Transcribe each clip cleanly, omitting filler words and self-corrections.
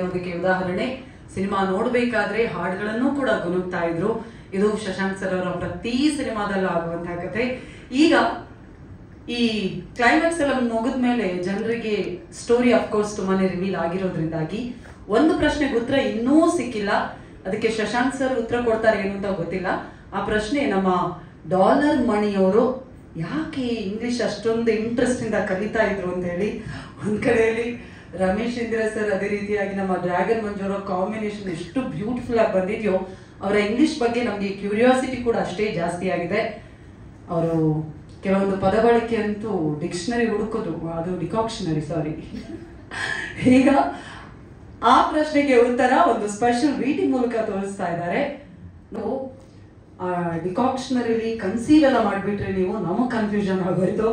ಅನ್ನೋದಕ್ಕೆ ಉದಾಹರಣೆ ಸಿನಿಮಾ ನೋಡಬೇಕಾದ್ರೆ ಹಾಡುಗಳನ್ನು ಕೂಡ ಗುನುಗ್ತಾ ಇದ್ರು. ಇದು ಶಶಾಂಕ್ ಸರ್ ಅವರ ಪ್ರತಿ ಸಿನಿಮಾದಲ್ಲೂ ಆಗುವಂತಹ ಕಥೆ. ಈಗ ಈ ಕ್ಲೈಮ್ಯಾಕ್ಸ್ ಎಲ್ಲ ಮುಗಿದ್ಮೇಲೆ ಜನರಿಗೆ ಸ್ಟೋರಿ ಅಫ್ಕೋರ್ಸ್ ತುಂಬಾನೇ ರಿವೀಲ್ ಆಗಿರೋದ್ರಿಂದಾಗಿ ಒಂದು ಪ್ರಶ್ನೆಗೆ ಉತ್ತರ ಇನ್ನೂ ಸಿಕ್ಕಿಲ್ಲ. ಅದಕ್ಕೆ ಶಶಾಂಕ್ ಸರ್ ಉತ್ತರ ಕೊಡ್ತಾರೆ ಏನು ಅಂತ ಗೊತ್ತಿಲ್ಲ. ಆ ಪ್ರಶ್ನೆ ನಮ್ಮ ಡಾಲರ್ ಮಣಿಯವರು ಯಾಕೆ ಇಂಗ್ಲಿಷ್ ಅಷ್ಟೊಂದು ಇಂಟ್ರೆಸ್ಟ್ ಇಂದ ಕಲಿತಾ ಇದ್ರು ಅಂತ ಹೇಳಿ. ಒಂದ್ ಕಡೆಯಲ್ಲಿ ರಮೇಶ್ ಇಂದಿರಾ ಸರ್, ಅದೇ ರೀತಿಯಾಗಿ ನಮ್ಮ ಡ್ರ್ಯಾಗನ್ ಮಂಜು ಅವರ ಕಾಂಬಿನೇಷನ್ ಎಷ್ಟು ಬ್ಯೂಟಿಫುಲ್ ಆಗಿ ಬಂದಿದ್ಯೋ, ಅವರ ಇಂಗ್ಲಿಷ್ ಬಗ್ಗೆ ನಮ್ಗೆ ಕ್ಯೂರಿಯಾಸಿಟಿ ಕೂಡ ಅಷ್ಟೇ ಜಾಸ್ತಿ ಆಗಿದೆ. ಅವರು ಕೆಲವೊಂದು ಪದ ಬಳಕೆ ಅಂತೂ ಡಿಕ್ಷನರಿ ಹುಡುಕೋದು, ಅದು ಡಿಕಾಕ್ಷನರಿ ಸಾರಿ. ಈಗ ಆ ಪ್ರಶ್ನೆಗೆ ಉತ್ತರ ಒಂದು ಸ್ಪೆಷಲ್ ರೀಡಿಂಗ್ ಮೂಲಕ ತೋರಿಸ್ತಾ ಇದ್ದಾರೆ. ಡಿಕಾಕ್ಷನರಿ ಕನ್ಸೀವ್ ಎಲ್ಲ ಮಾಡ್ಬಿಟ್ರೆ ನೀವು ನಮಗ್ ಕನ್ಫ್ಯೂಷನ್ ಆಗೋಯ್ತು.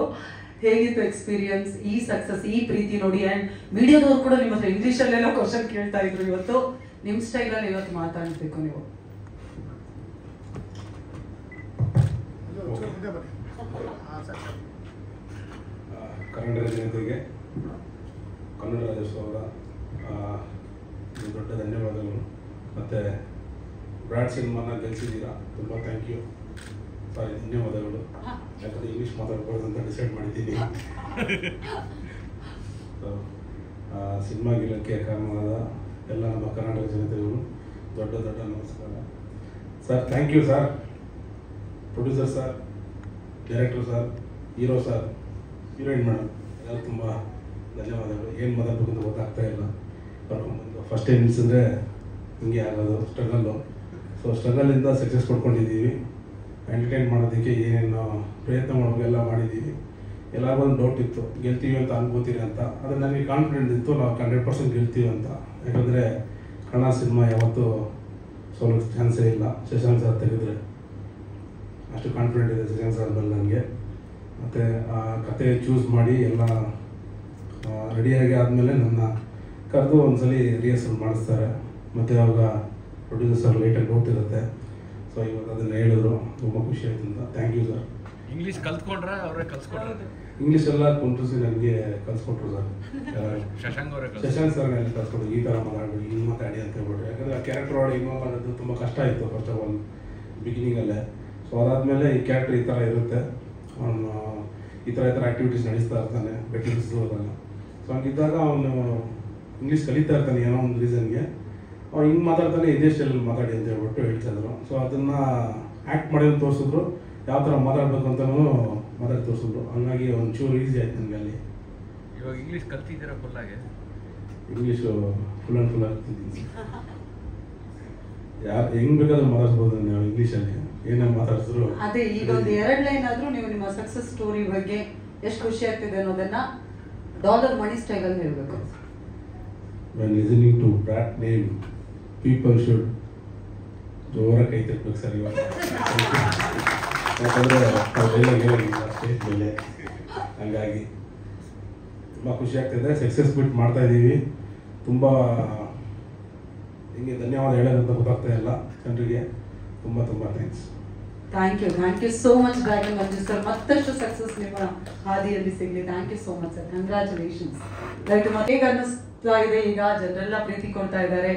ಹೇಗಿತ್ತು ಎಕ್ಸ್ಪೀರಿಯನ್ಸ್, ಈ ಸಕ್ಸಸ್, ಈ ಪ್ರೀತಿ ನೋಡಿ. ಅಂಡ್ ಮೀಡಿಯಾದವ್ರು ಕೂಡ ನಿಮ್ಮ ಹತ್ರ ಇಂಗ್ಲಿಷ್ ಅಲ್ಲೆಲ್ಲ ಕ್ವಶನ್ ಕೇಳ್ತಾ ಇದ್ರು. ಇವತ್ತು ನಿಮ್ ಸ್ಟೈಲ್ ಅಲ್ಲಿ ಇವತ್ತು ಮಾತಾಡ್ಬೇಕು ನೀವು. ಕನ್ನಡ ಜನತೆಗೆ ಕನ್ನಡ ರಾಜ್ಯೋತ್ಸವದ ದೊಡ್ಡ ಧನ್ಯವಾದಗಳು. ಮತ್ತು ಬ್ರಾಡ್ ಸಿನಿಮಾನ ಗೆಲ್ಸಿದ್ದೀರಾ, ತುಂಬ ಥ್ಯಾಂಕ್ ಯು, ಸಾರಿ ಧನ್ಯವಾದಗಳು. ಯಾಕಂದರೆ ಇಂಗ್ಲೀಷ್ ಮಾತಾಡ್ಬಾರ್ದು ಅಂತ ಡಿಸೈಡ್ ಮಾಡಿದ್ದೀನಿ. ಸಿನಿಮಾ ಗೆಲ್ಲಕ್ಕೆ ಕಾರಣವಾದ ಎಲ್ಲ ನಮ್ಮ ಕರ್ನಾಟಕ ಜನತೆಗಳು ದೊಡ್ಡ ದೊಡ್ಡ ನಮಸ್ಕಾರ. Sir thank you sir, producer sir, director sir, hero sir, heroine madam ಎಲ್ಲ ತುಂಬ ಧನ್ಯವಾದಗಳು. ಏನು ಮಾತಾಡಬೇಕು ಅಂತ ಗೊತ್ತಾಗ್ತಾ ಇಲ್ಲ. ಕರ್ಕೊಂಡ್ಬಂದು ಫಸ್ಟ್ ಟೈಮ್ ನಿಲ್ಸಿದ್ರೆ ಹಿಂಗೆ ಆಗೋದು ಸ್ಟ್ರಗಲ್ಲು. ಸೊ ಸ್ಟ್ರಗಲಿಂದ ಸಕ್ಸಸ್ ಕೊಡ್ಕೊಂಡಿದ್ದೀವಿ. ಎಂಟರ್ಟೈನ್ ಮಾಡೋದಕ್ಕೆ ಏನೇನು ಪ್ರಯತ್ನ ಮಾಡೋಕೆಲ್ಲ ಮಾಡಿದ್ದೀವಿ. ಎಲ್ಲರಿಗೂ ಒಂದು ಡೌಟ್ ಇತ್ತು, ಗೆಲ್ತೀವಿ ಅಂತ ಅನ್ಕೋತೀರಿ ಅಂತ. ಆದರೆ ನನಗೆ ಕಾನ್ಫಿಡೆಂಟ್ ಇತ್ತು, ನಾವು 100% ಗೆಲ್ತೀವಿ ಅಂತ. ಯಾಕಂದರೆ ಕನ್ನಡ ಸಿನಿಮಾ ಯಾವತ್ತೂ ಸೋಲೋಕ್ಕೆ ಚಾನ್ಸೇ ಇಲ್ಲ. ಶಶಾಂಕ್ ಸರ್ ತೆಗೆದ್ರೆ ಅಷ್ಟು ಕಾನ್ಫಿಡೆಂಟ್ ಇದೆ ಶಶಾಂಕ್ ಸರ್ ಮೇಲೆ ನನಗೆ. ಮತ್ತು ಆ ಕತೆ ಚೂಸ್ ಮಾಡಿ ಎಲ್ಲ ರೆಡಿಯಾಗಿ ಆದಮೇಲೆ ನನ್ನ ಕರೆದು ಒಂದ್ಸಲಿ ರಿಹರ್ಸಲ್ ಮಾಡಿಸ್ತಾರೆ. ಮತ್ತು ಅವಾಗ ಪ್ರೊಡ್ಯೂಸರ್ ಸರ್ ಲೈಟಾಗಿ ಡೌಟ್ ಇರುತ್ತೆ. ಸೊ ಇವಾಗ ಅದನ್ನು ಹೇಳಿದ್ರು, ತುಂಬ ಖುಷಿ ಆಯ್ತು ಅಂತ. Thank you sir. ಇಂಗ್ಲೀಷ್ ಕಲ್ತ್ಕೊಂಡ್ರೆ ಅವರೇ ಕಲ್ಸ್ಕೊಡ್ತಾರೆ. ಇಂಗ್ಲೀಷ್ ಎಲ್ಲ ಕುಂಟ್ರಿಸಿ ನನಗೆ ಕಲ್ಸ್ಕೊಟ್ರು ಸರ್. ಶಶಾಂಕ್ ಸರ್ ನನಗೆ ಕಲ್ಸ್ಕೊಟ್ರು, ಈ ಥರ ಮಾತಾಡ್ಬಿಡಿ, ಹಿಂಗೆ ಮಾತಾಡಿ ಅಂತ ಹೇಳ್ಬಿಟ್ಟು. ಯಾಕಂದರೆ ಆ ಕ್ಯಾರೆಕ್ಟರ್ ಒಳಗೆ ಇನ್ವಾಲ್ವ್ ಆಗೋದು ತುಂಬ ಕಷ್ಟ ಇತ್ತು ಫಸ್ಟ್ ಆಫ್ ಆಲ್ ಬಿಗಿನಿಂಗಲ್ಲೇ. ಸೊ ಅದಾದಮೇಲೆ ಈ ಕ್ಯಾರೆಕ್ಟರ್ ಈ ಥರ ಇರುತ್ತೆ, ಅವನು ಈ ಥರ ಆ್ಯಕ್ಟಿವಿಟೀಸ್ ನಡೆಸ್ತಾ ಇರ್ತಾನೆ ಬೆಟ್ಟಿಂಗ್ಸ್ ಹೋದಾಗ. ಸೊ ಹಂಗಿದ್ದಾಗ ಅವನು ಇಂಗ್ಲೀಷ್ ಕಲಿತಾ ಇರ್ತಾನೆ ಏನೋ ಒಂದು ರೀಸನ್ಗೆ. ಅವ್ನು ಹಿಂಗೆ ಮಾತಾಡ್ತಾನೆ, ಇದೇ ಸ್ಟೈಲಲ್ಲಿ ಮಾತಾಡಿ ಅಂತ ಹೇಳ್ಬಿಟ್ಟು ಹೇಳ್ತಾಯಿದ್ರು. ಸೊ ಅದನ್ನು ಆ್ಯಕ್ಟ್ ಮಾಡಿ ತೋರಿಸಿದ್ರು, ಯಾವ ಥರ ಮಾತಾಡಬೇಕು ಅಂತಲೂ ಮಾತಾಡಿ ತೋರಿಸಿದ್ರು. ಹಂಗಾಗಿ ಒಂಚೂರು ಈಸಿ ಆಯ್ತು ನನಗೆ ಅಲ್ಲಿ. ಇವಾಗ ಇಂಗ್ಲೀಷ್ ಕಲ್ತಿದ್ದೀರಾ ಫುಲ್ಲಾಗಿ? ಇಂಗ್ಲೀಷು ಫುಲ್ ಆ್ಯಂಡ್ ಫುಲ್ ಆಗ್ತಿದ್ದೀನಿ. ಯಾರು ಹೆಂಗೆ ಬೇಕಾದ್ರೂ ಮಾತಾಡ್ಸ್ಬೋದು ನೀವು ಇಂಗ್ಲೀಷಲ್ಲಿ, ಏನೇನು ಮಾತಾಡಿಸಿದ್ರು. ಅದೇ ಈಗ ಒಂದು 2 ಲೈನ್ ಆದ್ರೂ ನೀವು ನಿಮ್ಮ ಸಕ್ಸಸ್ ಸ್ಟೋರಿ ಬಗ್ಗೆ ಎಷ್ಟು ಖುಷಿ ಆಗ್ತಿದೆ ಅನ್ನೋದನ್ನ ಡಾಲರ್ ಮಣಿ ಸ್ಟೈಲ್ ಅಲ್ಲಿ ಹೇಳ್ಬೇಕು. When listening to Brad name, people should ಜೋರಾಗಿ ಕೈ ತಟ್ಟಬೇಕು ಸರ್ ಇವಾಗ. ಯಾಕಂದರೆ ಹೇಳಿಲ್ಲ ಸ್ಟೇಜ್ ಮೇಲೆ. ಹಂಗಾಗಿ ತುಂಬ ಖುಷಿ ಆಗ್ತಾಯಿದೆ. ಸಕ್ಸಸ್ ಬಿಟ್ ಮಾಡ್ತಾಯಿದ್ದೀವಿ. ತುಂಬ ಹಿಂಗೆ ಧನ್ಯವಾದ ಹೇಳೋದಂತ ಗೊತ್ತಾಗ್ತಾ ಇಲ್ಲ ಜನರಿಗೆ. ತುಂಬ ತುಂಬ thanks. Thank you so much dragon Manju sir. ಮತ್ತಷ್ಟು ಸಕ್ಸಸ್ ನಿಮ್ಮ ಹಾದಿಯಲ್ಲಿ ಸಿಗಲಿ. Thank you so much sir, congratulations. Right, ಮತ್ತೆ ಈಗ ಅನ್ನಿಸ್ತಾ ಇದೆ, ಈಗ ಜನರೆಲ್ಲ ಪ್ರೀತಿ ಕೊಡ್ತಾ ಇದ್ದಾರೆ.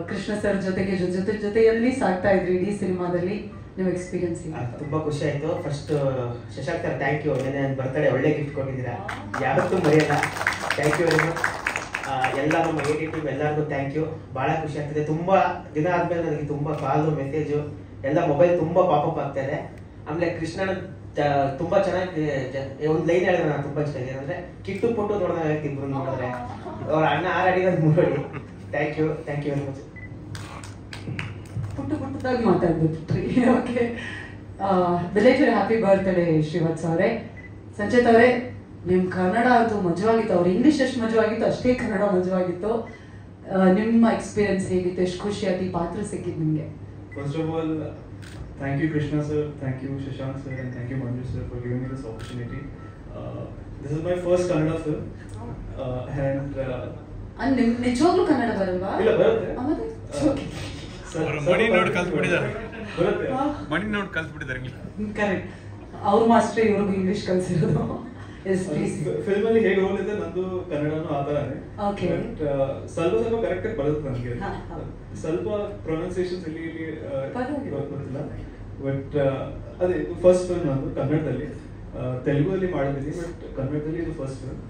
ಕೃಷ್ಣ ಸರ್ ಜೊತೆಗೆ ಜೊತೆಯಲ್ಲಿ ಸಾಕ್ತಾ ಇದ್ರಿ ಇಡೀ ಸಿನಿಮಾದಲ್ಲಿ. ನಿಮ್ಮ ಎಕ್ಸ್ಪೀರಿಯನ್ಸ್ ತುಂಬಾ ಖುಷಿ ಆಯ್ತು. First Shashank sir thank you. ನೆನ್ನೆ ನನ್ನ ಬರ್ತಡೇ ಒಳ್ಳೆ ಗಿಫ್ಟ್ ಕೊಟ್ಟಿದ್ದೀರಾ, ಯಾವತ್ತೂ ಮರೆಯಲ್ಲ. Thank you very much. ಎಲ್ಲ ನಮ್ಮ AD ಟೀಮ್ ಎಲ್ಲರಿಗೂ ಥ್ಯಾಂಕ್ ಯು. ಭಾಳ ಖುಷಿ ಆಗ್ತಿದೆ. ತುಂಬ ದಿನ ಆದಮೇಲೆ ನನಗೆ ತುಂಬ ಕಾಲು ಮೆಸೇಜು ಎಲ್ಲ ಮೊಬೈಲ್ ತುಂಬ ಪಾಪಪ್ ಆಗ್ತಾ ಇದೆ. ಆಮೇಲೆ ಕೃಷ್ಣನ ತುಂಬ ಚೆನ್ನಾಗಿ ಒಂದು ಲೈನ್ ಹೇಳಿದ್ರೆ ನಾನು ತುಂಬ ಇಷ್ಟ ಇದೆ. ಏನಂದರೆ ಕಿಟ್ಟು ಪುಟ್ಟು ನೋಡಿದಾಗ ಇಬ್ಬರು ನೋಡಿದ್ರೆ ಅವ್ರ ಅಣ್ಣ ಆರಾಡಿರೋದು ಮೂಡಿ. Thank you very much. ಪುಟ್ಟದಾಗಿ ಮಾತಾಡ್ಬಿಟ್ರಿ. Okay, belated happy birthday Shrivatsa ಅವರೇ. ಸಂಚೇತ್ ಅವರೇ, ನಿಮ್ಮ ಕನ್ನಡ ಅಂತೂ ಮಜವಾಗಿತ್ತು. ಅವ್ರು ಇಂಗ್ಲೀಷ್ ಎಷ್ಟು ಮಜವಾಗಿತ್ತು ಅಷ್ಟೇ ಕನ್ನಡ ಮಜವಾಗಿತ್ತು. ನಿಮ್ಮ ಎಕ್ಸ್ಪೀರಿಯನ್ಸ್ ಹೇಗಿತ್ತು? ಎಷ್ಟು ಖುಷಿ ಆಯ್ತು ಈ ಪಾತ್ರ ಸಿಕ್ಕಿದ್ದು ನಿಮಗೆ? First of all, thank you Krishna sir, thank you Shashank sir, and thank you Manju sir for giving me this opportunity. This is my first Kannada film, and ನಿಜವಾಗ್ಲೂ ಕನ್ನಡ ಬರಲ್ವಾ? ಇಲ್ಲ ಬರುತ್ತೆ. ಮಣಿ ನೋಡಿ ಕಲ್ತ್ಬಿಟ್ಟಿದ್ದಾರೆ. ಮಣಿ ನೋಡಿ ಕಲ್ತ್ಬಿಟ್ಟಿದ್ದಾರೆ ಇಂಗ್ಲೀಷ್. ಕರೆಕ್ಟ್, ಅವ್ರ ಮಾಸ್ಟ್ರೇ ಇವ್ರಿಗೂ ಇಂಗ್ಲೀಷ್ ಕಲಿಸಿರೋದು. ಫಿಲ್ಮ್ ಅಲ್ಲಿ ಹೇಗೆ ರೋಲ್ ಇದೆ ನಂದು ಕನ್ನಡನು ಆ ತರಾನೇ. Okay. ಬಟ್ ಸ್ವಲ್ಪ ಕರೆಕ್ಟ್ ಆಗಿ ಬರುತ್ತೆ ನನಗೆ. ಸ್ವಲ್ಪ ಪ್ರೊನೌನ್ಸಿಯೇಷನ್ಸ್ ಇಲ್ಲಿ ಗೊತ್ತಿಲ್ಲ. ಬಟ್ ಅದೇ ಫಸ್ಟ್ ಫಿಲ್ಮ್ ನಂದು ಕನ್ನಡದಲ್ಲಿ. ತೆಲುಗಲ್ಲಿ ಮಾಡಿದ್ದೀನಿ, ಬಟ್ ಕನ್ನಡದಲ್ಲಿ ಇದು ಫಸ್ಟ್ ಫಿಲ್ಮ್.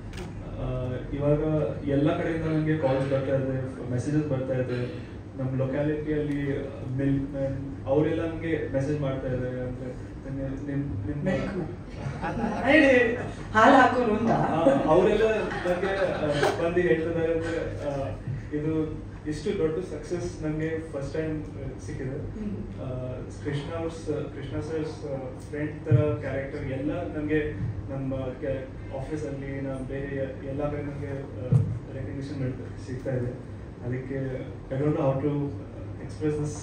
ಇವಾಗ ಎಲ್ಲ ಕಡೆಯಿಂದ ನನಗೆ ಕಾಲ್ಸ್ ಬರ್ತಾ ಇದೆ, ಮೆಸೇಜಸ್ ಬರ್ತಾ ಇದೆ. ನಮ್ಮ ಲೊಕ್ಯಾಲಿಟಿಯಲ್ಲಿ ಮಿಲ್ಕ್ ಮ್ಯಾನ್ ಅವರೆಲ್ಲ ನಮಗೆ ಮೆಸೇಜ್ ಮಾಡ್ತಾ ಇದ್ದಾರೆ. ಅಂದ್ರೆ ಹಾಲು ಹಾಕೋರು ಅಂತ ಅವರೆಲ್ಲ ನನಗೆ ಬಂದು ಹೇಳ್ತಿದ್ದಾರೆ ಅಂದ್ರೆ ಇದು ಇಷ್ಟು ದೊಡ್ಡ ಸಕ್ಸಸ್ ನನಗೆ ಫಸ್ಟ್ ಟೈಮ್ ಸಿಕ್ಕಿದೆ. ಕೃಷ್ಣ ಸರ್ಸ್ ಫ್ರೆಂಡ್ ತರ ಕ್ಯಾರೆಕ್ಟರ್ ಎಲ್ಲ ನನಗೆ ನಮ್ಮ ಆಫೀಸಲ್ಲಿ ಬೇರೆ ಎಲ್ಲ ಕಡೆ ನನಗೆ ರೆಕಗ್ನಿಷನ್ ಸಿಗ್ತಾ ಇದೆ. ಅದಕ್ಕೆ I don't know how to express this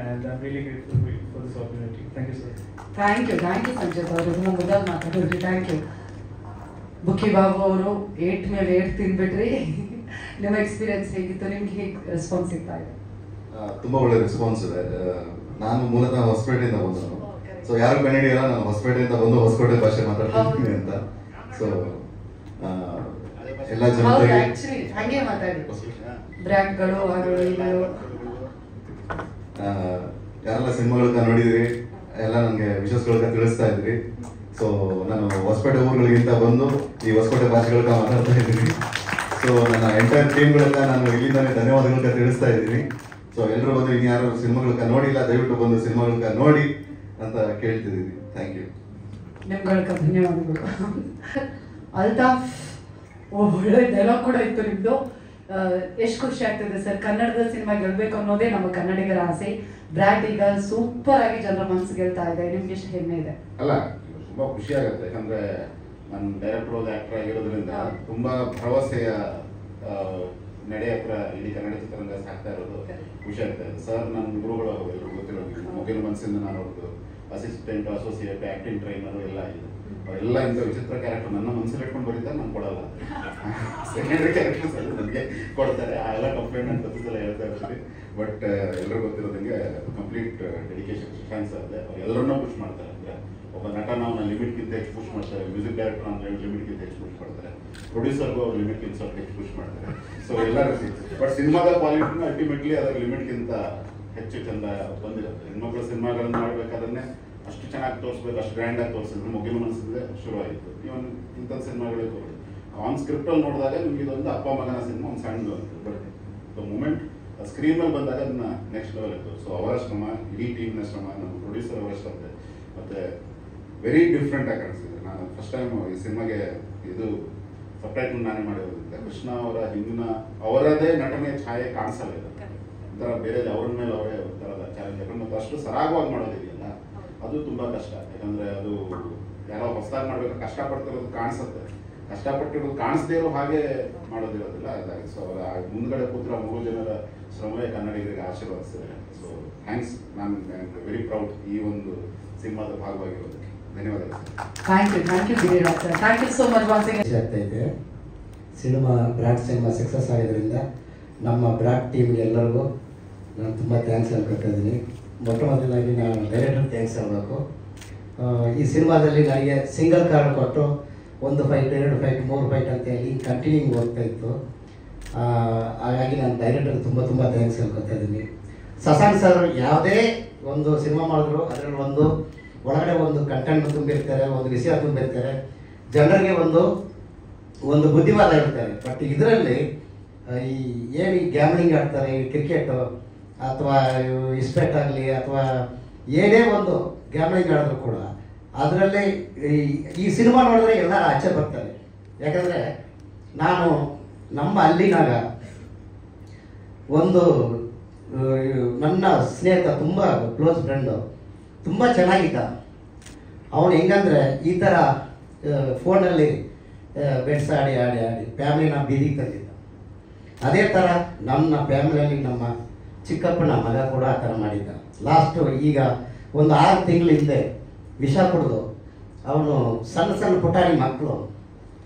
and I'm really grateful for this opportunity. Thank you, sir. Thank you Sanjay ಅವರು. ಇದನ್ನ ಮೊದಲು ಮಾತಾಡಿದ್ರಿ. Thank you. ಬುಕ್ಕಿ ಬಾಬು ಅವರು 8 ಮೇಲೆ 8 ತಿನ್ಬಿಟ್ರಿ. ನಿಮ್ಮ ಎಕ್ಸ್ಪೀರಿಯನ್ಸ್ ಹೇಗಿತ್ತು? ನಿಮ್ಗೆ ಹೇಗೆ ರೆಸ್ಪಾನ್ಸ್ ಸಿಗ್ತಾ ಇದೆ? ತುಂಬ ಒಳ್ಳೆ ರೆಸ್ಪಾನ್ಸ್ ಇದೆ. ನಾನು ಮೂಲತಃ ಹೊಸಪೇಟೆಯಿಂದ ಬಂದನು. ಸೊ ಯಾರು ಕನ್ನಡಿಯಲ್ಲ, ನಾನು ಹೊಸಪೇಟೆಯಿಂದ ಬಂದು ಹೊಸಕೋಟೆ ಭಾಷೆ ಮಾತಾಡ್ತಿದ್ದೀನಿ ಅಂತ. ಸೊ ಎಲ್ಲ ಜನತೆಗೆ ಹಂಗೆ ಮಾತಾಡಿ. ಬ್ರ್ಯಾಂಡ್ಗಳು ಹಾಡುಗಳು ಯಾರೆಲ್ಲ ಸಿನಿಮಾಗಳನ್ನ ನೋಡಿದ್ರಿ ಎಲ್ಲ ನನಗೆ ವಿಶೇಷಗಳನ್ನ ತಿಳಿಸ್ತಾ ಇದ್ರಿ. ಸೊ ನಾನು ಹೊಸಪೇಟೆ ಊರುಗಳಿಗಿಂತ ಬಂದು ಈ ಹೊಸಕೋಟೆ ಭಾಷೆಗಳನ್ನ ಮಾತಾಡ್ತಾ ಇದ್ದೀನಿ. ಸೊ ನನ್ನ ಎಂಟೈರ್ ಟೀಮ್ಗಳನ್ನ ನಾನು ಇಲ್ಲಿಂದಾನೆ ಧನ್ಯವಾದಗಳನ್ನ ತಿಳಿಸ್ತಾ ಇದ್ದೀನಿ. ಸೊ ಎಲ್ಲರೂ ಬಂದು ಇನ್ಯಾರು ಸಿನಿಮಾಗಳನ್ನ ನೋಡಿಲ್ಲ, ದಯವಿಟ್ಟು ಬಂದು ಸಿನಿಮಾಗಳನ್ನ ನೋಡಿ ಅಂತ ಕೇಳ್ತಿದ್ದೀನಿ. Thank you. ನಿಮ್ಗಳಿಗೆ ಧನ್ಯವಾದಗಳು. ಅಲ್ತಾಫ್, ಒಳ್ಳೆ ಡೈಲಾಗ್ ಕೂಡ ಇತ್ತು ನಿಮ್ದು. ಎಷ್ಟು ಖುಷಿ ಆಗ್ತದೆ ಸರ್, ಕನ್ನಡದ ಸಿನಿಮಾ ಗೆಲ್ಬೇಕು ಅನ್ನೋದೇ ನಮ್ಮ ಕನ್ನಡಿಗರ ಆಸೆ. ಬ್ರ್ಯಾಟ್ ಈಗ ಸೂಪರ್ ಆಗಿ ಜನರ ಮನಸ್ಸು ಗೆಲ್ತಾ ಇದೆ. ನಿಮ್ಗೆ ಎಷ್ಟು ಹೆಮ್ಮೆ ಇದೆ? ಅಲ್ಲ, ತುಂಬಾ ಖುಷಿ ಆಗುತ್ತೆ. ಯಾಕಂದ್ರೆ ನಾನು ಡೈರೆಕ್ಟರ್ ಹೋದ ಆಕ್ಟರ್ ಆಗಿರೋದ್ರಿಂದ ತುಂಬಾ ಭರವಸೆಯ ನಡೆ ಹತ್ರ ಇಡೀ ಕನ್ನಡ ಚಿತ್ರರಂಗ ಸಾಕ್ತಾ ಇರೋದು ಖುಷಿ ಆಗ್ತಾ ಇದೆ. ಸರ್ ನನ್ನ ಗುರುಗಳು ಎಲ್ಲರೂ ಗೊತ್ತಿರೋದು, ಮೊದಲ ಮನಸ್ಸಿಂದ ನಾನು ಅವ್ರದ್ದು ಅಸಿಸ್ಟೆಂಟ್, ಅಸೋಸಿಯೇಟ್, ಆಕ್ಟಿಂಗ್ ಟ್ರೈನರ್ ಎಲ್ಲ ಇದೆ. ಅವರೆಲ್ಲ ಇಂಥ ವಿಚಿತ್ರ ಕ್ಯಾರೆಕ್ಟರ್ ನನ್ನ ಮನಸ್ಸಲ್ಲಿ ಇಟ್ಕೊಂಡು ಬರೀತಾರೆ, ನಾನು ಕೊಡಲ್ಲ. ಸೆಕೆಂಡರಿ ಕ್ಯಾರೆಕ್ಟರ್ಸ್ ಅದು ನನಗೆ ಕೊಡ್ತಾರೆ. ಆ ಎಲ್ಲ ಕಂಪ್ಲೇಂಟ್ ನಾನು ತಪ್ಪಿಸಲ್ಲ ಹೇಳ್ತಾ ಇರ್ತೀನಿ. ಬಟ್ ಎಲ್ಲರೂ ಗೊತ್ತಿರೋದಂಗೆ ಕಂಪ್ಲೀಟ್ ಡೆಡಿಕೇಶನ್ ಶಶಾಂಕ್ ಸರ್ ಇದೆ. ಅವ್ರು ಎಲ್ಲರನ್ನೂ ಪುಷ್ ಮಾಡ್ತಾರೆ. ಅಂದರೆ ಒಬ್ಬ ನಟನ ಅವನ ಲಿಮಿಟ್ಗಿಂತ ಹೆಚ್ಚು ಪುಷ್ ಮಾಡ್ತಾರೆ. ಮ್ಯೂಸಿಕ್ ಡೈರೆಕ್ಟರ್ ಅಂದ್ರೆ ಲಿಮಿಟ್ಗಿಂತ ಹೆಚ್ಚು ಪುಷ್ ಮಾಡ್ತಾರೆ. ಪ್ರೊಡ್ಯೂಸರ್ಗೂ ಅವ್ರು ಲಿಮಿಟ್ಗಿಂತ ಸ್ವಲ್ಪ ಹೆಚ್ಚು ಪುಷ್ ಮಾಡ್ತಾರೆ. ಸೊ ಎಲ್ಲರೂ ಬಟ್ ಸಿನಿಮಾದ ಕ್ವಾಲಿಟಿನ ಅಲ್ಟಿಮೇಟ್ಲಿ ಅದರ ಲಿಮಿಟ್ಗಿಂತ ಹೆಚ್ಚು ಚಂದ ಬಂದಿರುತ್ತೆ. ಹೆಣ್ಮಕ್ಳು ಸಿನಿಮಾಗಳನ್ನ ಮಾಡಬೇಕಾದ್ರೆ ಅಷ್ಟು ಚೆನ್ನಾಗಿ ತೋರಿಸ್ಬೇಕು, ಅಷ್ಟು ಗ್ರ್ಯಾಂಡ್ ಆಗಿ ತೋರಿಸಿದ್ರು. ಮೊಗಿಲು ಮನಸ್ಸಿಂದ ಶುರುವಾಯಿತು. ಇವನ್ ಇಂಥ ಸಿನಿಮಾಗಳೇ ತೋರಿಸಿ ಆನ್ ಸ್ಕ್ರಿಪ್ಟಲ್ಲಿ ನೋಡಿದಾಗ ನಿಮ್ಗೆ ಇದೊಂದು ಅಪ್ಪ ಮಗನ ಸಿನಿಮಾ ಒಂದು ಸಣ್ಣದು ಅಂತ. ಬಟ್ ದ ಮೂಮೆಂಟ್ ಸ್ಕ್ರೀನ್ ಮೇಲೆ ಬಂದಾಗ ಅದನ್ನ ನೆಕ್ಸ್ಟ್ ಲೆವೆಲ್ ಇತ್ತು. ಸೊ ಅವರ ಶ್ರಮ, ಇಡೀ ಟೀಮ್ನ ಶ್ರಮ, ನಮ್ಮ ಪ್ರೊಡ್ಯೂಸರ್ ಅವರ ಶ್ರಮ ಮತ್ತೆ ವೆರಿ ಡಿಫ್ರೆಂಟ್ ಆಗಿ ಕಾಣಿಸ್ತಿದೆ. ನಾನು ಫಸ್ಟ್ ಟೈಮ್ ಈ ಸಿನಿಮಾಗೆ ಇದು ಸಬ್ಟೈಟಲ್ ನಾನೇ ಮಾಡಿರೋದ್ರಿಂದ ಕೃಷ್ಣ ಅವರ ಹಿಂದಿನ ಅವರದೇ ನಟನೆಯ ಛಾಯೆ ಕಾಣಿಸಲ್ಲ. ಇದು ಒಂಥರ ಬೇರೆ ಅವ್ರ ಮೇಲೆ ಅವರೇ ಒಂಥರದ ಚಾಲೆಂಜ್. ಯಾಕಂದ್ರೆ ಮತ್ತೆ ಅಷ್ಟು ಸರಾಗವಾಗಿ ಮಾಡೋದಿದೆಯಲ್ಲ, ಅದು ತುಂಬಾ ಕಷ್ಟ. ಯಾಕಂದ್ರೆ ಅದು ಯಾರೋ ಹೊಸದಾಗಿ ಮಾಡ್ಬೇಕು, ಕಷ್ಟಪಡ್ತಿರೋದು ಕಾಣಿಸುತ್ತೆ. ಕಷ್ಟಪಟ್ಟಿರೋದು ಕಾಣಿಸದೇ ಇರೋ ಹಾಗೆ ಮಾಡೋದಿರೋದಿಲ್ಲ. ಅದಾಗಿ ಸೊ ಅವರ ಮುಂದ್ಗಡೆ ಕೂತಿರೋ 3 ಜನರ ಶ್ರಮವೇ ಕನ್ನಡಿಗರಿಗೆ ಆಶೀರ್ವದಿಸಿದೆ. So thanks. ನಾನು ವೆರಿ ಪ್ರೌಡ್ ಈ ಒಂದು ಸಿನಿಮಾದ ಭಾಗವಾಗಿರೋದಕ್ಕೆ. ಧನ್ಯವಾದಗಳು. Thank you Giriraj sir. Thank you so much. ಆಗ್ತಾ ಇದೆ. ಸಿನಿಮಾ ಬ್ರ್ಯಾಟ್ ಸಿನಿಮಾ ಸಕ್ಸಸ್ ಆಗಿದ್ದರಿಂದ ನಮ್ಮ ಬ್ರ್ಯಾಟ್ ಟೀಮ್ಗೆ ಎಲ್ಲರಿಗೂ ನಾನು ತುಂಬ ಥ್ಯಾಂಕ್ಸ್ ಹೇಳ್ಕೊತಾ ಇದ್ದೀನಿ. ಮೊಟ್ಟ ಮೊದಲಾಗಿ ನಾನು ಡೈರೆಕ್ಟರ್ ಥ್ಯಾಂಕ್ಸ್ ಹೇಳಬೇಕು. ಈ ಸಿನಿಮಾದಲ್ಲಿ ನನಗೆ ಸಿಂಗಲ್ ಕಾರ್ಡ್ ಕೊಟ್ಟು 1 ಫೈಟ್ 2 ಫೈಟ್ 3 ಫೈಟ್ ಅಂತ ಹೇಳಿ ಕಂಟಿನ್ಯೂ ಹೋಗ್ತಾ ಇತ್ತು. ಹಾಗಾಗಿ ನಾನು ಡೈರೆಕ್ಟರ್ ತುಂಬ ಥ್ಯಾಂಕ್ಸ್ ಹೇಳ್ಕೊತಾ ಇದ್ದೀನಿ. ಶಶಾಂಕ್ ಸರ್ ಯಾವುದೇ ಒಂದು ಸಿನಿಮಾ ಮಾಡಿದ್ರು ಅದರಲ್ಲಿ ಒಳಗಡೆ ಒಂದು ಕಂಟೆಂಟ್ ತುಂಬಿರ್ತಾರೆ, ಒಂದು ವಿಷಯ ತುಂಬಿರ್ತಾರೆ, ಜನರಿಗೆ ಒಂದು ಬುದ್ಧಿವಾದ ಹೇಳ್ತಾರೆ. ಬಟ್ ಇದರಲ್ಲಿ ಏನು ಗ್ಯಾಮ್ಲಿಂಗ್ ಆಡ್ತಾರೆ, ಕ್ರಿಕೆಟ್ ಅಥವಾ ಇಸ್ಪೆಟ್ ಆಗಲಿ ಅಥವಾ ಏನೇ ಒಂದು ಗ್ಯಾಮ್ಲಿಂಗ್ ಆಡಿದ್ರು ಕೂಡ ಅದರಲ್ಲಿ ಈ ಸಿನಿಮಾ ನೋಡಿದ್ರೆ ಎಲ್ಲರೂ ಆಚೆ ಬರ್ತಾರೆ. ಯಾಕಂದರೆ ನಾನು ನಮ್ಮ ಅಲ್ಲಿನಾಗ ಒಂದು ನನ್ನ ಸ್ನೇಹಿತ ತುಂಬ ಕ್ಲೋಸ್ ಫ್ರೆಂಡು ತುಂಬ ಚೆನ್ನಾಗಿದ್ದ. ಅವನು ಹೆಂಗಂದರೆ ಈ ಥರ ಫೋನಲ್ಲಿ ಬೆಟ್ಸ್ ಆಡಿ ಫ್ಯಾಮಿಲಿನ ಬೀದಿಗೆ ತಂದಿದ್ದ. ಅದೇ ಥರ ನಮ್ಮ ಫ್ಯಾಮಿಲಿಯಲ್ಲಿ ನಮ್ಮ ಚಿಕ್ಕಪ್ಪನ ಮಗ ಕೂಡ ಆ ಥರ ಮಾಡಿದ್ದ. ಲಾಸ್ಟು ಈಗ ಒಂದು 6 ತಿಂಗಳ ಹಿಂದೆ ವಿಷ ಕುಡಿದು ಅವನು ಸಣ್ಣ ಪುಟಾಣಿ ಮಕ್ಕಳು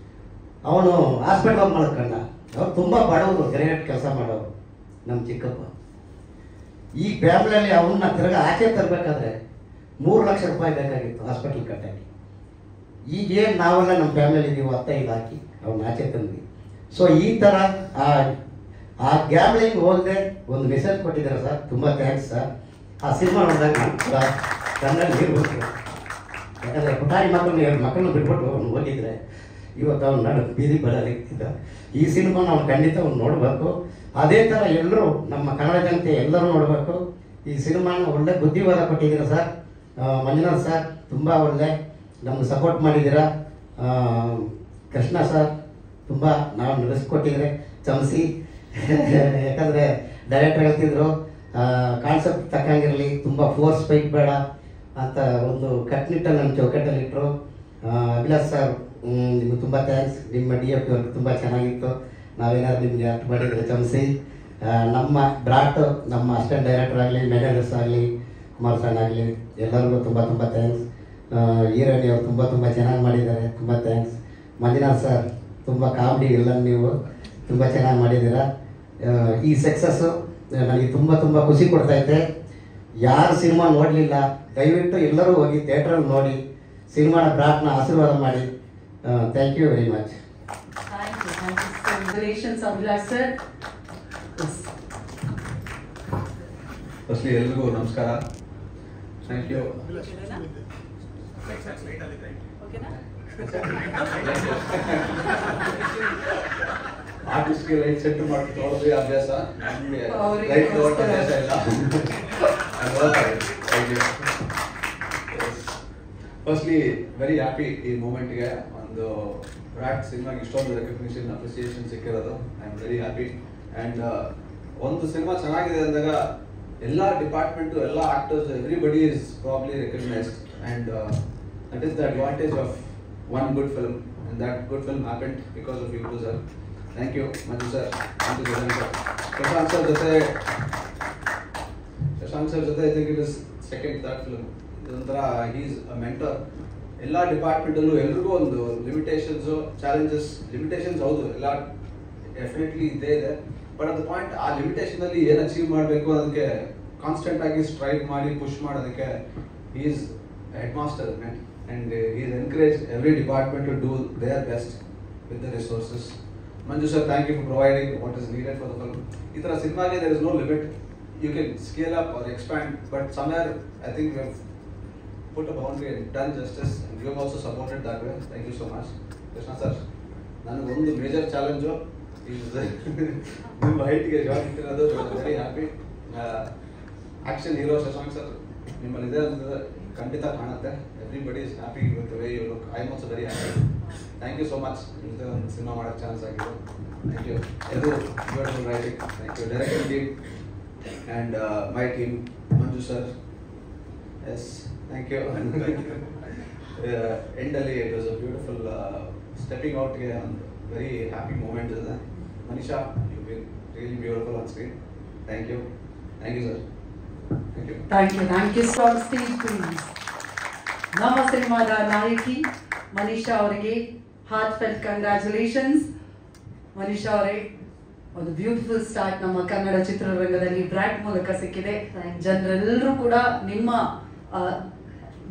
ಅವನು ಹಾಸ್ಪಿಟ್ಲ್ ಹೋಗಿ ಮಾಡ್ಕೊಂಡ. ಅವ್ರು ತುಂಬ ಬಡವರು, ಗ್ರೇಟ್ ಕೆಲಸ ಮಾಡೋರು ನಮ್ಮ ಚಿಕ್ಕಪ್ಪ. ಈ ಫ್ಯಾಮಿಲಿಯಲ್ಲಿ ಅವನ್ನ ತಿರ್ಗ ಆಚೆ ತರಬೇಕಾದ್ರೆ 3 ಲಕ್ಷ ರೂಪಾಯಿ ಬೇಕಾಗಿತ್ತು ಹಾಸ್ಪಿಟ್ಲ್ ಕಟ್ಟಕ್ಕೆ. ಈಗೇನು ನಾವೆಲ್ಲ ನಮ್ಮ ಫ್ಯಾಮಿಲಿ ಇದ್ದೀವಿ ಅತ್ತ ಇದು ಹಾಕಿ ಅವ್ನು ಆಚೆ ತಂದ್ವಿ. ಸೊ ಈ ಥರ ಆ ಗ್ಯಾಮ್ಲಿಂಗ್ ಹೋಗದೆ ಒಂದು ಮೆಸೇಜ್ ಕೊಟ್ಟಿದ್ದಾರೆ ಸರ್, ತುಂಬ ಥ್ಯಾಂಕ್ಸ್ ಸರ್. ಆ ಸಿನಿಮಾ ನೋಡಿದಾಗ ನಾನು ಕೂಡ ಕನ್ನಡ ನೀರು ಹೋಗ್ತೀನಿ. ಯಾಕಂದರೆ ಪುಟಾರಿ ಮಕ್ಕಳನ್ನ ಬಿಟ್ಬಿಟ್ಟು ಅವ್ನು ಹೋಗಿದ್ರೆ ಇವತ್ತು ಅವ್ನು ನಡು ಬೀದಿ ಬರಲಿಕ್ಕಿದ್ದ. ಈ ಸಿನಿಮಾ ನಾವು ಖಂಡಿತ ಅವ್ನು ನೋಡಬೇಕು. ಅದೇ ಥರ ಎಲ್ಲರೂ ನಮ್ಮ ಕನ್ನಡ ಜನತೆ ಎಲ್ಲರೂ ನೋಡಬೇಕು. ಈ ಸಿನಿಮಾನ ಒಳ್ಳೆ ಬುದ್ಧಿವಾದ ಕೊಟ್ಟಿದ್ದೀರಾ ಸರ್. ಮಂಜುನಾಥ್ ಸರ್ ತುಂಬ ಒಳ್ಳೆ ನಮ್ಗೆ ಸಪೋರ್ಟ್ ಮಾಡಿದ್ದೀರಾ. ಕೃಷ್ಣ ಸರ್ ತುಂಬ ನಾವು ನಡೆಸ್ಕೊಟ್ಟಿದ್ರೆ ಚಮಸಿ. ಯಾಕಂದರೆ ಡೈರೆಕ್ಟರ್ ಹೇಳ್ತಿದ್ರು ಕಾನ್ಸೆಪ್ಟ್ ತಕ್ಕಂಗಿರಲಿ, ತುಂಬ ಫೋರ್ಸ್ ಫೈಟ್ ಬೇಡ ಅಂತ ಒಂದು ಕಟ್ನಿಟ್ಟಲ್ಲಿ ನಮ್ಮ ಚೌಕಟ್ಟಲ್ಲಿ ಇಟ್ಟರು. ಅಭಿಲಾಷ್ ಸರ್ ನಿಮ್ಗೆ ತುಂಬ ಥ್ಯಾಂಕ್ಸ್. ನಿಮ್ಮ DFP ವರ್ಕ್ ತುಂಬ ಚೆನ್ನಾಗಿತ್ತು. ನಾವೇನಾದ್ರು ನಿಮಗೆ ಅರ್ಥ ಮಾಡಿದರೆ ಚಮಸಿ. ನಮ್ಮ ಬ್ರಾಟ್ ನಮ್ಮ ಅಸಿಸ್ಟೆಂಟ್ ಡೈರೆಕ್ಟರ್ ಆಗಲಿ, ಮ್ಯಾನೇಜರ್ಸ್ ಆಗಲಿ, ಕುಮಾರ್ ಸರ್ ಆಗಲಿ, ಎಲ್ಲರಿಗೂ ತುಂಬ ತುಂಬ ಥ್ಯಾಂಕ್ಸ್. ಹೀರೋನಿ ಅವರು ತುಂಬ ಚೆನ್ನಾಗಿ ಮಾಡಿದ್ದಾರೆ, ತುಂಬ ಥ್ಯಾಂಕ್ಸ್. ಮಂಜುನಾಥ್ ಸರ್ ತುಂಬ ಕಾಮಿಡಿ ಎಲ್ಲ ನೀವು ತುಂಬ ಚೆನ್ನಾಗಿ ಮಾಡಿದ್ದೀರಾ. ಈ ಸಕ್ಸಸ್ಸು ನನಗೆ ತುಂಬ ಖುಷಿ ಕೊಡ್ತೈತೆ. ಯಾರು ಸಿನಿಮಾ ನೋಡಲಿಲ್ಲ ದಯವಿಟ್ಟು ಎಲ್ಲರೂ ಹೋಗಿ ಥಿಯೇಟ್ರಲ್ಲಿ ನೋಡಿ ಸಿನಿಮಾನ ಬ್ರಾಟ್ನ ಆಶೀರ್ವಾದ ಮಾಡಿ. Thank you very much. Congratulations, Abhilash sir. Firstly ಎಲ್ರಿಗೂ ನಮಸ್ಕಾರ. Thank you. ಆರ್ಟಿಸ್ಟ್ಗೆ ಲೈಟ್ ಸೆಟ್ ಮಾಡಿ ತೊಗೊಳ್ಳೋದೇ ಅಭ್ಯಾಸ, ನಮಗೆ ಲೈಟ್ ತೊಗೊಳ್ಳೋ ಅಭ್ಯಾಸ ಇಲ್ಲ. ಫಸ್ಟ್ಲಿ ವೆರಿ ಹ್ಯಾಪಿ ಈ ಮೂಮೆಂಟ್ಗೆ. ಒಂದು ಬ್ರಾಟ್ ಸಿನಿಮಾಗೆ ಇಷ್ಟೊಂದು ರೆಕಗ್ನಿಷನ್ ಅಪ್ರಿಸಿಯೇಷನ್ ಸಿಕ್ಕಿರೋದು. I am very happy. And ಒಂದು ಸಿನಿಮಾ ಚೆನ್ನಾಗಿದೆ ಅಂದಾಗ ಎಲ್ಲ ಡಿಪಾರ್ಟ್ಮೆಂಟು, ಎಲ್ಲ actors, everybody is probably recognized. And that is the advantage of one good film, and that good film happened because of you too, sir. Thank you, Manju sir. Thank you, Jagan sir. Shashank sir jothe I think it is second, third film. Idonthara he is a mentor. Ella department allu elrigu ondu limitations, challenges, limitations haudu ella definitely ಇದೆ. But at the point ಆ limitation ಅಲ್ಲಿ ಏನು achieve ಮಾಡಬೇಕು ಅದಕ್ಕೆ constant ಆಗಿ strive ಮಾಡಿ push ಮಾಡೋದಕ್ಕೆ he is a headmaster, man. And he has encouraged every department to do their best with the resources. Manju sir, thank you for providing what is needed for the film. Itara cinema ge there is no limit. You can scale up or expand, but somewhere I think we have put a boundary and done justice, and you have also supported that way. Thank you so much. Krishna sir, nanu ಒಂದು major challenge is ನಿಮ್ಮ height ಗೆ join ಇಟ್ಟಿರೋದು. very happy. Action hero Shashank sir ನಿಮ್ಮಲ್ಲಿ ಇದೆ ಅಂತ ಖಂಡಿತ ಕಾಣುತ್ತೆ. Everybody is happy with the way you look. I am also very happy. Thank you so much. This is cinema ಮಾಡೋ chance ಆಗಿದೆ. Thank you. Edu beautiful writing. Thank you directing team and my team, Manju sir. Yes, thank you. Endally it was a beautiful stepping out here and very happy moment. Manisha, you've been really beautiful on screen. Thank you. Thank you sir. Thank you. Thank you so much. Steve, please. ನಮ್ಮ ಸಿನಿಮಾದ ನಾಯಕಿ ಮನೀಷಾ ಅವರಿಗೆ heart felt congratulations. Manisha ಅವರೇ, ಒಂದು beautiful start ನಮ್ಮ ಕನ್ನಡ ಚಿತ್ರರಂಗದಲ್ಲಿ brought ಮೂಲಕ ಸಿಕ್ಕಿದೆ. ಜನರೆಲ್ಲರೂ ಕೂಡ ನಿಮ್ಮ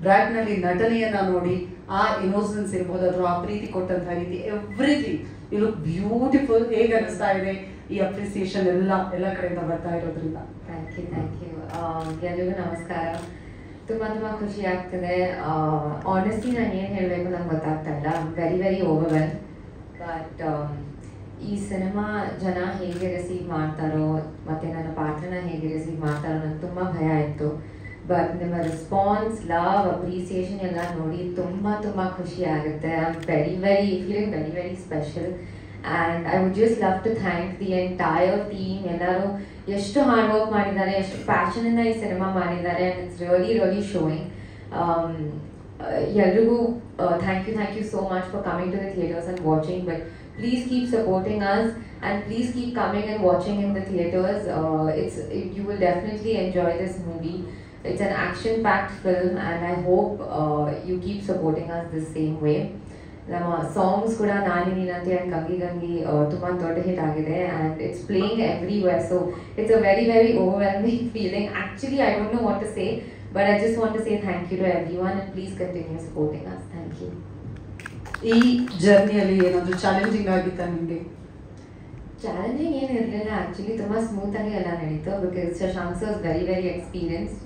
ಬ್ರಾಟ್ ನಲ್ಲಿ ನಟನೆಯನ್ನ ನೋಡಿ ಆ ಇಮೋಷನ್ಸ್ ಇರ್ಬೋದು, ಅಥವಾ ಆ ಪ್ರೀತಿ ಕೊಟ್ಟಂತಹ ರೀತಿ, ಎವ್ರಿಥಿಂಗ್ ಯು ಲುಕ್ ಬ್ಯೂಟಿಫುಲ್. ಹೇಗೆ ಅನಿಸ್ತಾ ಇದೆ ಈ ಅಪ್ರಿಸಿಯೇಷನ್ ಎಲ್ಲ ಕಡೆಯಿಂದ ಬರ್ತಾ ಇರೋದ್ರಿಂದ? ಥ್ಯಾಂಕ್ ಯು ಎಲ್ಲರಿಗೂ ನಮಸ್ಕಾರ. ತುಂಬ ಖುಷಿ ಆಗ್ತದೆ. ಆನೆಸ್ಟ್ಲಿ ನಾನು ಏನು ಹೇಳಬೇಕು ನಂಗೆ ಗೊತ್ತಾಗ್ತಾ ಇಲ್ಲ. ವೆರಿ ಓವರ್ವೆಲ್. ಬಟ್ ಈ ಸಿನಿಮಾ ಜನ ಹೇಗೆ ರಿಸೀವ್ ಮಾಡ್ತಾರೋ ಮತ್ತು ನನ್ನ ಪಾತ್ರನ ಹೇಗೆ ರಿಸೀವ್ ಮಾಡ್ತಾರೋ ನಂಗೆ ತುಂಬ ಭಯ ಇತ್ತು. ಬಟ್ ನಿಮ್ಮ ರೆಸ್ಪಾನ್ಸ್, ಲವ್, ಅಪ್ರಿಸಿಯೇಷನ್ ಎಲ್ಲ ನೋಡಿ ತುಂಬ ಖುಷಿ ಆಗುತ್ತೆ. I am feeling very special. And I would just love to thank the entire team. ಎಲ್ಲರೂ ಎಷ್ಟು ಹಾರ್ಡ್ ವರ್ಕ್ ಮಾಡಿದ್ದಾರೆ, ಎಷ್ಟು ಪ್ಯಾಷನ್ ಇಂದ ಈ ಸಿನಿಮಾ ಮಾಡಿದ್ದಾರೆ, and it's really showing. ಎಲ್ರಿಗೂ thank you so much for coming to the theaters and watching. But please keep supporting us and please keep coming and watching in the theaters. You will definitely enjoy this movie. It's an action-packed film, and I hope you keep supporting us the same way. ನಮ್ಮ songs ಕೂಡ Nani Neenante and Gangi Gangi ತುಂಬ ದೊಡ್ಡ hit ಆಗಿದೆ, and it's playing everywhere. So it's a very overwhelming feeling. Actually I don't know what to say, but I just want to say thank you to everyone, and please continue supporting us. Thank you. ಈ ಜರ್ನಿಯಲ್ಲಿ ಏನಾದರೂ challenging ಆಗಿತ್ತಾ ನಿಮಗೆ? Challenging ಏನು ಇರಲಿಲ್ಲ, actually ತುಂಬ ಸ್ಮೂತಾಗಿ ಎಲ್ಲ ನಡೀತು. Because Shashank sir is very very experienced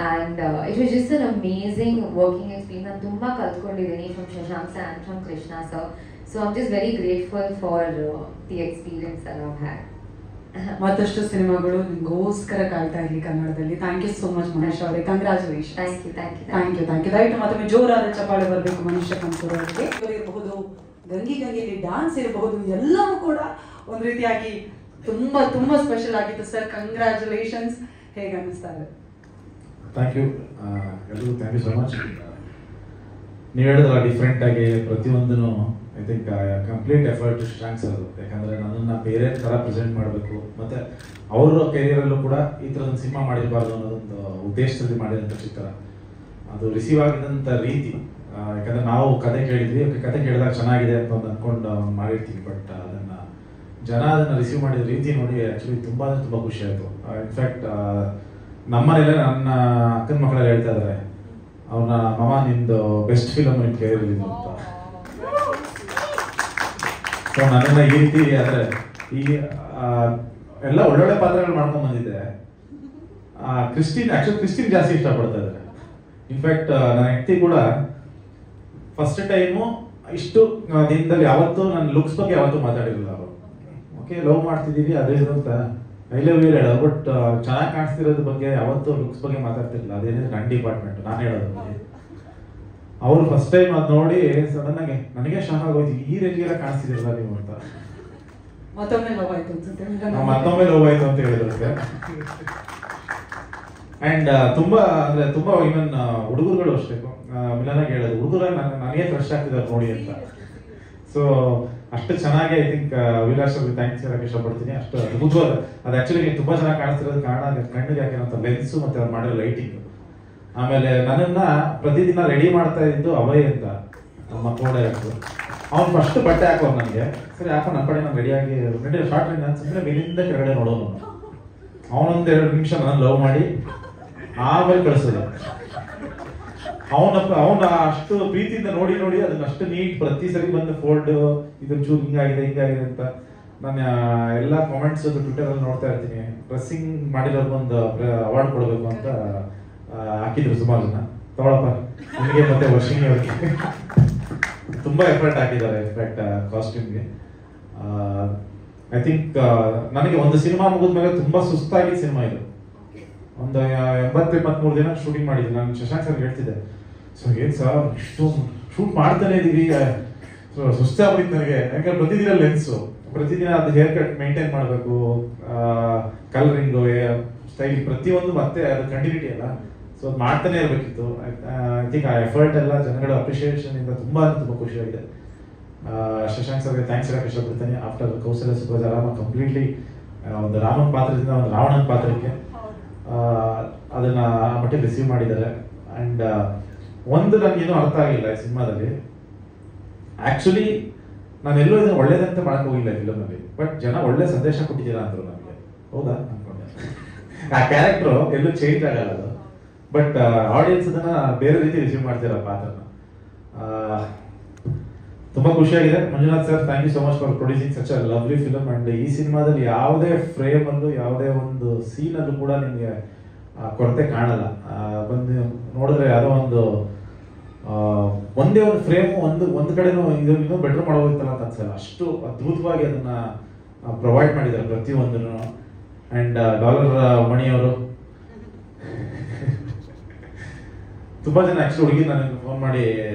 and it was just an amazing working experience. ನಾನು ತುಂಬ ಕಲ್ತ್ಕೊಂಡಿದ್ದೀನಿ from Shashank sir and from Krishna sir. So I am just very grateful for the experience I have had. ಮತ್ತಷ್ಟು ಸಿನಿಮಾಗಳು ನಿಮಗೋಸ್ಕರ ಕಾಯ್ತಾ ಇರಲಿ ಕನ್ನಡದಲ್ಲಿ. Thank you so much Manish ಅವರೇ, congratulation. Thank you thank you thank you thank you. ದಯವಿಟ್ಟು ಮತ್ತೊಮ್ಮೆ ಜೋರಾದ ಚಪ್ಪಾಳೆ ಬರಬೇಕು ಮನುಷ್ಯ ಕಂಕೂರ್ ಅವರಿಗೆ. ಇರಬಹುದು, ಗಂಗಿಯಲ್ಲಿ ಡ್ಯಾನ್ಸ್ ಇರಬಹುದು, ಎಲ್ಲವೂ ಕೂಡ ಒಂದು ರೀತಿಯಾಗಿ ತುಂಬಾ ತುಂಬಾ ಸ್ಪೆಷಲ್ ಆಗಿತ್ತು ಸರ್. ಕಂಗ್ರ್ಯಾಚುಲೇಷನ್ಸ್. ಹೇಗೆ ಅನ್ನಿಸ್ತಾ ಇದೆ? ಥ್ಯಾಂಕ್ ಯು ಎಲ್ಲರಿಗೂ, ಥ್ಯಾಂಕ್ ಯು ಸೊ ಮಚ್. ನೀವು ಹೇಳಿದ್ರಲ್ಲ ಡಿಫ್ರೆಂಟ್ ಆಗಿ ಪ್ರತಿಯೊಂದೂ I think complete effort Shashank sir. ಯಾಕಂದರೆ ನನ್ನನ್ನು ಬೇರೆ ಥರ ಪ್ರೆಸೆಂಟ್ ಮಾಡಬೇಕು, ಮತ್ತು ಅವರ ಕೆರಿಯರಲ್ಲೂ ಕೂಡ ಈ ಥರದೊಂದು ಸಿನಿಮಾ ಮಾಡಿರಬಾರ್ದು ಅನ್ನೋದೊಂದು ಉದ್ದೇಶದಲ್ಲಿ ಮಾಡಿದಂಥ ಚಿತ್ರ. ಅದು ರಿಸೀವ್ ಆಗಿದ್ದಂಥ ರೀತಿ, ಯಾಕಂದರೆ ನಾವು ಕತೆ ಕೇಳಿದ್ವಿ, ಕತೆ ಕೇಳಿದಾಗ ಚೆನ್ನಾಗಿದೆ ಅಂತ ಒಂದು ಅಂದ್ಕೊಂಡು ಮಾಡಿರ್ತೀವಿ. ಬಟ್ ಜನ ಅದನ್ನು ರಿಸೀವ್ ಮಾಡಿದ ರೀತಿ ನೋಡಿ ಆ್ಯಕ್ಚುಲಿ ತುಂಬ ಖುಷಿ ಆಯಿತು. ಇನ್ಫ್ಯಾಕ್ಟ್ ನಮ್ಮನೇಲೆ ನನ್ನ ಅಕ್ಕನ ಮಕ್ಕಳೆಲ್ಲ ಹೇಳ್ತಾ ಇದ್ದಾರೆ, ಅವ್ರನ್ನ ಮಮ್ಮ ನಿಂದು ಬೆಸ್ಟ್ ಫಿಲಮ್ ನಿಮ್ಮ ಕೆರಿಯರಲ್ಲಿ ಅಂತ. ಸೊ ನನ್ನೆಲ್ಲ ಈ ರೀತಿ ಅಂದರೆ ಈ ಎಲ್ಲ ಒಳ್ಳೊಳ್ಳೆ ಪಾತ್ರಗಳು ಮಾಡ್ಕೊಂಡು ಬಂದಿದ್ದೆ. ಕ್ರಿಸ್ಟಿನ್ ಜಾಸ್ತಿ ಇಷ್ಟಪಡ್ತಾ ಇದ್ದಾರೆ. ಇನ್ಫ್ಯಾಕ್ಟ್ ನನ್ನ ಹೆಂಡತಿ ಕೂಡ ಫಸ್ಟ್ ಟೈಮು ಇಷ್ಟು ದಿನದಲ್ಲಿ ಯಾವತ್ತೂ ನನ್ನ ಲುಕ್ಸ್ ಬಗ್ಗೆ ಯಾವತ್ತೂ ಮಾತಾಡಿರಲಿಲ್ಲ ಅವರು. ಓಕೆ, ಲವ್ ಮಾಡ್ತಿದ್ದೀವಿ ಅದೇ ಅಂತ ಐ ಲವ್ ಯು ಹೇಳೋದು, ಬಟ್ ಚೆನ್ನಾಗಿ ಕಾಣಿಸ್ತಿರೋದ್ರ ಬಗ್ಗೆ ಯಾವತ್ತೂ ಲುಕ್ಸ್ ಬಗ್ಗೆ ಮಾತಾಡ್ತಿರಲಿಲ್ಲ. ಅದೇನಿದ್ರೆ ನನ್ನ ಡಿಪಾರ್ಟ್ಮೆಂಟ್, ನಾನು ಹೇಳೋದು. ಅವರು ಫಸ್ಟ್ ಟೈಮ್ ಅದು ನೋಡಿ ಸಡನ್ ಆಗಿ ನನಗೆ ಶಾಕ್ ಆಗೋಯ್ತು, ಈ ರೇಂಜ್ಗೆಲ್ಲ ಕಾಣಿಸ್ತಿದಿಲ್ಲ ನೀವು ಅಂತ. ಮತ್ತೊಮ್ಮೆ ಲವ್ ಆಯ್ತು ಅನ್ಸುತ್ತೆ. ಮತ್ತೊಮ್ಮೆ ಲವ್ ಆಯ್ತು ಅಂತ ಹೇಳಿದ್ರೆ. ಅಂಡ್ ತುಂಬಾ ಈವನ್ ಹುಡುಗರುಗಳು ಅಷ್ಟೇ ಮಿಲನಾಗಿ ಹೇಳೋದು, ಹುಡುಗರಾಗಿ ನನಗೆ ಫ್ರೆಶ್ ಆಗ್ತಿದ್ದಾರೆ ನೋಡಿ ಅಂತ. ಸೊ ಅಷ್ಟು ಚೆನ್ನಾಗಿ ಐ ಥಿಂಕ್ ವಿಲಾಸ್ ಅವ್ರಿಗೆ ಥ್ಯಾಂಕ್ಸ್ ಹೇಳಕ್ಕೆ ಇಷ್ಟಪಡ್ತೀನಿ. ಅಷ್ಟು ಅದ್ಭುತವಾದ ಅದು ಆಕ್ಚುಲಿ ತುಂಬಾ ಚೆನ್ನಾಗಿ ಕಾಣಿಸ್ತಿರೋದು ಕಾರಣ ಕಣ್ಣಿಗೆ ಹಾಕಿರೋಂಥ ಲೆನ್ಸು ಮತ್ತೆ ಅವ್ರು ಮಾಡಿರೋ ಲೈಟಿಂಗ್. ಆಮೇಲೆ ನನ್ನನ್ನ ಪ್ರತಿದಿನ ರೆಡಿ ಮಾಡ್ತಾ ಇದ್ದು ಅಭಯ್ ಅಂತ ನಮ್ಮ ಕೋ-ಡೈರೆಕ್ಟರ್. ಅವ್ನು ಫಸ್ಟ್ ಬಟ್ಟೆ ಹಾಕೋರು ನನಗೆ, ಸರಿ ಹಾಕೋ ನನ್ನ ಕಡೆ ನಾನು ರೆಡಿಯಾಗಿ ರೆಡಿ ಶಾರ್ಟ್ ನಾನು ಸುಮ್ಮನೆ ಮೇಲಿಂದ ಕೆಳಗಡೆ ನೋಡೋನು. ಅವನೊಂದು 2 ನಿಮಿಷ ನಾನು ಲವ್ ಮಾಡಿ ಆಮೇಲೆ ಕಳಿಸೋದು. ಅವನ ಅಷ್ಟು ಪ್ರೀತಿಯಿಂದ ನೋಡಿ ಅದನ್ನ ಅಷ್ಟು ನೀಟ್ ಪ್ರತಿ ಸರಿ ಬಂದು ಫೋಲ್ಡ್ ಇದನ್ನ ಚೂರು ಹಿಂಗಾಗಿದೆ ಅಂತ ನಾನು ಎಲ್ಲ ಕಾಮೆಂಟ್ಸ್ ಟ್ವಿಟರ್ ಅಲ್ಲಿ ನೋಡ್ತಾ ಇರ್ತೀನಿ. ಡ್ರೆಸ್ಸಿಂಗ್ ಮಾಡಿರೋರ್ಗೊಂದು ಅವಾರ್ಡ್ ಕೊಡಬೇಕು ಅಂತ ಹಾಕಿದ್ರು ಸುಮಾರು ಜನ. ತಗೊಳಪ್ಪ ನಿಮಗೆ ಮತ್ತೆ ವರ್ಷಿಣಿ ಅವ್ರಿಗೆ ತುಂಬಾ ಎಫರ್ಟ್ ಹಾಕಿದ್ದಾರೆ ಇನ್ಫ್ಯಾಕ್ಟ್ ಕಾಸ್ಟ್ಯೂಮ್ಗೆ. ಐ ಥಿಂಕ್ ನನಗೆ ಒಂದು ಸಿನಿಮಾ ಮುಗಿದ್ಮೇಲೆ ತುಂಬಾ ಸುಸ್ತಾಗಿದ್ದ ಸಿನಿಮಾ ಇದು. ಒಂದು 80-83 ದಿನ ಶೂಟಿಂಗ್ ಮಾಡಿದ್ವಿ. ನಾನು ಶಶಾಂಕ್ ಸರ್ ಹೇಳ್ತಿದ್ದೆ, ಸೊ ಏನ್ ಸರ್ ಇಷ್ಟು ಶೂಟ್ ಮಾಡ್ತಾನೆ ಇದೀವಿ, ಸುಸ್ತಾಗ್ಬಿಟ್ಟು ನನಗೆ. ಯಾಕಂದ್ರೆ ಪ್ರತಿದಿನ ಲೆನ್ಸು, ಪ್ರತಿದಿನ ಅದು ಹೇರ್ ಕಟ್ ಮೇಂಟೈನ್ ಮಾಡಬೇಕು, ಕಲರಿಂಗು ಸ್ಟೈಲ್ ಪ್ರತಿಯೊಂದು ಮತ್ತೆ ಅದು ಕಂಟಿನ್ಯೂಟಿ ಅಲ್ಲ. ಸೊ ಅದು ಮಾಡ್ತಾನೆ ಇರಬೇಕಿತ್ತು. ಐ ಥಿಂಕ್ ಆ ಎಫರ್ಟ್ ಎಲ್ಲ ಜನಗಳ ಅಪ್ರಿಷಿಯೇಷನ್ ಇಂದ ತುಂಬಾ ಖುಷಿಯಾಗಿದೆ. ಶಶಾಂಕ್ ಸರ್ಗೆ ಥ್ಯಾಂಕ್ಸ್ ಹೇಳಕ್ಕೆ ಇಷ್ಟಪಡ್ತೇನೆ. ಆಫ್ಟರ್ ಕೌಸಲ್ಯ ಸುಬ್ರಜಾರಾಮ ಕಂಪ್ಲೀಟ್ಲಿ ಒಂದು ರಾಮನ್ ಪಾತ್ರದಿಂದ ಒಂದು ರಾವಣನ ಪಾತ್ರಕ್ಕೆ ಅದನ್ನ ಆ ಮಟ್ಟಿಗೆ ರಿಸೀವ್ ಮಾಡಿದ್ದಾರೆ. ಅಂಡ್ ಒಂದು ನನಗೇನು ಅರ್ಥ ಆಗಿಲ್ಲ ಈ ಸಿನಿಮಾದಲ್ಲಿ. ಆಕ್ಚುಲಿ ನಾನೆಲ್ಲೋ ಇದನ್ನ ಒಳ್ಳೇದಂತ ಮಾಡಕ್ ಹೋಗಿಲ್ಲ ಫಿಲಮಲ್ಲಿ, ಬಟ್ ಜನ ಒಳ್ಳೆ ಸಂದೇಶ ಕೊಟ್ಟಿದ್ದೀರಾ ಅಂದ್ರು ನನಗೆ. ಹೌದಾ ಅನ್ಕೊಂಡೆ. ಆ ಕ್ಯಾರೆಕ್ಟರ್ ಎಲ್ಲೂ ಚೇಂಜ್ ಆಗಲ್ಲ ಅದು, ಬಟ್ ಆಡಿಯನ್ಸ್ ಅದನ್ನ ಬೇರೆ ರೀತಿ ರಿಸೀವ್ ಮಾಡ್ತೀರಾ ಪಾತ್ರನ. ತುಂಬಾ ಖುಷಿಯಾಗಿದೆ. Manjunath sir, thank you so much for producing such a lovely film. And ಈ ಸಿನಿಮಾದಲ್ಲಿ ಯಾವುದೇ ಫ್ರೇಮ್ ಅಲ್ಲೂ ಯಾವುದೇ ಒಂದು ಸೀನ್ ಅಲ್ಲೂ ಕೂಡ ನಿಮಗೆ ಕೊರತೆ ಕಾಣಲ್ಲ. ಬಂದು ನೋಡಿದ್ರೆ ಯಾವುದೋ ಒಂದು ಒಂದೇ ಒಂದು ಫ್ರೇಮ್ ಒಂದು ಕಡೆನೂ ಇನ್ನೂ ಬೆಟರ್ ಮಾಡೋದಿತ್ತಲ್ಲ ಅಂತ ಅನ್ಸಲ್ಲ. ಅಷ್ಟು ಅದ್ಭುತವಾಗಿ ಅದನ್ನ ಪ್ರೊವೈಡ್ ಮಾಡಿದ್ದಾರೆ ಪ್ರತಿಯೊಂದನ್ನು. ಅಂಡ್ ಡಾಲರ್ ಮಣಿಯವರು ತುಂಬಾ ಜನ ಆಕ್ಚುಲಿ ಹುಡುಗಿ ನನಗೆ ಫೋನ್ ಮಾಡಿ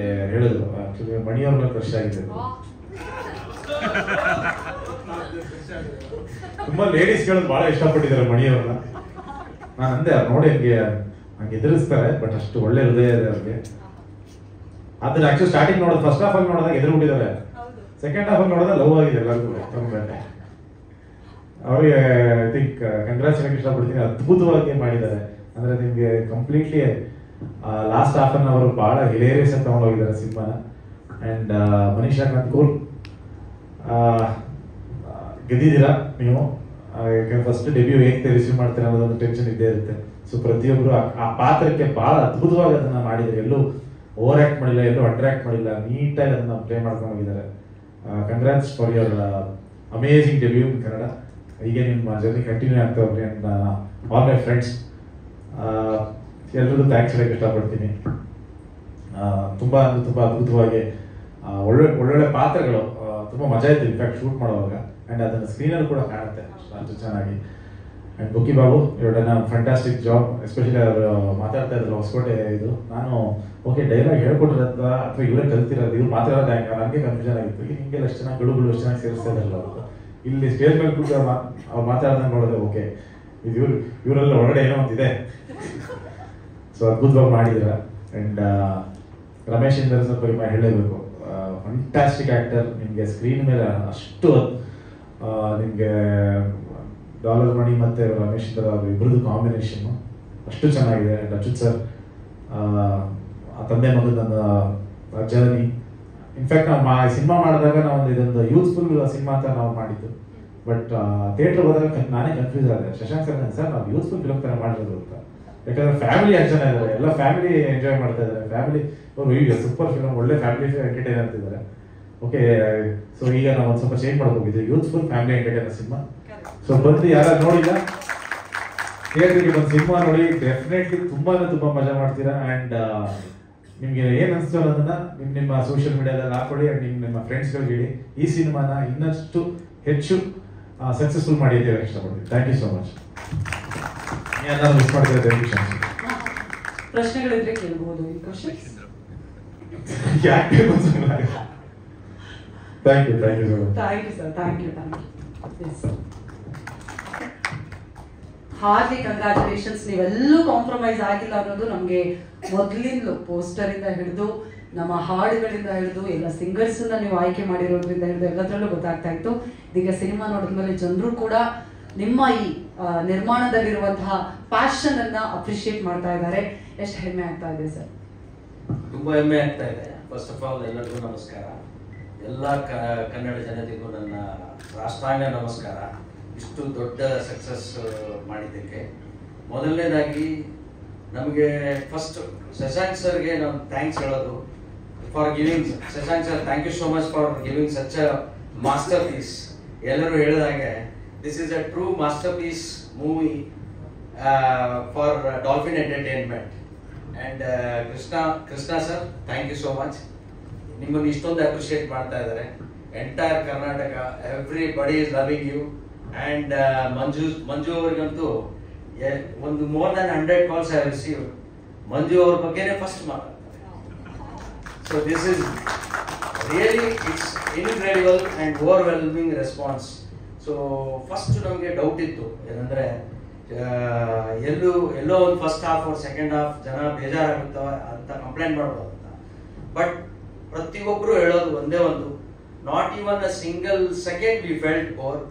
ಹೇಳಿದ್ರು, ಆಕ್ಚುಲಿ ಮಣಿಯವ್ರ ಕ್ರಶ್ ಆಗಿದೆ. ತುಂಬಾ ಲೇಡೀಸ್ಗಳು ಬಹಳ ಇಷ್ಟಪಟ್ಟಿದ್ದಾರೆ ಮಣಿಯವ್ರನ್ನ. ನಾನು ಅಂದೆ ಅವ್ರು ನೋಡಿ ಹಂಗೆ ಎದುರಿಸ್ತಾರೆ, ಬಟ್ ಅಷ್ಟು ಒಳ್ಳೆ ಹೃದಯ ಇದೆ ಅವ್ರಿಗೆ. ಆದ್ರೆ ಆಕ್ಚುಲಿ ಸ್ಟಾರ್ಟಿಂಗ್ ನೋಡೋದು ಫಸ್ಟ್ ಹಾಫ್ ಅಲ್ಲಿ ನೋಡಿದಾಗ ಎದುರು ಬಿಟ್ಟಿದ್ದಾರೆ, ಸೆಕೆಂಡ್ ಹಾಫ್ ಅಲ್ಲಿ ನೋಡಿದಾಗ ಲವ್ ಆಗಿದೆ ಎಲ್ಲರಿಗೂ. ಅವ್ರಿಗೆ ಐ ಥಿಂಕ್ ಕಂಗ್ರಾಚ್ ಹೇಳಕ್ಕೆ ಇಷ್ಟಪಡ್ತೀನಿ. ಅದ್ಭುತವಾಗಿ ಮಾಡಿದ್ದಾರೆ. ಅಂದ್ರೆ ನಿಮ್ಗೆ ಕಂಪ್ಲೀಟ್ಲಿ ಲಾಸ್ಟ್ ಹಾಫ್ ಅನ್ ಅವರು ಬಹಳ ಹಿಲೇರಿಯಸ್ ಅಂತ ತಗೊಂಡೋಗಿದ್ದಾರೆ ಸಿನಿಮಾನ. ಅಂಡ್ ಮನೀಷಾ ಕಂಕೂರ್ ಗೆದ್ದಿದ್ದೀರಾ ನೀವು. ಫಸ್ಟ್ ಡೆಬ್ಯೂ ಹೇಗೆ ರಿಸೀವ್ ಮಾಡ್ತಾರೆ ಅನ್ನೋದೊಂದು ಟೆನ್ಷನ್ ಇದ್ದೇ ಇರುತ್ತೆ. ಸೊ ಪ್ರತಿಯೊಬ್ಬರು ಆ ಪಾತ್ರಕ್ಕೆ ಬಹಳ ಅದ್ಭುತವಾಗಿ ಅದನ್ನ ಮಾಡಿದ್ರು. ಎಲ್ಲೂ ಓವರ್ ಆ್ಯಕ್ಟ್ ಮಾಡಿಲ್ಲ, ಎಲ್ಲೂ ಅಂಡರ್ ಆ್ಯಕ್ಟ್ ಮಾಡಿಲ್ಲ, ನೀಟಾಗಿ ಅದನ್ನು ಪ್ಲೇ ಮಾಡ್ಕೊಂಡು ಹೋಗಿದ್ದಾರೆ. Congrats for your amazing debut in Kannada. ಹೀಗೆ ನಿಮ್ಮ ಜರ್ನಿ ಕಂಟಿನ್ಯೂ ಆಗ್ತಾ ಹೋಗ್ರಿ. ಆ್ಯಂಡ್ ಆಲ್ ಮೈ ಫ್ರೆಂಡ್ಸ್ ಎಲ್ರಿಗೂ ಥ್ಯಾಂಕ್ಸ್ ಹೇಳಕ್ಕೆ ಇಷ್ಟಪಡ್ತೀನಿ. ತುಂಬ ಅದ್ಭುತವಾಗಿ ಒಳ್ಳೊಳ್ಳೆ ಪಾತ್ರಗಳು, ತುಂಬ ಮಜಾ ಇತ್ತು ಇನ್ಫ್ಯಾಕ್ಟ್ ಶೂಟ್ ಮಾಡುವಾಗ. ಆ್ಯಂಡ್ ಅದನ್ನು ಸ್ಕ್ರೀನಲ್ಲಿ ಕೂಡ ಕಾಣುತ್ತೆ ಅಷ್ಟು ಚೆನ್ನಾಗಿ. ಆ್ಯಂಡ್ ಬುಕ್ಕಿ ಬಾಬು ಇವರ ಫ್ಯಾಂಟಾಸ್ಟಿಕ್ ಜಾಬ್. ಎಸ್ಪೆಷಲಿ ಅವರು ಮಾತಾಡ್ತಾ ಇದ್ರು ಹೊಸಕೋಟೆ ಇದು. ನಾನು ಓಕೆ ಡೈಲಾಗ್ ಹೇಳ್ಕೊಟ್ಟಿರೋದ ಅಥವಾ ಇವರೇ ಕಲ್ತಿರೋದು, ಇವ್ರು ಮಾತಾಡೋದು ಹೆಂಗೆ ನನಗೆ ಕನ್ಫ್ಯೂಷನ್ ಆಗಿತ್ತು. ಹಿಂಗೆಲ್ಲ ಎಷ್ಟು ಚೆನ್ನಾಗಿ ಗುಳುಗಳು ಎಷ್ಟು ಚೆನ್ನಾಗಿ ಸೇರಿಸ್ತಾ ಇದ್ರಲ್ಲ ಅವರು. ಇಲ್ಲಿ ಸ್ಟೇಜ್ ಮೇಲೆ ಕೂತ ಅವ್ರು ಮಾತಾಡ್ದಂಗೆ ನೋಡಿದೆ, ಓಕೆ ಇದು ಇವರೆಲ್ಲ ಒಳಗಡೆ ಏನೋ ಒಂದಿದೆ. ಸೊ ಅದ್ಭುತವಾಗಿ ಮಾಡಿದ್ರ. ಆ್ಯಂಡ್ ರಮೇಶ್ ಇಂದ್ರ ಸ್ವಲ್ಪ ಹೇಳಲೇಬೇಕು, ಫ್ಯಾಂಟಾಸ್ಟಿಕ್ ಆ್ಯಕ್ಟರ್. ನಿಮಗೆ ಸ್ಕ್ರೀನ್ ಮೇಲೆ ಅಷ್ಟು ನಿಮಗೆ ಡಾಲರ್ ಮಣಿ ಮತ್ತು ರಮೇಶ್ ಇಂದ್ರ ಅವರು ಇಬ್ಬರದ್ದು ಕಾಂಬಿನೇಷನ್ನು ಅಷ್ಟು ಚೆನ್ನಾಗಿದೆ. ಆ್ಯಂಡ್ ಅಚ್ಯುತ್ ಸರ್ ತಂದೆ ಮಗದ ಜರ್ನಿ. ಇನ್ಫ್ಯಾಕ್ಟ್ ನಾವು ಸಿನಿಮಾ ಮಾಡಿದಾಗ ನಾವು ಇದೊಂದು ಯೂತ್ಫುಲ್ ಸಿನಿಮಾ ಅಂತ ನಾವು ಮಾಡಿದ್ದು. ಬಟ್ ಥಿಯೇಟ್ರ್ ಹೋದಾಗ ನಾನೇ ಕನ್ಫ್ಯೂಸ್ ಆದೆ. ಶಶಾಂಕ್ ಸರ್ ನಾವು ಯೂತ್ಫುಲ್ ಫಿಲಮ್ ಥರ ಮಾಡಿರೋದು ಅಂತ. ಯಾಕಂದ್ರೆ ಫ್ಯಾಮಿಲಿ ಎಷ್ಟು ಜನ ಇದ್ದಾರೆ, ಎಲ್ಲ ಫ್ಯಾಮಿಲಿ ಎಂಜಾಯ್ ಮಾಡ್ತಾ ಇದ್ದಾರೆ. ಫ್ಯಾಮಿಲಿ ಸೂಪರ್ ಫಿಲಮ್, ಒಳ್ಳೆ ಫ್ಯಾಮಿಲಿ ಎಂಟರ್ಟೈನರ್ ಅಂತಿದ್ದಾರೆ. ಓಕೆ, ಸೊ ಈಗ ನಾವು ಒಂದು ಸ್ವಲ್ಪ ಚೇಂಜ್ ಮಾಡ್ಕೋಗಿದ್ವಿ, youthful family entertainer cinema. So ಬಂದು ಯಾರು ನೋಡಿಲ್ಲ ಥಿಯೇಟ್ರಿಗೆ ಒಂದು ಸಿನಿಮಾ ನೋಡಿ, ಡೆಫಿನೆಟ್ಲಿ ತುಂಬಾ ಮಜಾ ಮಾಡ್ತೀರಾ. ಆ್ಯಂಡ್ ನಿಮ್ಗೆ ಏನ್ ಅನಿಸ್ತು ಅನ್ನೋದನ್ನ ನಿಮ್ಮ ಸೋಷಿಯಲ್ ಮೀಡಿಯಾದಲ್ಲಿ ಹಾಕೊಳ್ಳಿ. ಆ್ಯಂಡ್ ನಿಮ್ಮ ಫ್ರೆಂಡ್ಸ್ಗಳಿಗೆ ಹೇಳಿ ಈ ಸಿನಿಮಾನ ಇನ್ನಷ್ಟು ಹೆಚ್ಚು ಸಕ್ಸಸ್ಫುಲ್ ಮಾಡಿ ಅಂತ ಹೇಳಕ್ಕೆ ಇಷ್ಟಪಡ್ತೀನಿ. Thank you so much. ಏನಾದ್ರು ಮಿಸ್ ಮಾಡಿದ್ರೆ ಪ್ರಶ್ನೆಗಳಿದ್ರೆ ಕೇಳ್ಬೋದು. ಈ ಕ್ವಶನ್ಸ್ ಯಾಕೆ thank you sir. Thank you sir, thank you. ಹಾರ್ಲಿ ಕಂಗ್ರಾಚುಲೇಷನ್ಸ್. ನೀವೆಲ್ಲೂ ಕಾಂಪ್ರಮೈಸ್ ಆಗಿಲ್ಲ ಅನ್ನೋದು ನಮಗೆ ಮೊದಲಿಂದಲೂ ಪೋಸ್ಟರ್ ಇಂದ ಹಿಡಿದು ನಮ್ಮ ಹಾಡುಗಳಿಂದ ಹಿಡಿದು ಎಲ್ಲ ಸಿಂಗರ್ಸ್ ನೀವು ಆಯ್ಕೆ ಮಾಡಿರೋದ್ರಿಂದ ಹಿಡಿದು ಎಲ್ಲದರಲ್ಲೂ ಗೊತ್ತಾಗ್ತಾ ಇತ್ತು. ಇದೀಗ ಸಿನಿಮಾ ನೋಡಿದ್ಮೇಲೆ ಜನರು ಕೂಡ ನಿಮ್ಮ ಈ ನಿರ್ಮಾಣದಲ್ಲಿರುವಂತಹ ಪ್ಯಾಷನ್ ಅನ್ನ ಅಪ್ರಿಶಿಯೇಟ್ ಮಾಡ್ತಾ ಇದ್ದಾರೆ. ಎಷ್ಟು ಹೆಮ್ಮೆ ಆಗ್ತಾ ಇದೆ ಸರ್? ತುಂಬಾ ಹೆಮ್ಮೆ ಆಗ್ತಾ ಇದೆ. ಫಸ್ಟ್ ಆಫ್ ಆಲ್ ಎಲ್ಲರಿಗೂ ನಮಸ್ಕಾರ. ಎಲ್ಲ ಕನ್ನಡ ಜನತೆಗೂ ನನ್ನ ರಾಷ್ಟ್ರಾಂಗ ನಮಸ್ಕಾರ. ಇಷ್ಟು ದೊಡ್ಡ ಸಕ್ಸಸ್ ಮಾಡಿದ್ದಕ್ಕೆ ಮೊದಲನೇದಾಗಿ ನಮಗೆ ಫಸ್ಟ್ ಶಶಾಂಕ್ ಸರ್ಗೆ ನಾವು ಥ್ಯಾಂಕ್ಸ್ ಹೇಳೋದು for giving. Shashank sir, thank you so much for giving such a masterpiece. ಎಲ್ಲರೂ ಹೇಳಿದಾಗೆ this is a true masterpiece movie for Dolphin Entertainment. And Krishna sir, thank you so much. ನಿಮ್ಮನ್ನು ಇಷ್ಟೊಂದು appreciate ಮಾಡ್ತಾ ಇದ್ದಾರೆ. Entire Karnataka, everybody is loving you. And Manju ಅವರಿಗಂತೂ ಒಂದು more than 100 calls I receive. Manju ಅವ್ರ ಬಗ್ಗೆನೇ ಫಸ್ಟ್ ಮಾತಾಡ್ತಾರೆ. So this is really it's incredible and overwhelming response. So first ನಮಗೆ ಡೌಟ್ ಇತ್ತು, ಏನಂದ್ರೆ ಎಲ್ಲೋ ಒಂದು first half or second half ಜನ ಬೇಜಾರಾಗುತ್ತವ ಅಂತ ಕಂಪ್ಲೇಂಟ್ ಮಾಡ್ಬೋದು ಅಂತ. ಬಟ್ ಪ್ರತಿಯೊಬ್ಬರು ಹೇಳೋದು ಒಂದೇ ಒಂದು, not even a single second we felt bore.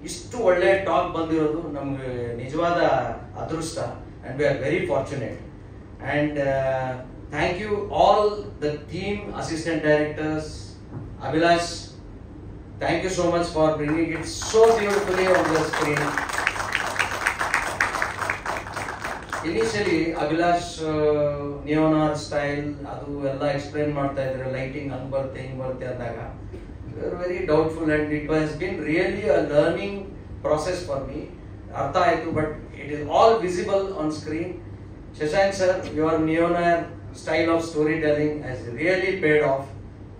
ಇಷ್ಟು ಒಳ್ಳೆ ಟಾಕ್ ಬಂದಿರೋದು ನಮ್ಗೆ ನಿಜವಾದ ಅದೃಷ್ಟ. And we are very fortunate. And thank you all the team, assistant directors, Abhilash, thank you so much for bringing it so beautifully on the screen. Initially Abhilash neonar style adu ella explain ಮಾಡ್ತಾ ಇದ್ದಾರೆ, lighting ಹಂಗ್ ಬರುತ್ತೆ ಹಿಂಗ್ ಬರುತ್ತೆ ಅಂದಾಗ we were very doubtful and it has been really a learning process for me. ಅರ್ಥ ಆಯ್ತು, but it is all visible on screen. Shashank sir, your neonar style of storytelling has really paid off.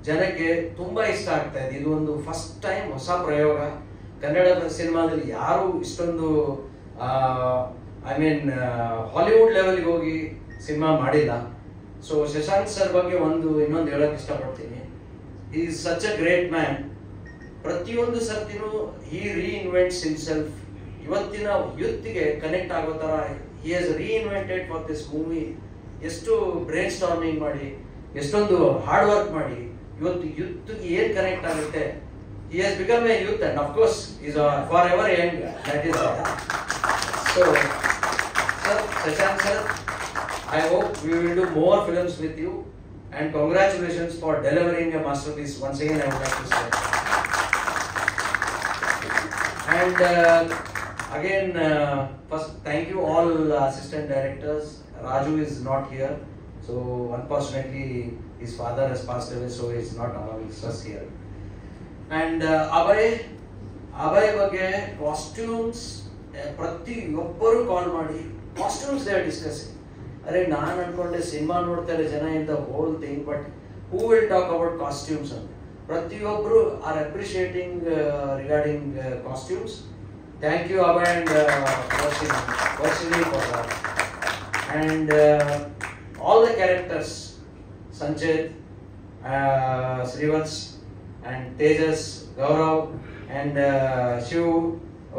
ಜನಕ್ಕೆ ತುಂಬಾ ಇಷ್ಟ ಆಗ್ತಾ ಇದೆ. ಇದು ಒಂದು first time ಹೊಸ ಪ್ರಯೋಗ ಕನ್ನಡ ಸಿನಿಮಾದಲ್ಲಿ. ಯಾರು ಇಷ್ಟೊಂದು ಐ ಮೀನ್ ಹಾಲಿವುಡ್ ಲೆವೆಲ್ಗೆ ಹೋಗಿ ಸಿನಿಮಾ ಮಾಡಿಲ್ಲ. ಸೊ ಶಶಾಂಕ್ ಸರ್ ಬಗ್ಗೆ ಇನ್ನೊಂದು ಹೇಳಕ್ ಇಷ್ಟಪಡ್ತೀನಿ. He is such a great man. ಪ್ರತಿಯೊಂದು ಸರ್ತಿನೂ ಹಿ ರೀಇನ್ವೆಂಟ್ಸ್ ಹಿಮ್ಸೆಲ್ಫ್. ಇವತ್ತಿನ ಯೂತ್ಗೆ ಕನೆಕ್ಟ್ ಆಗೋ ತರ he has reinvented for this movie. ಎಷ್ಟು ಬ್ರೈನ್ ಸ್ಟಾರ್ಮಿಂಗ್ ಮಾಡಿ, ಎಷ್ಟೊಂದು ಹಾರ್ಡ್ ವರ್ಕ್ ಮಾಡಿ ಇವತ್ತು ಯೂತ್ಗೆ ಏನ್ ಕನೆಕ್ಟ್ ಆಗುತ್ತೆ. he has become a youth and of course is forever young. That is so sir, Shashank sir, I hope we will do more films with you and congratulations for delivering a masterpiece. Once again I would like to say. And again first thank you all assistant directors. Raju is not here. So unfortunately his father has passed away, so he's not amongst us here. And Abhay ಬಗ್ಗೆ costumes ಪ್ರತಿಯೊಬ್ಬರು ಕಾಲ್ ಮಾಡಿ costumes they are discussing. ಅರೆ ನಾನು ಅನ್ಕೊಂಡೆ cinema ನೋಡ್ತಾರೆ ಜನ in the whole thing, but who will talk about costumes ಅಂತ. ಪ್ರತಿಯೊಬ್ಬರು are appreciating regarding costumes. Thank you Abhay and Varshini for that. And all the characters, Sanchit, Srivats and Tejas, Gaurav and Shiv,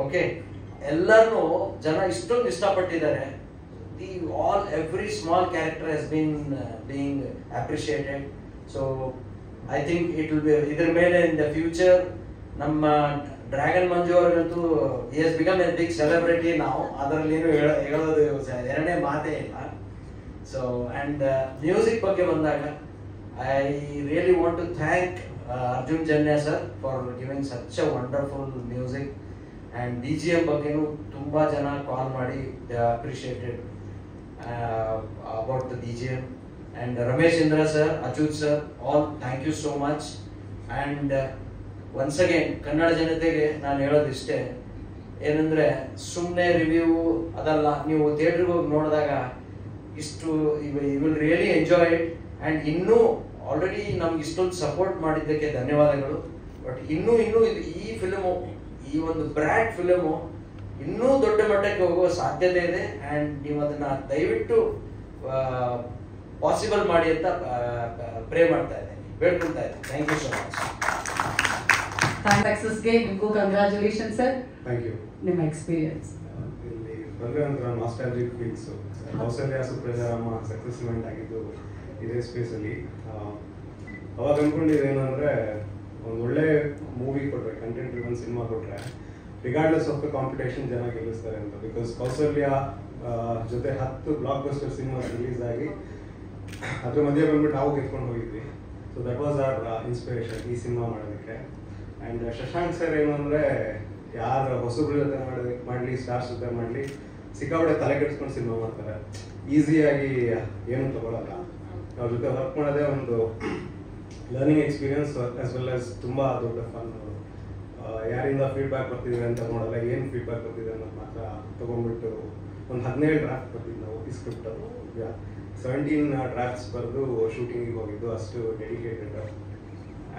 okay, ಎಲ್ಲರನ್ನು ಜನ ಇಷ್ಟೊಂದು ಇಷ್ಟಪಟ್ಟಿದ್ದಾರೆ. Every small character has been being appreciated. So I think it will be ಇದರ ಮೇಲೆ in the future ನಮ್ಮ dragon Manju ಅವರಿಗಂತೂ he has become a big celebrity now. ಅದರಲ್ಲಿ ಏನು ಹೇಳೋದು ಎರಡನೇ ಮಾತೇ ಇಲ್ಲ. ಸೊ ಅಂಡ್ ಮ್ಯೂಸಿಕ್ ಬಗ್ಗೆ ಬಂದಾಗ I really want to thank Arjun Janya sir for giving such a wonderful music. And BGM ಬಗ್ಗೆನೂ ತುಂಬ ಜನ ಕಾಲ್ ಮಾಡಿ they appreciated about the BGM. And Ramesh Indra sir, Achyut sir, all thank you so much. And once again Kannada ಜನತೆಗೆ ನಾನು ಹೇಳೋದಿಷ್ಟೇ ಏನಂದರೆ, ಸುಮ್ಮನೆ review ಅದಲ್ಲ, ನೀವು ಥಿಯೇಟ್ರಿಗೆ ಹೋಗಿ ನೋಡಿದಾಗ ಇಷ್ಟು you will really enjoy it. And ಇನ್ನೂ ಆಲ್ರೆಡಿ ನಮ್ಗೆ ಇಷ್ಟೊಂದು ಸಪೋರ್ಟ್ ಮಾಡಿದ್ದಕ್ಕೆ ಧನ್ಯವಾದಗಳು. ಬಟ್ ಇನ್ನೂ ಈ ಫಿಲ್ಮು, ಈ ಒಂದು ಬ್ರ್ಯಾಡ್ ಫಿಲ್ಮು ಇನ್ನೂ ದೊಡ್ಡ ಮಟ್ಟಕ್ಕೆ ಹೋಗುವ ಸಾಧ್ಯತೆ ಇದೆ. ಆ್ಯಂಡ್ ನೀವು ಅದನ್ನು ದಯವಿಟ್ಟು ಪಾಸಿಬಲ್ ಮಾಡಿ ಅಂತ ಪ್ರೇ ಮಾಡ್ತಾ ಇದ್ದೇನೆ, ಬೇಡ್ಕೊಳ್ತಾ ಇದ್ದೀನಿ. Thank you so much. ಸಕ್ಸಸ್ಗೆ ನಿಮಗೂ ಕಂಗ್ರ್ಯಾಚುಲೇಷನ್ ಸರ್. Thank you. ನಿಮ್ಮ ಎಕ್ಸ್ಪೀರಿಯನ್ಸ್ ಇಲ್ಲಿ ಬಂದರೆ ಒಂಥರ nostalgic feels. Kausalya Suprajarama success event ಆಗಿದ್ದು ಇದೇ ಸ್ಪೇಸಲ್ಲಿ. ಅವಾಗ ಅಂದ್ಕೊಂಡಿದ್ದೇನೆಂದರೆ, ಒಂದು ಒಳ್ಳೆ ಮೂವಿ ಕೊಟ್ಟರೆ, ಕಂಟೆಂಟ್ ಡ್ರಿವನ್ ಸಿನಿಮಾ ಕೊಟ್ಟರೆ, ರಿಗಾರ್ಡ್ಲೆಸ್ ಆಫ್ ದ ಕಾಂಪಿಟೇಷನ್ ಜನ ಗೆಲ್ಲಿಸ್ತಾರೆ ಅಂತ. ಬಿಕಾಸ್ ಕೌಸಲ್ಯ ಜೊತೆ 10 ಬ್ಲಾಕ್ ಬಸ್ಟರ್ ಸಿನಿಮಾ ರಿಲೀಸ್ ಆಗಿ ಅದ್ರ ಮಧ್ಯೆ ಬಂದ್ಬಿಟ್ಟು ನಾವು ಗೆದ್ಕೊಂಡು ಹೋಗಿದ್ವಿ. So that was our inspiration ಈ ಸಿನಿಮಾ ಮಾಡೋದಕ್ಕೆ. ಆ್ಯಂಡ್ ಶಶಾಂಕ್ ಸರ್ ಏನು ಅಂದರೆ, ಯಾರು ಹೊಸಬ್ರ ಜೊತೆ ಮಾಡಲಿ, ಸ್ಟಾರ್ಸ್ ಜೊತೆ ಮಾಡಲಿ, ಸಿಕ್ಕಾಪಟ್ಟೆ ತಲೆ ಕೆಡಿಸ್ಕೊಂಡು ಸಿನಿಮಾ ಮಾಡ್ತಾರೆ. ಈಸಿಯಾಗಿ ಏನು ತಗೊಳ್ಳಲ್ಲ. ಅವ್ರ ಜೊತೆ ವರ್ಕ್ ಮಾಡೋದೇ ಒಂದು learning experience as well as ತುಂಬ ದೊಡ್ಡ ಫನ್. ಯಾರಿಂದ ಫೀಡ್ಬ್ಯಾಕ್ ಬರ್ತಿದೆ ಅಂತ ನೋಡಲ್ಲ, ಏನು ಫೀಡ್ಬ್ಯಾಕ್ ಬರ್ತಿದೆ ಅನ್ನೋದು ಮಾತ್ರ ತೊಗೊಂಡ್ಬಿಟ್ಟು ಒಂದು 17 ಡ್ರಾಫ್ಟ್ ಬರ್ತಿದ್ದು ನಾವು ಈ ಸ್ಕ್ರಿಪ್ಟ್. 17 ಡ್ರಾಫ್ಟ್ಸ್ ಬರೆದು ಶೂಟಿಂಗಿಗೆ ಹೋಗಿದ್ದು, ಅಷ್ಟು ಡೆಡಿಕೇಟೆಡ್.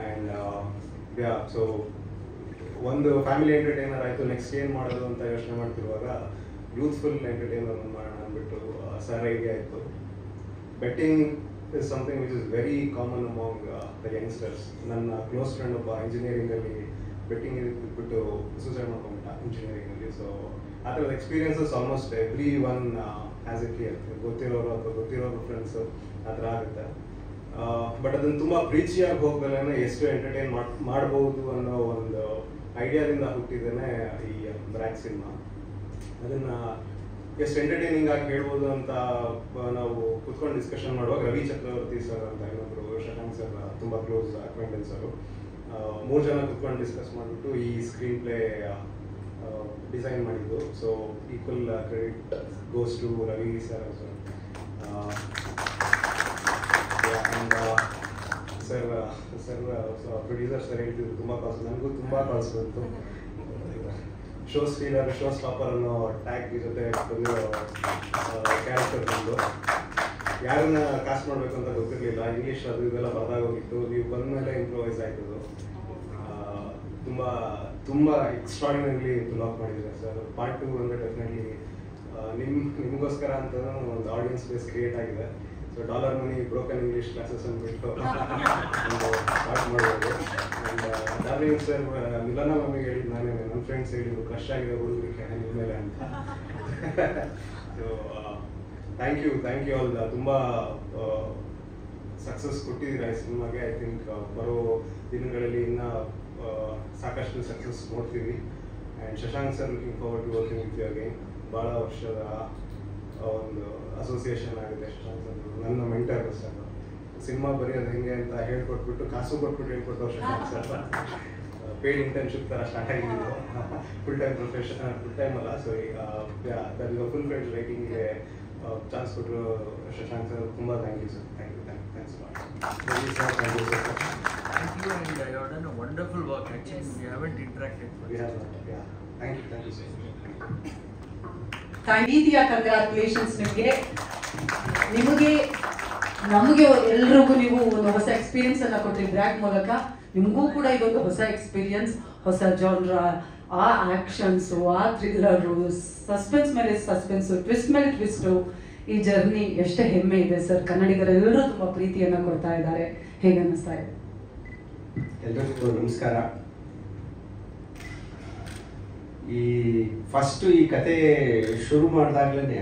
ಆ್ಯಂಡ್ ಸೊ ಒಂದು ಫ್ಯಾಮಿಲಿ ಎಂಟರ್ಟೈನರ್ ಆಯಿತು, ನೆಕ್ಸ್ಟ್ ಏನು ಮಾಡೋದು ಅಂತ ಯೋಚನೆ ಮಾಡ್ತಿರುವಾಗ ಯೂತ್ಫುಲ್ ಎಂಟರ್ಟೈನರ್ ಮಾಡೋಣ ಅಂದ್ಬಿಟ್ಟು ಸರ್ ಐಡಿಯಾ ಆಯಿತು. Betting is something which is very common among the youngsters. ನನ್ನ ಕ್ಲೋಸ್ ಫ್ರೆಂಡ್ ಒಬ್ಬ ಇಂಜಿನಿಯರಿಂಗಲ್ಲಿ ಬೆಟ್ಟಿಂಗ್ ಬಿಟ್ಟು ಸೂಸೈಡ್ ಮಾಡ್ಕೊಂಬಿಟ್ಟ ಇಂಜಿನಿಯರಿಂಗಲ್ಲಿ. ಸೊ ಆ ಥರದ experiences almost every one has it here. ಗೊತ್ತಿರೋರು ಅಥವಾ ಗೊತ್ತಿರೋರು ಫ್ರೆಂಡ್ಸು ಆ ಥರ ಆಗುತ್ತೆ. ಬಟ್ ಅದನ್ನು ತುಂಬ ಪ್ರೀಚಿಯಾಗಿ ಹೋಗ್ದಲ್ಲೇ ಎಷ್ಟು ಎಂಟರ್ಟೈನ್ ಮಾಡ್ಬೋದು ಅನ್ನೋ ಒಂದು ಐಡಿಯಾದಿಂದ ಹುಟ್ಟಿದ್ದೇನೆ ಈ ಬ್ರ್ಯಾಕ್ ಸಿನಿಮಾ. ಅದನ್ನು ಎಷ್ಟು ಎಂಟರ್ಟೈನಿಂಗ್ ಆಗಿ ಹೇಳ್ಬೋದು ಅಂತ ನಾವು ಕುತ್ಕೊಂಡು ಡಿಸ್ಕಷನ್ ಮಾಡುವಾಗ ರವಿ ಚಕ್ರವರ್ತಿ ಸರ್ ಅಂತ ಇನ್ನೊಬ್ರು ಶಶಾಂಕ್ ಸರ್ ತುಂಬ ಕ್ಲೋಸ್ ಅಕ್ವೆಂಟೆನ್ಸ್ ಅವರು, 3 ಜನ ಕುತ್ಕೊಂಡು ಡಿಸ್ಕಸ್ ಮಾಡಿಬಿಟ್ಟು ಈ ಸ್ಕ್ರೀನ್ ಪ್ಲೇ ಡಿಸೈನ್ ಮಾಡಿದ್ದು. So equal credit goes to Ravi sir sir. Sir producer sir ಹೇಳ್ತಿದ್ರು ತುಂಬ ಕಾಲ್ಸ್, ನನಗೂ ತುಂಬ ಕಾಲ್ಸ್ ಬಂತು. ಶೋ ಸ್ಟೀಲರ್, ಶೋ ಸ್ಟಾಪರ್ ಅನ್ನೋ ಟ್ಯಾಗ್ ಜೊತೆ ಬಂದಿರೋ ಕ್ಯಾರೆಕ್ಟರ್ ಬಂದು ಯಾರನ್ನ ಕಾಸ್ಟ್ ಮಾಡಬೇಕು ಅಂತ ಗೊತ್ತಿರಲಿಲ್ಲ. ಇಂಗ್ಲೀಷ್ ಅದು ಇದೆಲ್ಲ ಬರ್ದಾಗೋಗಿತ್ತು. ನೀವು ಬಂದಮೇಲೆ ಇಂಪ್ರೂವೈಸ್ ಆಯ್ತದು. ತುಂಬ ಎಕ್ಸ್ಟ್ರಾರ್ಡಿನರಿ ಲಾಕ್ ಮಾಡಿದ್ದಾರೆ ಸರ್. ಪಾರ್ಟ್ 2 ಅಂದರೆ ಡೆಫಿನೆಟ್ಲಿ ನಿಮಗೋಸ್ಕರ ಅಂತ ಒಂದು ಆಡಿಯನ್ಸ್ ಬೇಸ್ ಕ್ರಿಯೇಟ್ ಆಗಿದೆ. ಸೊ ಡಾಲರ್ ಮನಿ ಬ್ರೋಕನ್ ಇಂಗ್ಲೀಷ್ ಕ್ಲಾಸಸ್ ಅಂದ್ಬಿಟ್ಟು ಸ್ಟಾರ್ಟ್ ಮಾಡ್ಬೋದು. ಆ್ಯಂಡ್ ಡಾರ್ಲಿಂಗ್ ಸರ್ ಮಿಲನ ಮಮ್ಮಿಗೆ ಹೇಳಿದ್ದು ನಾನೇ, ನನ್ನ ಫ್ರೆಂಡ್ಸ್ ಹೇಳಿದ್ರು ಕ್ರಶ್ ಆಗಿದೆ ಹುಡುಗರಿಗೆ ನಿಮ್ಮ ಮೇಲೆ ಅಂತ. So thank you all. ತುಂಬ ಸಕ್ಸಸ್ ಕೊಟ್ಟಿದ್ದೀರಾ ಈ ಸಿನಿಮಾಗೆ. ಐ ಥಿಂಕ್ ಬರೋ ದಿನಗಳಲ್ಲಿ ಇನ್ನೂ ಸಾಕಷ್ಟು ಸಕ್ಸಸ್ ನೋಡ್ತೀವಿ. And Shashank sir looking forward to working with you again. ಭಾಳ ವರ್ಷದ ಒಂದು ಅಸೋಸಿಯೇಷನ್ ಆಗಿದೆ ಶಶಾಂಕ್ ಸರ್. ನನ್ನ ಮೆಂಟರ್ ಸರ್. ಸಿನಿಮಾ ಬರೆಯೋದು ಹೆಂಗೆ ಅಂತ ಹೇಳ್ಕೊಟ್ಬಿಟ್ಟು, ಕಾಸು ಕೊಟ್ಬಿಟ್ಟು ಹೇಳ್ಕೊಟ್ಟವ್ರು ಶಶಾಂಕ್ ಸರ್. ಪೇಡ್ ಇಂಟರ್ನ್ಶಿಪ್ ಥರ ಸ್ಟಾರ್ಟ್ ಆಗಿದ್ದು. Full time profession, full time ಅಲ್ಲ ಸಾರಿ, ಫುಲ್ ಫ್ಲೆಡ್ಜ್ ರೈಟಿಂಗ್ಗೆ ಚಾನ್ಸ್ ಕೊಟ್ಟರು ಶಶಾಂಕ್ ಸರ್, ತುಂಬ thank you sir. Thanks sir. Thank you sir. Thank you, and you have done a wonderful work. Actually, we haven't interacted much. Thank you sir. ರೀತಿಯ congratulations ನಿಮಗೆ ನಮಗೆ ಎಲ್ರಿಗೂ ನೀವು ಒಂದು ಹೊಸ ಎಕ್ಸ್ಪೀರಿಯನ್ಸ್ ಅನ್ನ ಕೊಟ್ರಿ ಬ್ರ್ಯಾಕ್ ಮೂಲಕ. ನಿಮಗೂ ಕೂಡ ಇದೊಂದು ಹೊಸ ಎಕ್ಸ್ಪೀರಿಯನ್ಸ್, ಹೊಸ ಜಾನ್ರ, ಆ ಆಕ್ಷನ್ಸು, ಆ ಥ್ರಿಲ್ಲರು, ಸಸ್ಪೆನ್ಸ್ ಮೇಲೆ ಸಸ್ಪೆನ್ಸು, ಟ್ವಿಸ್ಟ್ ಮೇಲೆ ಟ್ವಿಸ್ಟು. ಈ ಜರ್ನಿ ಎಷ್ಟೇ ಹೆಮ್ಮೆ ಇದೆ ಸರ್. ಕನ್ನಡಿಗರೆಲ್ಲರೂ ತುಂಬ ಪ್ರೀತಿಯನ್ನು ಕೊಡ್ತಾ ಇದ್ದಾರೆ. ಹೇಗೆ ಅನ್ನಿಸ್ತಾ ಇದೆ? ಎಲ್ರಿಗೂ ನಮಸ್ಕಾರ. ಈ ಫಸ್ಟು ಈ ಕತೆ ಶುರು ಮಾಡಿದಾಗಲೇ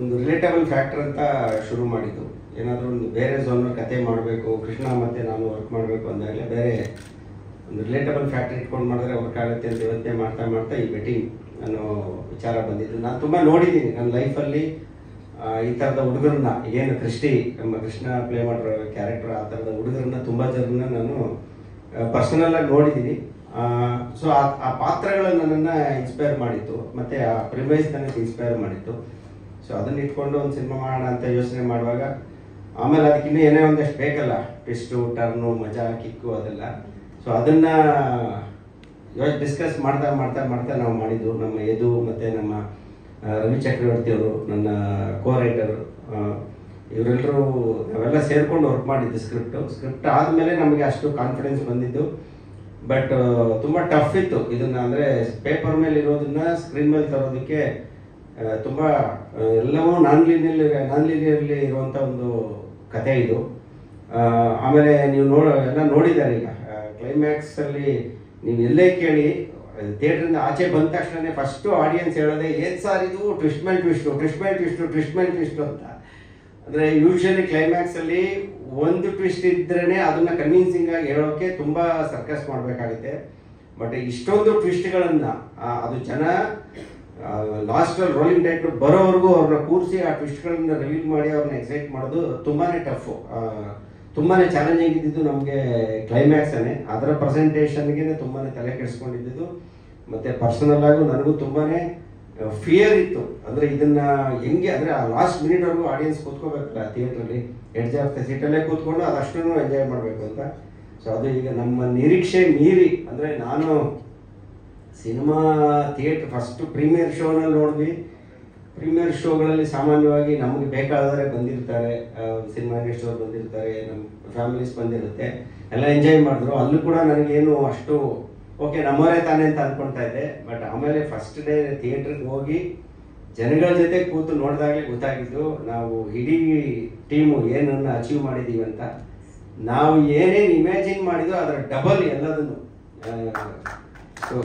ಒಂದು ರಿಲೇಟಬಲ್ ಫ್ಯಾಕ್ಟರ್ ಅಂತ ಶುರು ಮಾಡಿದ್ದು. ಏನಾದರೂ ಒಂದು ಬೇರೆ ಝೋನರ್ ಕತೆ ಮಾಡಬೇಕು, ಕೃಷ್ಣ ಮತ್ತು ನಾನು ವರ್ಕ್ ಮಾಡಬೇಕು ಅಂದಾಗಲೇ ಬೇರೆ ಒಂದು ರಿಲೇಟಬಲ್ ಫ್ಯಾಕ್ಟರ್ ಇಟ್ಕೊಂಡು ಮಾಡಿದ್ರೆ ವರ್ಕ್ ಆಗುತ್ತೆ ಅಂತ ಯೋಚನೆ ಮಾಡ್ತಾ ಮಾಡ್ತಾ ಈ ಬೆಟ್ಟಿಂಗ್ ಅನ್ನೋ ವಿಚಾರ ಬಂದಿದ್ದು. ನಾನು ತುಂಬ ನೋಡಿದ್ದೀನಿ ನನ್ನ ಲೈಫಲ್ಲಿ ಈ ಥರದ ಹುಡುಗರನ್ನ, ಏನು ನಮ್ಮ ಕೃಷ್ಣ ಪ್ಲೇ ಮಾಡಿರೋ ಕ್ಯಾರೆಕ್ಟರ್, ಆ ಥರದ ಹುಡುಗರನ್ನ ತುಂಬ ಜನರನ್ನ ನಾನು ಪರ್ಸನಲಾಗಿ ನೋಡಿದ್ದೀನಿ. ಸೊ ಆ ಪಾತ್ರಗಳು ನನ್ನನ್ನು ಇನ್ಸ್ಪೈರ್ ಮಾಡಿತ್ತು, ಮತ್ತು ಆ ಪ್ರಿಮೈಸ್ ನನಗೆ ಇನ್ಸ್ಪೈರ್ ಮಾಡಿತ್ತು. ಸೊ ಅದನ್ನ ಇಟ್ಕೊಂಡು ಒಂದು ಸಿನಿಮಾ ಮಾಡೋಣ ಅಂತ ಯೋಚನೆ ಮಾಡುವಾಗ ಆಮೇಲೆ ಅದಕ್ಕಿನ್ನೂ ಏನೇ ಒಂದಷ್ಟು ಬೇಕಲ್ಲ, ಟ್ವಿಸ್ಟು, ಟರ್ನು, ಮಜಾ, ಕಿಕ್ಕು ಅದೆಲ್ಲ. ಸೊ ಅದನ್ನು ಡಿಸ್ಕಸ್ ಮಾಡ್ತಾ ಮಾಡ್ತಾ ಮಾಡ್ತಾ ನಾವು ಮಾಡಿದ್ದು. ನಮ್ಮ ಯದು ಮತ್ತು ನಮ್ಮ ರವಿ ಚಕ್ರವರ್ತಿ ಅವರು, ನನ್ನ ಕೋ-ರೈಟರು, ಇವರೆಲ್ಲರೂ ನಾವೆಲ್ಲ ಸೇರ್ಕೊಂಡು ವರ್ಕ್ ಮಾಡಿದ್ದು ಸ್ಕ್ರಿಪ್ಟ್ ಆದಮೇಲೆ ನಮಗೆ ಅಷ್ಟು ಕಾನ್ಫಿಡೆನ್ಸ್ ಬಂದಿದ್ದು. ಬಟ್ ತುಂಬ ಟಫ್ ಇತ್ತು ಇದನ್ನು, ಅಂದರೆ ಪೇಪರ್ ಮೇಲೆ ಇರೋದನ್ನ ಸ್ಕ್ರೀನ್ ಮೇಲೆ ತರೋದಕ್ಕೆ ತುಂಬ ಎಲ್ಲವೂ ನಾನ್ ಲೀನಿಯರ್ಲಿ ಇರುವಂಥ ಒಂದು ಕತೆ ಇದು. ಆಮೇಲೆ ನೀವು ಎಲ್ಲ ನೋಡಿದ್ದಾರೆ ಈಗ ಕ್ಲೈಮ್ಯಾಕ್ಸಲ್ಲಿ. ನೀವು ಎಲ್ಲೇ ಕೇಳಿ ಥಿಯೇಟ್ರಿಂದ ಆಚೆ ಬಂದ ತಕ್ಷಣ ಫಸ್ಟು ಆಡಿಯನ್ಸ್ ಹೇಳೋದೇ ಏನು ಸರ್ ಇದು ಟ್ವಿಸ್ಟ್ ಮೇಲೆ ಟ್ವಿಸ್ಟು ಅಂತ. ಅಂದರೆ ಯೂಶಲಿ ಕ್ಲೈಮ್ಯಾಕ್ಸಲ್ಲಿ ಒಂದು ಟ್ವಿಸ್ಟ್ ಇದ್ರೇ ಅದನ್ನು ಕನ್ವಿನ್ಸಿಂಗ್ ಆಗಿ ಹೇಳೋಕ್ಕೆ ತುಂಬ ಸರ್ಕಸ್ ಮಾಡಬೇಕಾಗುತ್ತೆ. ಬಟ್ ಇಷ್ಟೊಂದು ಟ್ವಿಸ್ಟ್ಗಳನ್ನು ಅದು ಜನ ಲಾಸ್ಟಲ್ಲಿ ರೋಲಿಂಗ್ ಡೈಟ್ ಬರೋವರೆಗೂ ಅವ್ರನ್ನ ಕೂರಿಸಿ ಆ ಟ್ವಿಸ್ಟ್ಗಳನ್ನ ರಿವೀಲ್ ಮಾಡಿ ಅವ್ರನ್ನ ಎಕ್ಸೈಟ್ ಮಾಡೋದು ತುಂಬಾ ಟಫು, ತುಂಬಾ ಚಾಲೆಂಜಿಂಗ್ ಇದ್ದಿದ್ದು ನಮಗೆ ಕ್ಲೈಮ್ಯಾಕ್ಸನ್ನೇ. ಅದರ ಪ್ರೆಸೆಂಟೇಷನ್ಗೆ ತುಂಬಾ ತಲೆ ಕೆಡಿಸ್ಕೊಂಡಿದ್ದು. ಮತ್ತು ಪರ್ಸನಲ್ ಆಗು ನನಗೂ ತುಂಬಾ ಫಿಯರ್ ಇತ್ತು. ಅಂದರೆ ಇದನ್ನು ಹೆಂಗೆ, ಅಂದರೆ ಆ ಲಾಸ್ಟ್ ಮಿನಿಟ್ವರೆಗೂ ಆಡಿಯನ್ಸ್ ಕೂತ್ಕೋಬೇಕಲ್ಲ ಥಿಯೇಟ್ರಲ್ಲಿ, ಎಡ್ಜ್ ಆಫ್ ದ ಸೀಟಲ್ಲೇ ಕೂತ್ಕೊಂಡು ಅದಷ್ಟನ್ನು ಎಂಜಾಯ್ ಮಾಡಬೇಕು ಅಂತ. ಸೊ ಅದು ಈಗ ನಮ್ಮ ನಿರೀಕ್ಷೆ ಮೀರಿ, ಅಂದರೆ ನಾನು ಸಿನಿಮಾ ಥಿಯೇಟ್ರ್ ಫಸ್ಟು ಪ್ರೀಮಿಯರ್ ಶೋನಲ್ಲಿ ನೋಡಿದ್ವಿ. ಪ್ರೀಮಿಯರ್ ಶೋಗಳಲ್ಲಿ ಸಾಮಾನ್ಯವಾಗಿ ನಮಗೆ ಬೇಕಾದರೆ ಬಂದಿರ್ತಾರೆ, ಸಿನಿಮಾ ಇಂಡಸ್ಟ್ರಿಯವ್ರು ಬಂದಿರ್ತಾರೆ, ನಮ್ಮ ಫ್ಯಾಮಿಲೀಸ್ ಬಂದಿರುತ್ತೆ, ಎಲ್ಲ ಎಂಜಾಯ್ ಮಾಡಿದ್ರು. ಅಲ್ಲೂ ಕೂಡ ನನಗೇನು ಅಷ್ಟು ಓಕೆ ನಮ್ಮವರೇ ತಾನೇ ಅಂತ ಅಂದ್ಕೊಳ್ತಾ ಇದ್ದೆ. ಬಟ್ ಆಮೇಲೆ ಫಸ್ಟ್ ಡೇ ಥಿಯೇಟ್ರಿಗೆ ಹೋಗಿ ಜನಗಳ ಜೊತೆ ಕೂತು ನೋಡಿದಾಗಲೇ ಗೊತ್ತಾಗಿದ್ದು ನಾವು ಇಡೀ ಟೀಮು ಏನನ್ನು ಅಚೀವ್ ಮಾಡಿದ್ದೀವಿ ಅಂತ. ನಾವು ಏನೇನು ಇಮ್ಯಾಜಿನ್ ಮಾಡಿದ್ವು ಅದರ ಡಬಲ್ ಎಲ್ಲದನ್ನು. ಸೊ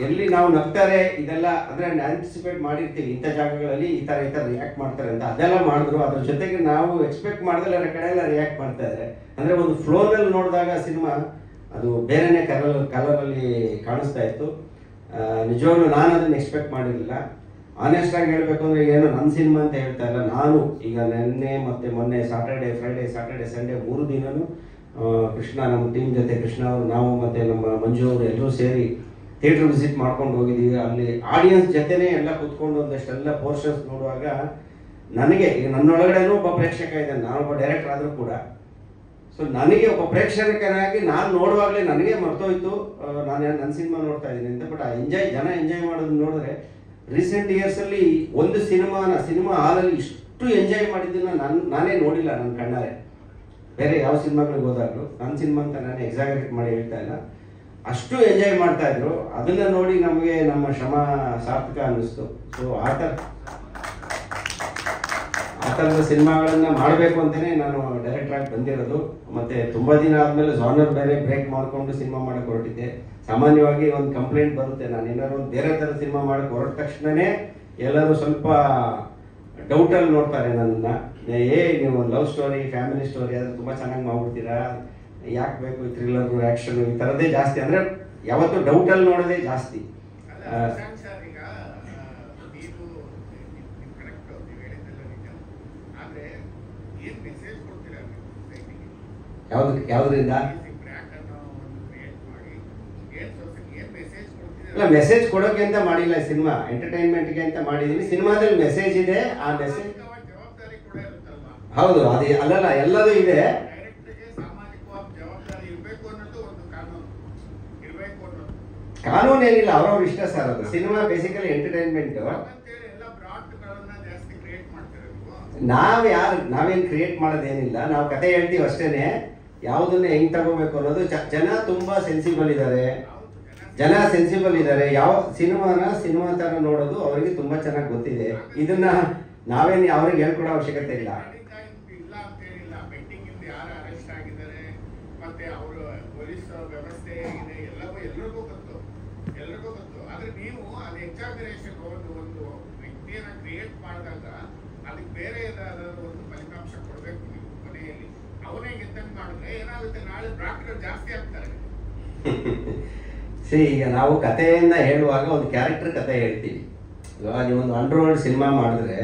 ಎಲ್ಲಿ ನಾವು ನಗ್ತಾರೆ ಇದೆಲ್ಲ, ಅಂದರೆ ಆಂಟಿಸಿಪೇಟ್ ಮಾಡಿರ್ತೀವಿ ಇಂಥ ಜಾಗಗಳಲ್ಲಿ ಈ ಥರ ರಿಯಾಕ್ಟ್ ಮಾಡ್ತಾರೆ ಅಂತ, ಅದೆಲ್ಲ ಮಾಡಿದ್ರು. ಅದ್ರ ಜೊತೆಗೆ ನಾವು ಎಕ್ಸ್ಪೆಕ್ಟ್ ಮಾಡ್ದಲ್ಲ ಕಡೆ ಎಲ್ಲ ರಿಯಾಕ್ಟ್ ಮಾಡ್ತಾ ಇದ್ದಾರೆ. ಅಂದರೆ ಒಂದು ಫ್ಲೋನಲ್ಲಿ ನೋಡಿದಾಗ ಸಿನಿಮಾ ಅದು ಬೇರೆನೇ ಕಲರಲ್ಲಿ ಕಾಣಿಸ್ತಾ ಇತ್ತು. ನಿಜವಾಗ್ಲೂ ನಾನು ಅದನ್ನು ಎಕ್ಸ್ಪೆಕ್ಟ್ ಮಾಡಿರಲಿಲ್ಲ. ಆನೆಸ್ಟಾಗಿ ಹೇಳಬೇಕು ಅಂದರೆ ಏನು ನನ್ನ ಸಿನಿಮಾ ಅಂತ ಹೇಳ್ತಾ ಇಲ್ಲ. ನಾನು ಈಗ ನೆನ್ನೆ ಮತ್ತು ಮೊನ್ನೆ ಫ್ರೈಡೆ ಸಾಟರ್ಡೆ ಸಂಡೇ 3 ದಿನವೂ ಕೃಷ್ಣ ನಮ್ಮ ಟೀಮ್ ಜೊತೆ, ಕೃಷ್ಣ ಅವರು, ನಾವು ಮತ್ತು ನಮ್ಮ ಮಂಜು ಅವರು ಎಲ್ಲರೂ ಸೇರಿ ಥಿಯೇಟ್ರ್ ವಿಸಿಟ್ ಮಾಡ್ಕೊಂಡು ಹೋಗಿದ್ದೀವಿ. ಅಲ್ಲಿ ಆಡಿಯನ್ಸ್ ಜೊತೆನೇ ಎಲ್ಲ ಕೂತ್ಕೊಂಡು ಒಂದಷ್ಟೆಲ್ಲ ಪೋರ್ಷನ್ಸ್ ನೋಡುವಾಗ ನನಗೆ ಈಗ ನನ್ನೊಳಗಡೆನೂ ಒಬ್ಬ ಪ್ರೇಕ್ಷಕ ಇದ್ದಾನೆ, ನಾನೊಬ್ಬ ಡೈರೆಕ್ಟರ್ ಆದರೂ ಕೂಡ. ಸೊ ನನಗೆ ಒಬ್ಬ ಪ್ರೇಕ್ಷಕನಾಗಿ ನಾನು ನೋಡುವಾಗಲೇ ನನಗೆ ಮರ್ತೋಯ್ತು ನಾನು ನನ್ನ ಸಿನಿಮಾ ನೋಡ್ತಾ ಇದ್ದೀನಿ ಅಂತ. ಬಟ್ ಜನ ಎಂಜಾಯ್ ಮಾಡೋದನ್ನ ನೋಡಿದ್ರೆ ರೀಸೆಂಟ್ ಇಯರ್ಸಲ್ಲಿ ಒಂದು ಸಿನಿಮಾ ಹಾಲಲ್ಲಿ ಇಷ್ಟು ಎಂಜಾಯ್ ಮಾಡಿದ್ದನ್ನು ನಾನೇ ನೋಡಿಲ್ಲ ನನ್ನ ಕಣ್ಣಾರೆ. ಬೇರೆ ಯಾವ ಸಿನಿಮಾಗಳಿಗೆ ಹೋದಾಗಲೂ ನನ್ನ ಸಿನಿಮಾ ಅಂತ ನಾನು ಎಕ್ಸಾಗರೇಟ್ ಮಾಡಿ ಹೇಳ್ತಾ ಇಲ್ಲ, ಅಷ್ಟು ಎಂಜಾಯ್ ಮಾಡ್ತಾ ಇದ್ರು. ಅದನ್ನು ನೋಡಿ ನಮಗೆ ನಮ್ಮ ಶ್ರಮ ಸಾರ್ಥಕ ಅನ್ನಿಸ್ತು. ಸೊ ಆ ಥರದ ಸಿನಿಮಾಗಳನ್ನು ಮಾಡಬೇಕು ಅಂತಲೇ ನಾನು ಡೈರೆಕ್ಟ್ರಾಗಿ ಬಂದಿರೋದು. ಮತ್ತು ತುಂಬ ದಿನ ಆದಮೇಲೆ ಜಾನರ್ ಬೇರೆ ಬ್ರೇಕ್ ಮಾಡಿಕೊಂಡು ಸಿನಿಮಾ ಮಾಡೋಕ್ಕೆ ಹೊರಟಿದ್ದೆ. ಸಾಮಾನ್ಯವಾಗಿ ಒಂದು ಕಂಪ್ಲೇಂಟ್ ಬರುತ್ತೆ, ನಾನು ಏನಾದ್ರು ಒಂದು ಬೇರೆ ಥರ ಸಿನಿಮಾ ಮಾಡೋಕ್ಕೆ ಹೊರಟ ತಕ್ಷಣವೇ ಎಲ್ಲರೂ ಸ್ವಲ್ಪ ಡೌಟಲ್ಲಿ ನೋಡ್ತಾರೆ ನನ್ನನ್ನು. ನೀವು ಒಂದು ಲವ್ ಸ್ಟೋರಿ, ಫ್ಯಾಮಿಲಿ ಸ್ಟೋರಿ ಆದರೆ ತುಂಬ ಚೆನ್ನಾಗಿ ಮಾಡ್ಬಿಡ್ತೀರಾ, ಯಾಕೆ ಬೇಕು ಈ ಥ್ರಿಲ್ಲರು, ಆ್ಯಕ್ಷನು ಈ ಥರದ್ದೇ ಜಾಸ್ತಿ. ಅಂದರೆ ಯಾವತ್ತೂ ಡೌಟಲ್ಲಿ ನೋಡೋದೇ ಜಾಸ್ತಿ. ಯಾವುದರಿಂದ ಅಲ್ಲ ಮೆಸೇಜ್ ಕೊಡೋಕೆ ಅಂತ ಮಾಡಿಲ್ಲ ಸಿನಿಮಾ, ಎಂಟರ್ಟೈನ್ಮೆಂಟ್ಗೆ ಅಂತ ಮಾಡಿದೀನಿ. ಸಿನಿಮಾದಲ್ಲಿ ಮೆಸೇಜ್ ಇದೆ, ಆ ಮೆಸೇಜ್ ಹೌದು, ಅದು ಅಲ್ಲಲ್ಲ ಎಲ್ಲದೂ ಇದೆ. ಕಾನೂನು ಏನಿಲ್ಲ, ಅವ್ರವ್ರ ಇಷ್ಟ ಸರ್. ಅದು ಸಿನಿಮಾ ಬೇಸಿಕಲಿ ಎಂಟರ್ಟೈನ್ಮೆಂಟ್. ನಾವೇನು ಕ್ರಿಯೇಟ್ ಮಾಡೋದೇನಿಲ್ಲ, ನಾವು ಕತೆ ಹೇಳ್ತೀವಿ ಅಷ್ಟೇನೆ. ಯಾವುದನ್ನ ಹೆಂಗ್ ತಗೋಬೇಕು ಅನ್ನೋದು ಜನ ತುಂಬಾ ಸೆನ್ಸಿಬಲ್ ಇದ್ದಾರೆ, ಯಾವ ಸಿನಿಮಾ ತರ ನೋಡೋದು ಅವರಿಗೆ ತುಂಬಾ ಚೆನ್ನಾಗಿ ಗೊತ್ತಿದೆ. ಇದನ್ನ ನಾವೇನು ಅವ್ರಿಗೆ ಹೇಳ್ಕೊಡೋ ಅವಶ್ಯಕತೆ ಇಲ್ಲ. ಈಗ ನಾವು ಕಥೆಯನ್ನ ಹೇಳುವಾಗ ಒಂದು ಕ್ಯಾರೆಕ್ಟರ್ ಕತೆ ಹೇಳ್ತೀವಿ. ಇವಾಗ ನೀವೊಂದು ಅಂಡರ್ವರ್ಲ್ಡ್ ಸಿನಿಮಾ ಮಾಡಿದ್ರೆ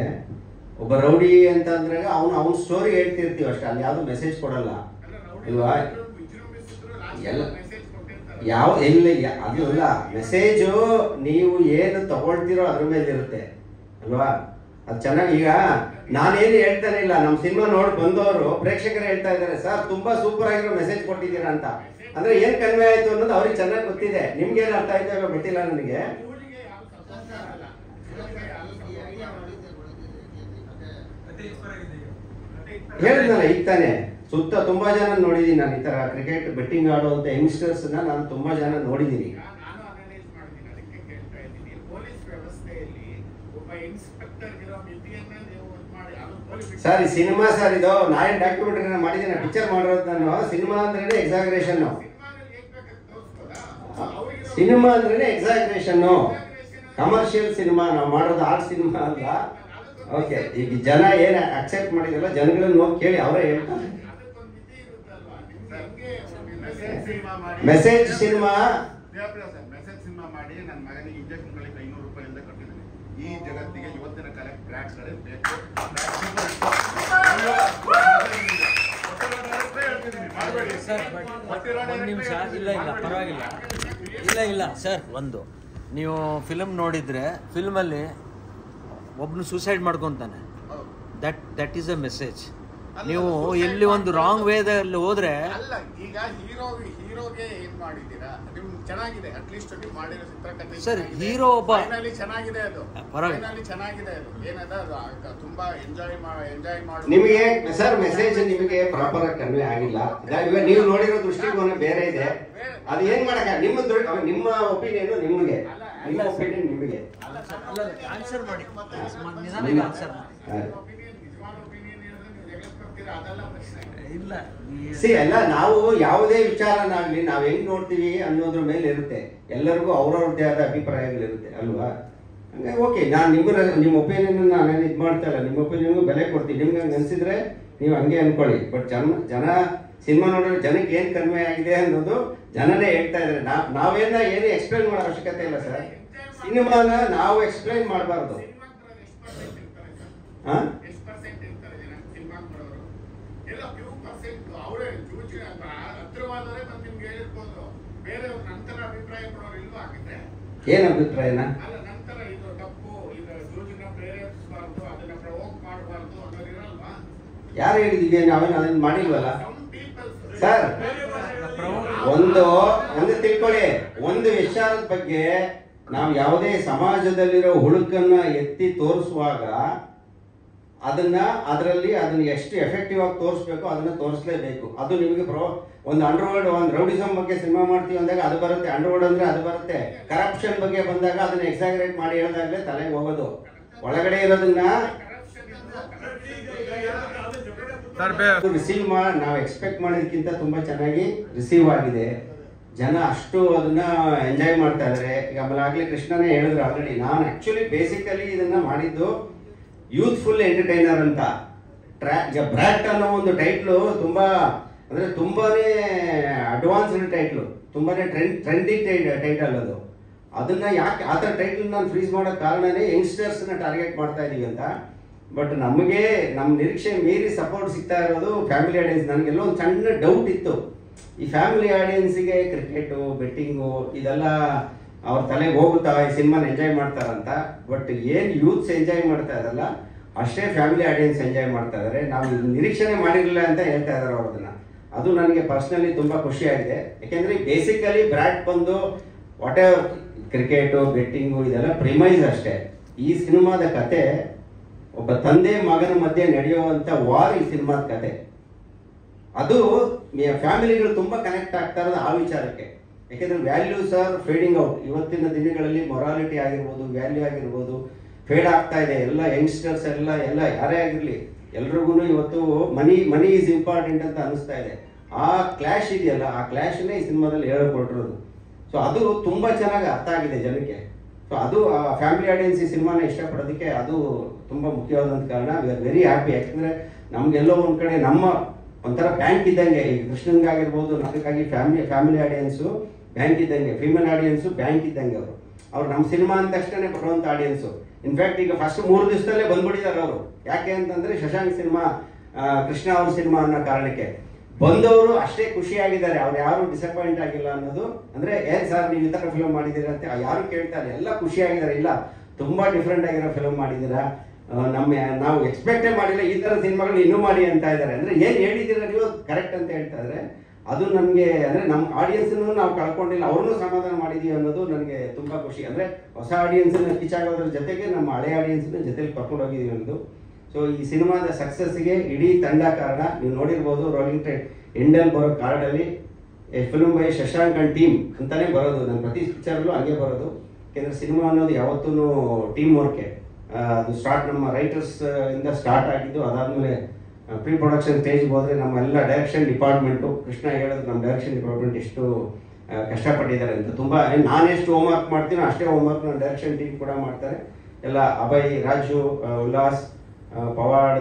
ಒಬ್ಬ ರೌಡಿ ಅಂತ ಅಂದ್ರೆ ಅವ್ನ ಸ್ಟೋರಿ ಹೇಳ್ತಿರ್ತೀವಿ ಅಷ್ಟೇ, ಅಲ್ಲಿ ಯಾವ್ದು ಮೆಸೇಜ್ ಕೊಡಲ್ಲ ಇಲ್ವಾ? ಅದು ಅಲ್ಲ, ಮೆಸೇಜು ನೀವು ಏನು ತಗೊಳ್ತೀರೋ ಅದ್ರ ಮೇಲೆ ಇರುತ್ತೆ ಅಲ್ವಾ? ಅದು ಚೆನ್ನಾಗಿ. ಈಗ ನಾನೇನು ಹೇಳ್ತಾನೆ ಇಲ್ಲ, ನಮ್ಮ ಸಿನಿಮಾ ನೋಡಿ ಬಂದವರು ಪ್ರೇಕ್ಷಕರು ಹೇಳ್ತಾ ಇದ್ದಾರೆ, ಸರ್ ತುಂಬಾ ಸೂಪರ್ ಆಗಿರೋ ಮೆಸೇಜ್ ಕೊಟ್ಟಿದ್ದೀರಾ ಅಂತ. ಅಂದ್ರೆ ಏನ್ ಕನ್ವೆ ಆಯ್ತು ಅನ್ನೋದು ಅವ್ರಿಗೆ ಚೆನ್ನಾಗಿ ಗೊತ್ತಿದೆ. ನಿಮ್ಗೆ ಏನು ಅರ್ಥ ಆಯ್ತು ಗೊತ್ತಿಲ್ಲ ನನಗೆ. ಹೇಳಿದ್ನಲ್ಲ ಈಗ ತಾನೆ, ಸುತ್ತ ತುಂಬಾ ಜನ ನೋಡಿದೀನಿ ನಾನು. ಈ ತರ ಕ್ರಿಕೆಟ್ ಬೆಟ್ಟಿಂಗ್ ಆಡುವಂತ ಯಂಗ್ಸ್ಟರ್ಸ್ ನಾನು ತುಂಬಾ ಜನ ನೋಡಿದೀನಿ. ಸರ್ ಈ ಸಿನಿಮಾ ಸರ್, ಇದು ನಾಯನ್ ಡಾಕ್ಯುಮೆಂಟರಿ ಮಾಡಿದ್ದೀನಿ, ಪಿಕ್ಚರ್ ಮಾಡಿರೋದು ನಾನು. ಸಿನಿಮಾ ಅಂದ್ರೇನೆ ಎಕ್ಸಾಗ್ರೇಷನ್, ಕಮರ್ಷಿಯಲ್ ಸಿನಿಮಾ ನಾವು ಮಾಡೋದು, ಆರ್ಟ್ ಸಿನಿಮಾ ಅಲ್ಲ. ಓಕೆ, ಈಗ ಜನ ಏನ್ ಅಕ್ಸೆಪ್ಟ್ ಮಾಡಿದ್ರಲ್ಲ, ಜನಗಳನ್ನ ಹೋಗಿ ಕೇಳಿ ಅವರೇ ಹೇಳ್ತಾರೆ. ಮೆಸೇಜ್ ಸಿನಿಮಾ ಮಾಡಿ ನನ್ನ ಮಗನಿಗೆ ಇಂಜೆಕ್ಷನ್ಗಳಿಗೆ 500 ರೂಪಾಯಿಂದ ಕಟ್ಟಿದ್ದೀನಿ. ಈ ಜಗತ್ತಿಗೆ ಇವತ್ತಿನ ಕಾಲಕ್ಕೆ ಬ್ರ್ಯಾಕ್ಸ್ಗಳೇ ಬೇಕು. ಇಲ್ಲ ಸರ್, ಒಂದು ನೀವು ಫಿಲಮ್ ನೋಡಿದ್ರೆ ಫಿಲ್ಮಲ್ಲಿ ಒಬ್ಬನು ಸೂಸೈಡ್ ಮಾಡ್ಕೊತಾನೆ. That is a message. ನೀವು ಎಲ್ಲಿ ಒಂದು ರಾಂಗ್ ವೇದಲ್ಲಿ ಹೋದ್ರೆ ಅಲ್ಲ. ಈಗ ಹೀರೋಗೆ ಏನ್ ಮಾಡಿದ್ದೀರಾ, ನೀವು ಚೆನ್ನಾಗಿದೆ, ಅಟ್ಲೀಸ್ಟ್ ನೀವು ಮಾಡಿರೋ ಚಿತ್ರಕಥೆ ಸರ್. ಹೀರೋ ಒಬ್ಬ ಚೆನ್ನಾಗಿದೆ, ಅದು ಚೆನ್ನಾಗಿದೆ, ಅದು ಏನದ ತುಂಬಾ ಎಂಜಾಯ್ ಮಾಡಿ. ನಿಮಗೆ ಸರ್ ಮೆಸೇಜ್ ನಿಮಗೆ ಪ್ರಾಪರ್ ಆಗಿ ಕನ್ವೆ ಆಗಿಲ್ಲ. ನೀವು ನೋಡಿರೋ ದೃಷ್ಟಿಕೋನ ಬೇರೆ ಇದೆ. ಅದು ಏನ್ ಮಾಡಕ, ನಿಮ್ಮ ಒಪಿನಿಯನ್ ನಿಮಗೆ, ನಿಮ್ಮ ಒಪಿನಿಯನ್ ನಿಮಗೆ. ಆನ್ಸರ್ ಮಾಡಿ, ಅಲ್ಲ, ನಾವು ಯಾವುದೇ ವಿಚಾರನಾಗ್ಲಿ ನಾವ್ ಹೆಂಗ್ ನೋಡ್ತೀವಿ ಅನ್ನೋದ್ರ ಮೇಲೆ ಇರುತ್ತೆ. ಎಲ್ಲರಿಗೂ ಅವ್ರವ್ರದ್ದೇ ಆದ ಅಭಿಪ್ರಾಯಗಳಿರುತ್ತೆ ಅಲ್ವಾ? ಹಂಗಾಗಿ ಓಕೆ, ನಾನು ನಿಮ್ಮ ಒಪಿನಿಯನ್ ನಾನೇನು ಇದು ಮಾಡ್ತಾ ಇಲ್ಲ, ನಿಮ್ಮ ಒಪಿನಿಯನ್ಗೂ ಬೆಲೆ ಕೊಡ್ತೀನಿ. ನಿಮ್ಗೆ ಹಂಗೆ ಅನ್ಸಿದ್ರೆ ನೀವು ಹಂಗೆ ಅನ್ಕೊಳ್ಳಿ. ಬಟ್ ಜನ ಸಿನಿಮಾ ನೋಡಿದ್ರೆ ಜನಕ್ಕೆ ಏನ್ ಕನ್ವೆ ಆಗಿದೆ ಅನ್ನೋದು ಜನನೇ ಹೇಳ್ತಾ ಇದ್ದಾರೆ. ನಾವೇನ ಏನು ಎಕ್ಸ್ಪ್ಲೈನ್ ಮಾಡೋ ಅವಶ್ಯಕತೆ ಇಲ್ಲ ಸರ್. ಸಿನಿಮಾನ ನಾವು ಎಕ್ಸ್ಪ್ಲೈನ್ ಮಾಡಬಾರ್ದು. ಏನ್ ಅಭಿಪ್ರಾಯನ? ಯಾರು ಹೇಳಿದೀವಿ? ನಾವೇನು ಅದನ್ನ ಮಾಡಿಲ್ವಲ್ಲ ಸರ್. ಒಂದು ತಿಳ್ಕೊಳ್ಳಿ, ಒಂದು ವಿಚಾರದ ಬಗ್ಗೆ ನಾವು ಯಾವುದೇ ಸಮಾಜದಲ್ಲಿರೋ ಹುಳುಕನ್ನ ಎತ್ತಿ ತೋರಿಸುವಾಗ ಅದನ್ನ ಎಷ್ಟು ಎಫೆಕ್ಟಿವ್ ಆಗಿ ತೋರಿಸ್ಬೇಕು ಅದನ್ನ ತೋರಿಸಲೇಬೇಕು. ಅದು ನಿಮಗೆ ಒಂದು ಅಂಡರ್ವರ್ಲ್ಡ್, ಒಂದು ರೌಡಿಸಮ್ ಬಗ್ಗೆ ಸಿನಿಮಾ ಮಾಡ್ತೀವಿ ಅಂದಾಗ ಅದು ಬರುತ್ತೆ. ಅಂಡರ್ವರ್ಲ್ಡ್ ಅಂದ್ರೆ ಅದು ಬರುತ್ತೆ. ಕರಪ್ಷನ್ ಬಗ್ಗೆ ಬಂದಾಗ ಅದನ್ನ ಎಕ್ಸಾಗರೇಟ್ ಮಾಡಿ ಹೇಳಿದಾಗಲೇ ತಲೆಗೆ ಹೋಗೋದು. ಒಳಗಡೆ ಇರೋದನ್ನ ರಿಸೀವ್ ಮಾಡಿ ನಾವು ಎಕ್ಸ್ಪೆಕ್ಟ್ ಮಾಡೋದಕ್ಕಿಂತ ತುಂಬಾ ಚೆನ್ನಾಗಿ ರಿಸೀವ್ ಆಗಿದೆ. ಜನ ಅಷ್ಟು ಅದನ್ನ ಎಂಜಾಯ್ ಮಾಡ್ತಾ ಇದಾರೆ. ಈಗ ಆಮೇಲೆ ಕೃಷ್ಣನೇ ಹೇಳಿದ್ರು ಆಲ್ರೆಡಿ. ನಾನು ಆಕ್ಚುಲಿ ಬೇಸಿಕಲಿ ಇದನ್ನ ಮಾಡಿದ್ದು ಯೂತ್ಫುಲ್ ಎಂಟರ್ಟೈನರ್ ಅಂತ. ಈಗ ಬ್ರ್ಯಾಟ್ ಅನ್ನೋ ಒಂದು ಟೈಟ್ಲು ತುಂಬಾನೇ ಅಡ್ವಾನ್ಸ್ಡ್ ಟೈಟ್ಲು, ತುಂಬಾನೇ ಟ್ರೆಂಡಿ ಟೈಟಲ್ ಅದು. ಅದನ್ನ ಯಾಕೆ ಆ ಥರ ಟೈಟ್ಲ್ ನಾನು ಫ್ರೀಸ್ ಮಾಡೋಕೆ ಕಾರಣನೇ ಯಂಗ್ಸ್ಟರ್ಸ್ನ ಟಾರ್ಗೆಟ್ ಮಾಡ್ತಾ ಇದೀವಿ ಅಂತ. ಬಟ್ ನಮಗೆ ನಮ್ಮ ನಿರೀಕ್ಷೆ ಮೀರಿ ಸಪೋರ್ಟ್ ಸಿಗ್ತಾ ಇರೋದು ಫ್ಯಾಮಿಲಿ ಆಡಿಯನ್ಸ್. ನನಗೆಲ್ಲೋ ಒಂದು ಸಣ್ಣ ಡೌಟ್ ಇತ್ತು, ಈ ಫ್ಯಾಮಿಲಿ ಆಡಿಯನ್ಸಿಗೆ ಕ್ರಿಕೆಟು, ಬೆಟ್ಟಿಂಗು ಇದೆಲ್ಲ ಅವ್ರ ತಲೆಗೆ ಹೋಗುತ್ತಾ ಈ ಸಿನಿಮಾನ ಎಂಜಾಯ್ ಮಾಡ್ತಾರಂತ. ಬಟ್ ಏನು ಯೂತ್ಸ್ ಎಂಜಾಯ್ ಮಾಡ್ತಾ ಇದಾರಲ್ಲ ಅಷ್ಟೇ ಫ್ಯಾಮಿಲಿ ಆಡಿಯನ್ಸ್ ಎಂಜಾಯ್ ಮಾಡ್ತಾ ಇದ್ದಾರೆ. ನಾವು ನಿರೀಕ್ಷಣೆ ಮಾಡಿರಲಿಲ್ಲ ಅಂತ ಹೇಳ್ತಾ ಇದ್ದಾರೆ ಅವ್ರು ಅದನ್ನ. ಅದು ನನಗೆ ಪರ್ಸ್ನಲಿ ತುಂಬ ಖುಷಿಯಾಗಿದೆ. ಯಾಕೆಂದರೆ ಬೇಸಿಕಲಿ ಬ್ರ್ಯಾಟ್ ಬಂದು ವಾಟ್ ಎವರ್ ಕ್ರಿಕೆಟು ಬೆಟ್ಟಿಂಗು ಇದೆಲ್ಲ ಪ್ರಿಮೈಸ್ ಅಷ್ಟೇ. ಈ ಸಿನಿಮಾದ ಕತೆ ಒಬ್ಬ ತಂದೆ ಮಗನ ಮಧ್ಯೆ ನಡೆಯುವಂಥ ವಾರ್ ಈ ಸಿನಿಮಾದ ಕತೆ. ಅದು ಫ್ಯಾಮಿಲಿಗಳು ತುಂಬ ಕನೆಕ್ಟ್ ಆಗ್ತಾ ಇರೋದು ಆ ವಿಚಾರಕ್ಕೆ. ಯಾಕೆಂದರೆ ವ್ಯಾಲ್ಯೂಸ್ ಆರ್ ಫೇಡಿಂಗ್ ಔಟ್. ಇವತ್ತಿನ ದಿನಗಳಲ್ಲಿ ಮೊರಾಲಿಟಿ ಆಗಿರ್ಬೋದು, ವ್ಯಾಲ್ಯೂ ಆಗಿರ್ಬೋದು ಫೇಡ್ ಆಗ್ತಾ ಇದೆ. ಎಲ್ಲ ಯಂಗ್ಸ್ಟರ್ಸ್ ಎಲ್ಲ ಯಾರೇ ಆಗಿರಲಿ ಎಲ್ರಿಗೂ ಇವತ್ತು ಮನಿ ಈಸ್ ಇಂಪಾರ್ಟೆಂಟ್ ಅಂತ ಅನಿಸ್ತಾ ಇದೆ. ಆ ಕ್ಲಾಶ್ ಇದೆಯಲ್ಲ, ಆ ಕ್ಲಾಶನ್ನೇ ಈ ಸಿನಿಮಾದಲ್ಲಿ ಹೇಳಿಕೊಟ್ಟಿರೋದು. ಸೊ ಅದು ತುಂಬ ಚೆನ್ನಾಗಿ ಅರ್ಥ ಆಗಿದೆ ಜನಕ್ಕೆ. ಸೊ ಅದು ಫ್ಯಾಮಿಲಿ ಆಡಿಯನ್ಸ್ ಈ ಸಿನಿಮಾನ ಇಷ್ಟಪಡೋದಕ್ಕೆ ಅದು ತುಂಬ ಮುಖ್ಯವಾದಂಥ ಕಾರಣ. V are very happy. ಯಾಕಂದರೆ ನಮಗೆಲ್ಲೋ ಒಂದು ಕಡೆ ನಮ್ಮ ಒಂಥರ ಬ್ಯಾಂಕ್ ಇದ್ದಂಗೆ, ಈಗ ಕೃಷ್ಣನ್ಗಾಗಿರ್ಬೋದು ನನಗಾಗಿ ಫ್ಯಾಮಿಲಿ ಆಡಿಯನ್ಸು ಬ್ಯಾಂಕ್ ಇದ್ದಂಗೆ, ಫೀಮೇಲ್ ಆಡಿಯನ್ಸು ಬ್ಯಾಂಕ್ ಇದ್ದಂಗೆ. ಅವ್ರು ನಮ್ಮ ಸಿನಿಮಾ ಅಂದ ತಕ್ಷಣ ಬರುವಂಥ ಆಡಿಯನ್ಸು. ಇನ್ಫ್ಯಾಕ್ಟ್ ಈಗ ಫಸ್ಟ್ 3 ದಿವಸದಲ್ಲೇ ಬಂದ್ಬಿಟ್ಟಿದ್ದಾರೆ ಅವರು. ಯಾಕೆ ಅಂತಂದರೆ ಶಶಾಂಕ್ ಸಿನಿಮಾ, ಕೃಷ್ಣ ಅವ್ರ ಸಿನಿಮಾ ಅನ್ನೋ ಕಾರಣಕ್ಕೆ ಬಂದವರು ಅಷ್ಟೇ ಖುಷಿಯಾಗಿದ್ದಾರೆ. ಅವ್ರು ಯಾರು ಡಿಸಪಾಯಿಂಟ್ ಆಗಿಲ್ಲ ಅನ್ನೋದು. ಅಂದರೆ ಏನು ಸರ್ ನೀವು ಈ ಥರ ಫಿಲಮ್ ಮಾಡಿದ್ದೀರಾ ಅಂತ ಯಾರು ಕೇಳ್ತಾರೆ, ಎಲ್ಲ ಖುಷಿಯಾಗಿದ್ದಾರೆ. ಇಲ್ಲ ತುಂಬ ಡಿಫ್ರೆಂಟ್ ಆಗಿರೋ ಫಿಲಮ್ ಮಾಡಿದ್ದೀರಾ, ನಾವು ಎಕ್ಸ್ಪೆಕ್ಟೇ ಮಾಡಿಲ್ಲ ಈ ಥರ ಸಿನಿಮಾಗಳು ಇನ್ನೂ ಮಾಡಿ ಅಂತ ಇದ್ದಾರೆ. ಅಂದರೆ ಏನು ಹೇಳಿದ್ದೀರಾ ನೀವು ಕರೆಕ್ಟ್ ಅಂತ ಹೇಳ್ತಾ ಇದ್ದಾರೆ. ಅದು ನಮಗೆ ಅಂದರೆ ನಮ್ಮ ಆಡಿಯನ್ಸನ್ನು ನಾವು ಕಳ್ಕೊಂಡಿಲ್ಲ, ಅವ್ರನ್ನೂ ಸಮಾಧಾನ ಮಾಡಿದ್ದೀವಿ ಅನ್ನೋದು ನನಗೆ ತುಂಬ ಖುಷಿ. ಅಂದರೆ ಹೊಸ ಆಡಿಯನ್ಸನ್ನು ಕಿಚ್ಚಾಗೋದ್ರ ಜೊತೆಗೆ ನಮ್ಮ ಹಳೆ ಆಡಿಯನ್ಸನ್ನ ಜೊತೆಲಿ ಕರ್ಕೊಂಡು ಹೋಗಿದ್ದೀವಿ ಅನ್ನೋದು. ಸೊ ಈ ಸಿನಿಮಾದ ಸಕ್ಸಸ್ಗೆ ಇಡೀ ತಂಡ ಕಾರಣ. ನೀವು ನೋಡಿರ್ಬೋದು ರೋಲಿಂಗ್ ಟ್ರೈನ್ ಎಂಡಲ್ಲಿ ಬರೋ ಕಾರ್ಡಲ್ಲಿ A film by Shashank and team ಅಂತಲೇ ಬರೋದು. ನನ್ನ ಪ್ರತಿ ಪಿಕ್ಚರಲ್ಲೂ ಹಾಗೆ ಬರೋದು. ಯಾಕೆಂದರೆ ಸಿನಿಮಾ ಅನ್ನೋದು ಯಾವತ್ತೂ ಟೀಮ್ ವರ್ಕೆ. ಅದು ಸ್ಟಾರ್ಟ್ ನಮ್ಮ ರೈಟರ್ಸ್ ಇಂದ ಸ್ಟಾರ್ಟ್ ಆಗಿದ್ದು. ಅದಾದಮೇಲೆ ಪ್ರೀ ಪ್ರೊಡಕ್ಷನ್ ಸ್ಟೇಜ್ಗೆ ಹೋದರೆ ನಮ್ಮ ಎಲ್ಲ ಡೈರೆಕ್ಷನ್ ಡಿಪಾರ್ಟ್ಮೆಂಟು, ಕೃಷ್ಣ ಹೇಳಿದ್ರು ನಮ್ಮ ಡೈರೆಕ್ಷನ್ ಡಿಪಾರ್ಟ್ಮೆಂಟ್ ಎಷ್ಟು ಕಷ್ಟಪಟ್ಟಿದ್ದಾರೆ ಅಂತ. ತುಂಬ ನಾನೆಷ್ಟು ಹೋಮ್ವರ್ಕ್ ಮಾಡ್ತೀನೋ ಅಷ್ಟೇ ಹೋಮ್ವರ್ಕ್ ನನ್ನ ಡೈರೆಕ್ಷನ್ ಟೀಮ್ ಕೂಡ ಮಾಡ್ತಾರೆ. ಎಲ್ಲ ಅಭಯ್, ರಾಜು, ಉಲ್ಲಾಸ್, ಪವಾಡ್,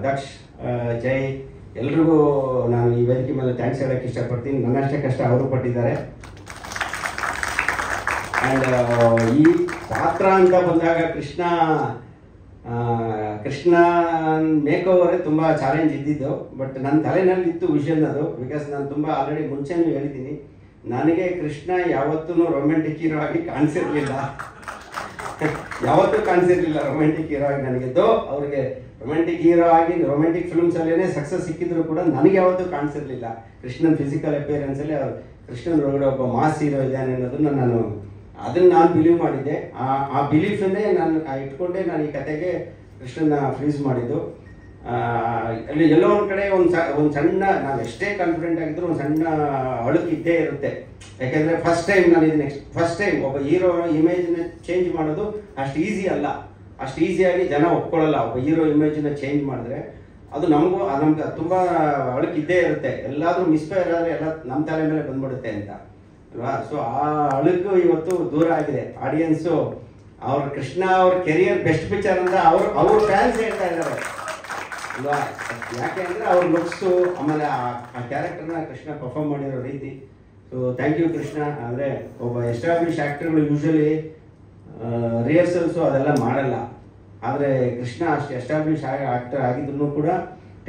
ದಕ್ಷ್, ಜೈ ಎಲ್ರಿಗೂ ನಾನು ಈ ವೇದಿಕೆ ಮೇಲೆ ಥ್ಯಾಂಕ್ಸ್ ಹೇಳೋಕ್ಕೆ ಇಷ್ಟಪಡ್ತೀನಿ. ನನ್ನಷ್ಟೇ ಕಷ್ಟ ಅವರು ಪಟ್ಟಿದ್ದಾರೆ. ಆ್ಯಂಡ್ ಈ ಪಾತ್ರ ಅಂತ ಬಂದಾಗ ಕೃಷ್ಣ ಮೇಕ್ ಓವರೇ ತುಂಬ ಚಾಲೆಂಜ್ ಇದ್ದಿದ್ದು. ಬಟ್ ನನ್ನ ತಲೆನಲ್ಲಿ ಇತ್ತು ವಿಷನ್ ಅದು. ಬಿಕಾಸ್ ನಾನು ತುಂಬ ಆಲ್ರೆಡಿ ಮುಂಚೆನೂ ಹೇಳಿದ್ದೀನಿ, ನನಗೆ ಕೃಷ್ಣ ಯಾವತ್ತೂ ರೊಮ್ಯಾಂಟಿಕ್ ಹೀರೋ ಆಗಿ ಕಾಣಿಸಿರ್ಲಿಲ್ಲ. ಯಾವತ್ತೂ ಕಾಣಿಸಿರ್ಲಿಲ್ಲ ರೊಮ್ಯಾಂಟಿಕ್ ಹೀರೋ ಆಗಿ ನನಗೆ. ಅವ್ರಿಗೆ ರೊಮ್ಯಾಂಟಿಕ್ ಹೀರೋ ಆಗಿ ರೊಮ್ಯಾಂಟಿಕ್ ಫಿಲ್ಮ್ಸಲ್ಲೇ ಸಕ್ಸಸ್ ಸಿಕ್ಕಿದ್ರು ಕೂಡ ನನಗೆ ಯಾವತ್ತೂ ಕಾಣಿಸಿರ್ಲಿಲ್ಲ. ಕೃಷ್ಣನ್ ಫಿಸಿಕಲ್ ಅಪಿಯರೆನ್ಸಲ್ಲಿ ಅವ್ರು ಕೃಷ್ಣನ್ ಒಳಗಡೆ ಒಬ್ಬ ಮಾಸ್ ಹೀರೋ ಇದ್ದಾನೆ ಅನ್ನೋದನ್ನ ನಾನು ಬಿಲೀವ್ ಮಾಡಿದ್ದೆ. ಆ ಬಿಲೀಫನ್ನೇ ನಾನು ಇಟ್ಕೊಂಡೆ ನಾನು ಈ ಕತೆಗೆ ಕೃಷ್ಣನ ಫ್ರೀಸ್ ಮಾಡಿದ್ದು. ಅಲ್ಲಿ ಎಲ್ಲೋ ಒಂದು ಕಡೆ ಒಂದು ಸಣ್ಣ, ನಾವು ಎಷ್ಟೇ ಕಾನ್ಫಿಡೆಂಟ್ ಆಗಿದ್ರು ಒಂದು ಸಣ್ಣ ಅಳುಕು ಇದ್ದೇ ಇರುತ್ತೆ. ಯಾಕೆಂದರೆ ಫಸ್ಟ್ ಟೈಮ್ ಒಬ್ಬ ಹೀರೋ ಇಮೇಜ್ನ ಚೇಂಜ್ ಮಾಡೋದು ಅಷ್ಟು ಈಸಿ ಅಲ್ಲ. ಅಷ್ಟು ಈಸಿಯಾಗಿ ಜನ ಒಪ್ಕೊಳ್ಳಲ್ಲ. ಒಬ್ಬ ಹೀರೋ ಇಮೇಜ್ನ ಚೇಂಜ್ ಮಾಡಿದ್ರೆ ಅದು ನಮ್ಗೆ ತುಂಬ ಅಳುಕು ಇದ್ದೇ ಇರುತ್ತೆ. ಎಲ್ಲಾದರೂ ಮಿಸ್ಫೇರ್ ಆದರೆ ಎಲ್ಲ ನಮ್ಮ ತಲೆ ಮೇಲೆ ಬಂದ್ಬಿಡುತ್ತೆ ಅಂತ ಅಲ್ವಾ. ಸೊ ಆ ಅಳುಕು ಇವತ್ತು ದೂರ ಆಗಿದೆ. ಆಡಿಯನ್ಸು ಅವ್ರ ಕೃಷ್ಣ ಅವ್ರ ಕೆರಿಯರ್ ಬೆಸ್ಟ್ ಪಿಕ್ಚರ್ ಅಂತ ಅವ್ರ ಫ್ಯಾನ್ಸ್ ಹೇಳ್ತಾ ಇದ್ದಾರೆ ಅಲ್ವಾ. ಯಾಕೆ ಅಂದರೆ ಅವ್ರ ಲುಕ್ಸು, ಆಮೇಲೆ ಆ ಕ್ಯಾರೆಕ್ಟರ್ನ ಕೃಷ್ಣ ಪರ್ಫಾರ್ಮ್ ಮಾಡಿರೋ ರೀತಿ. So thank you Krishna. ಅಂದರೆ ಒಬ್ಬ ಎಸ್ಟಾಬ್ಲಿಷ್ ಆ್ಯಕ್ಟರ್ಗಳು ಯೂಶಲಿ ರಿಹರ್ಸಲ್ಸು ಅದೆಲ್ಲ ಮಾಡಲ್ಲ. ಆದರೆ ಕೃಷ್ಣ ಅಷ್ಟು ಎಸ್ಟಾಬ್ಲಿಷ್ ಆ್ಯಕ್ಟರ್ ಆಗಿದ್ರು ಕೂಡ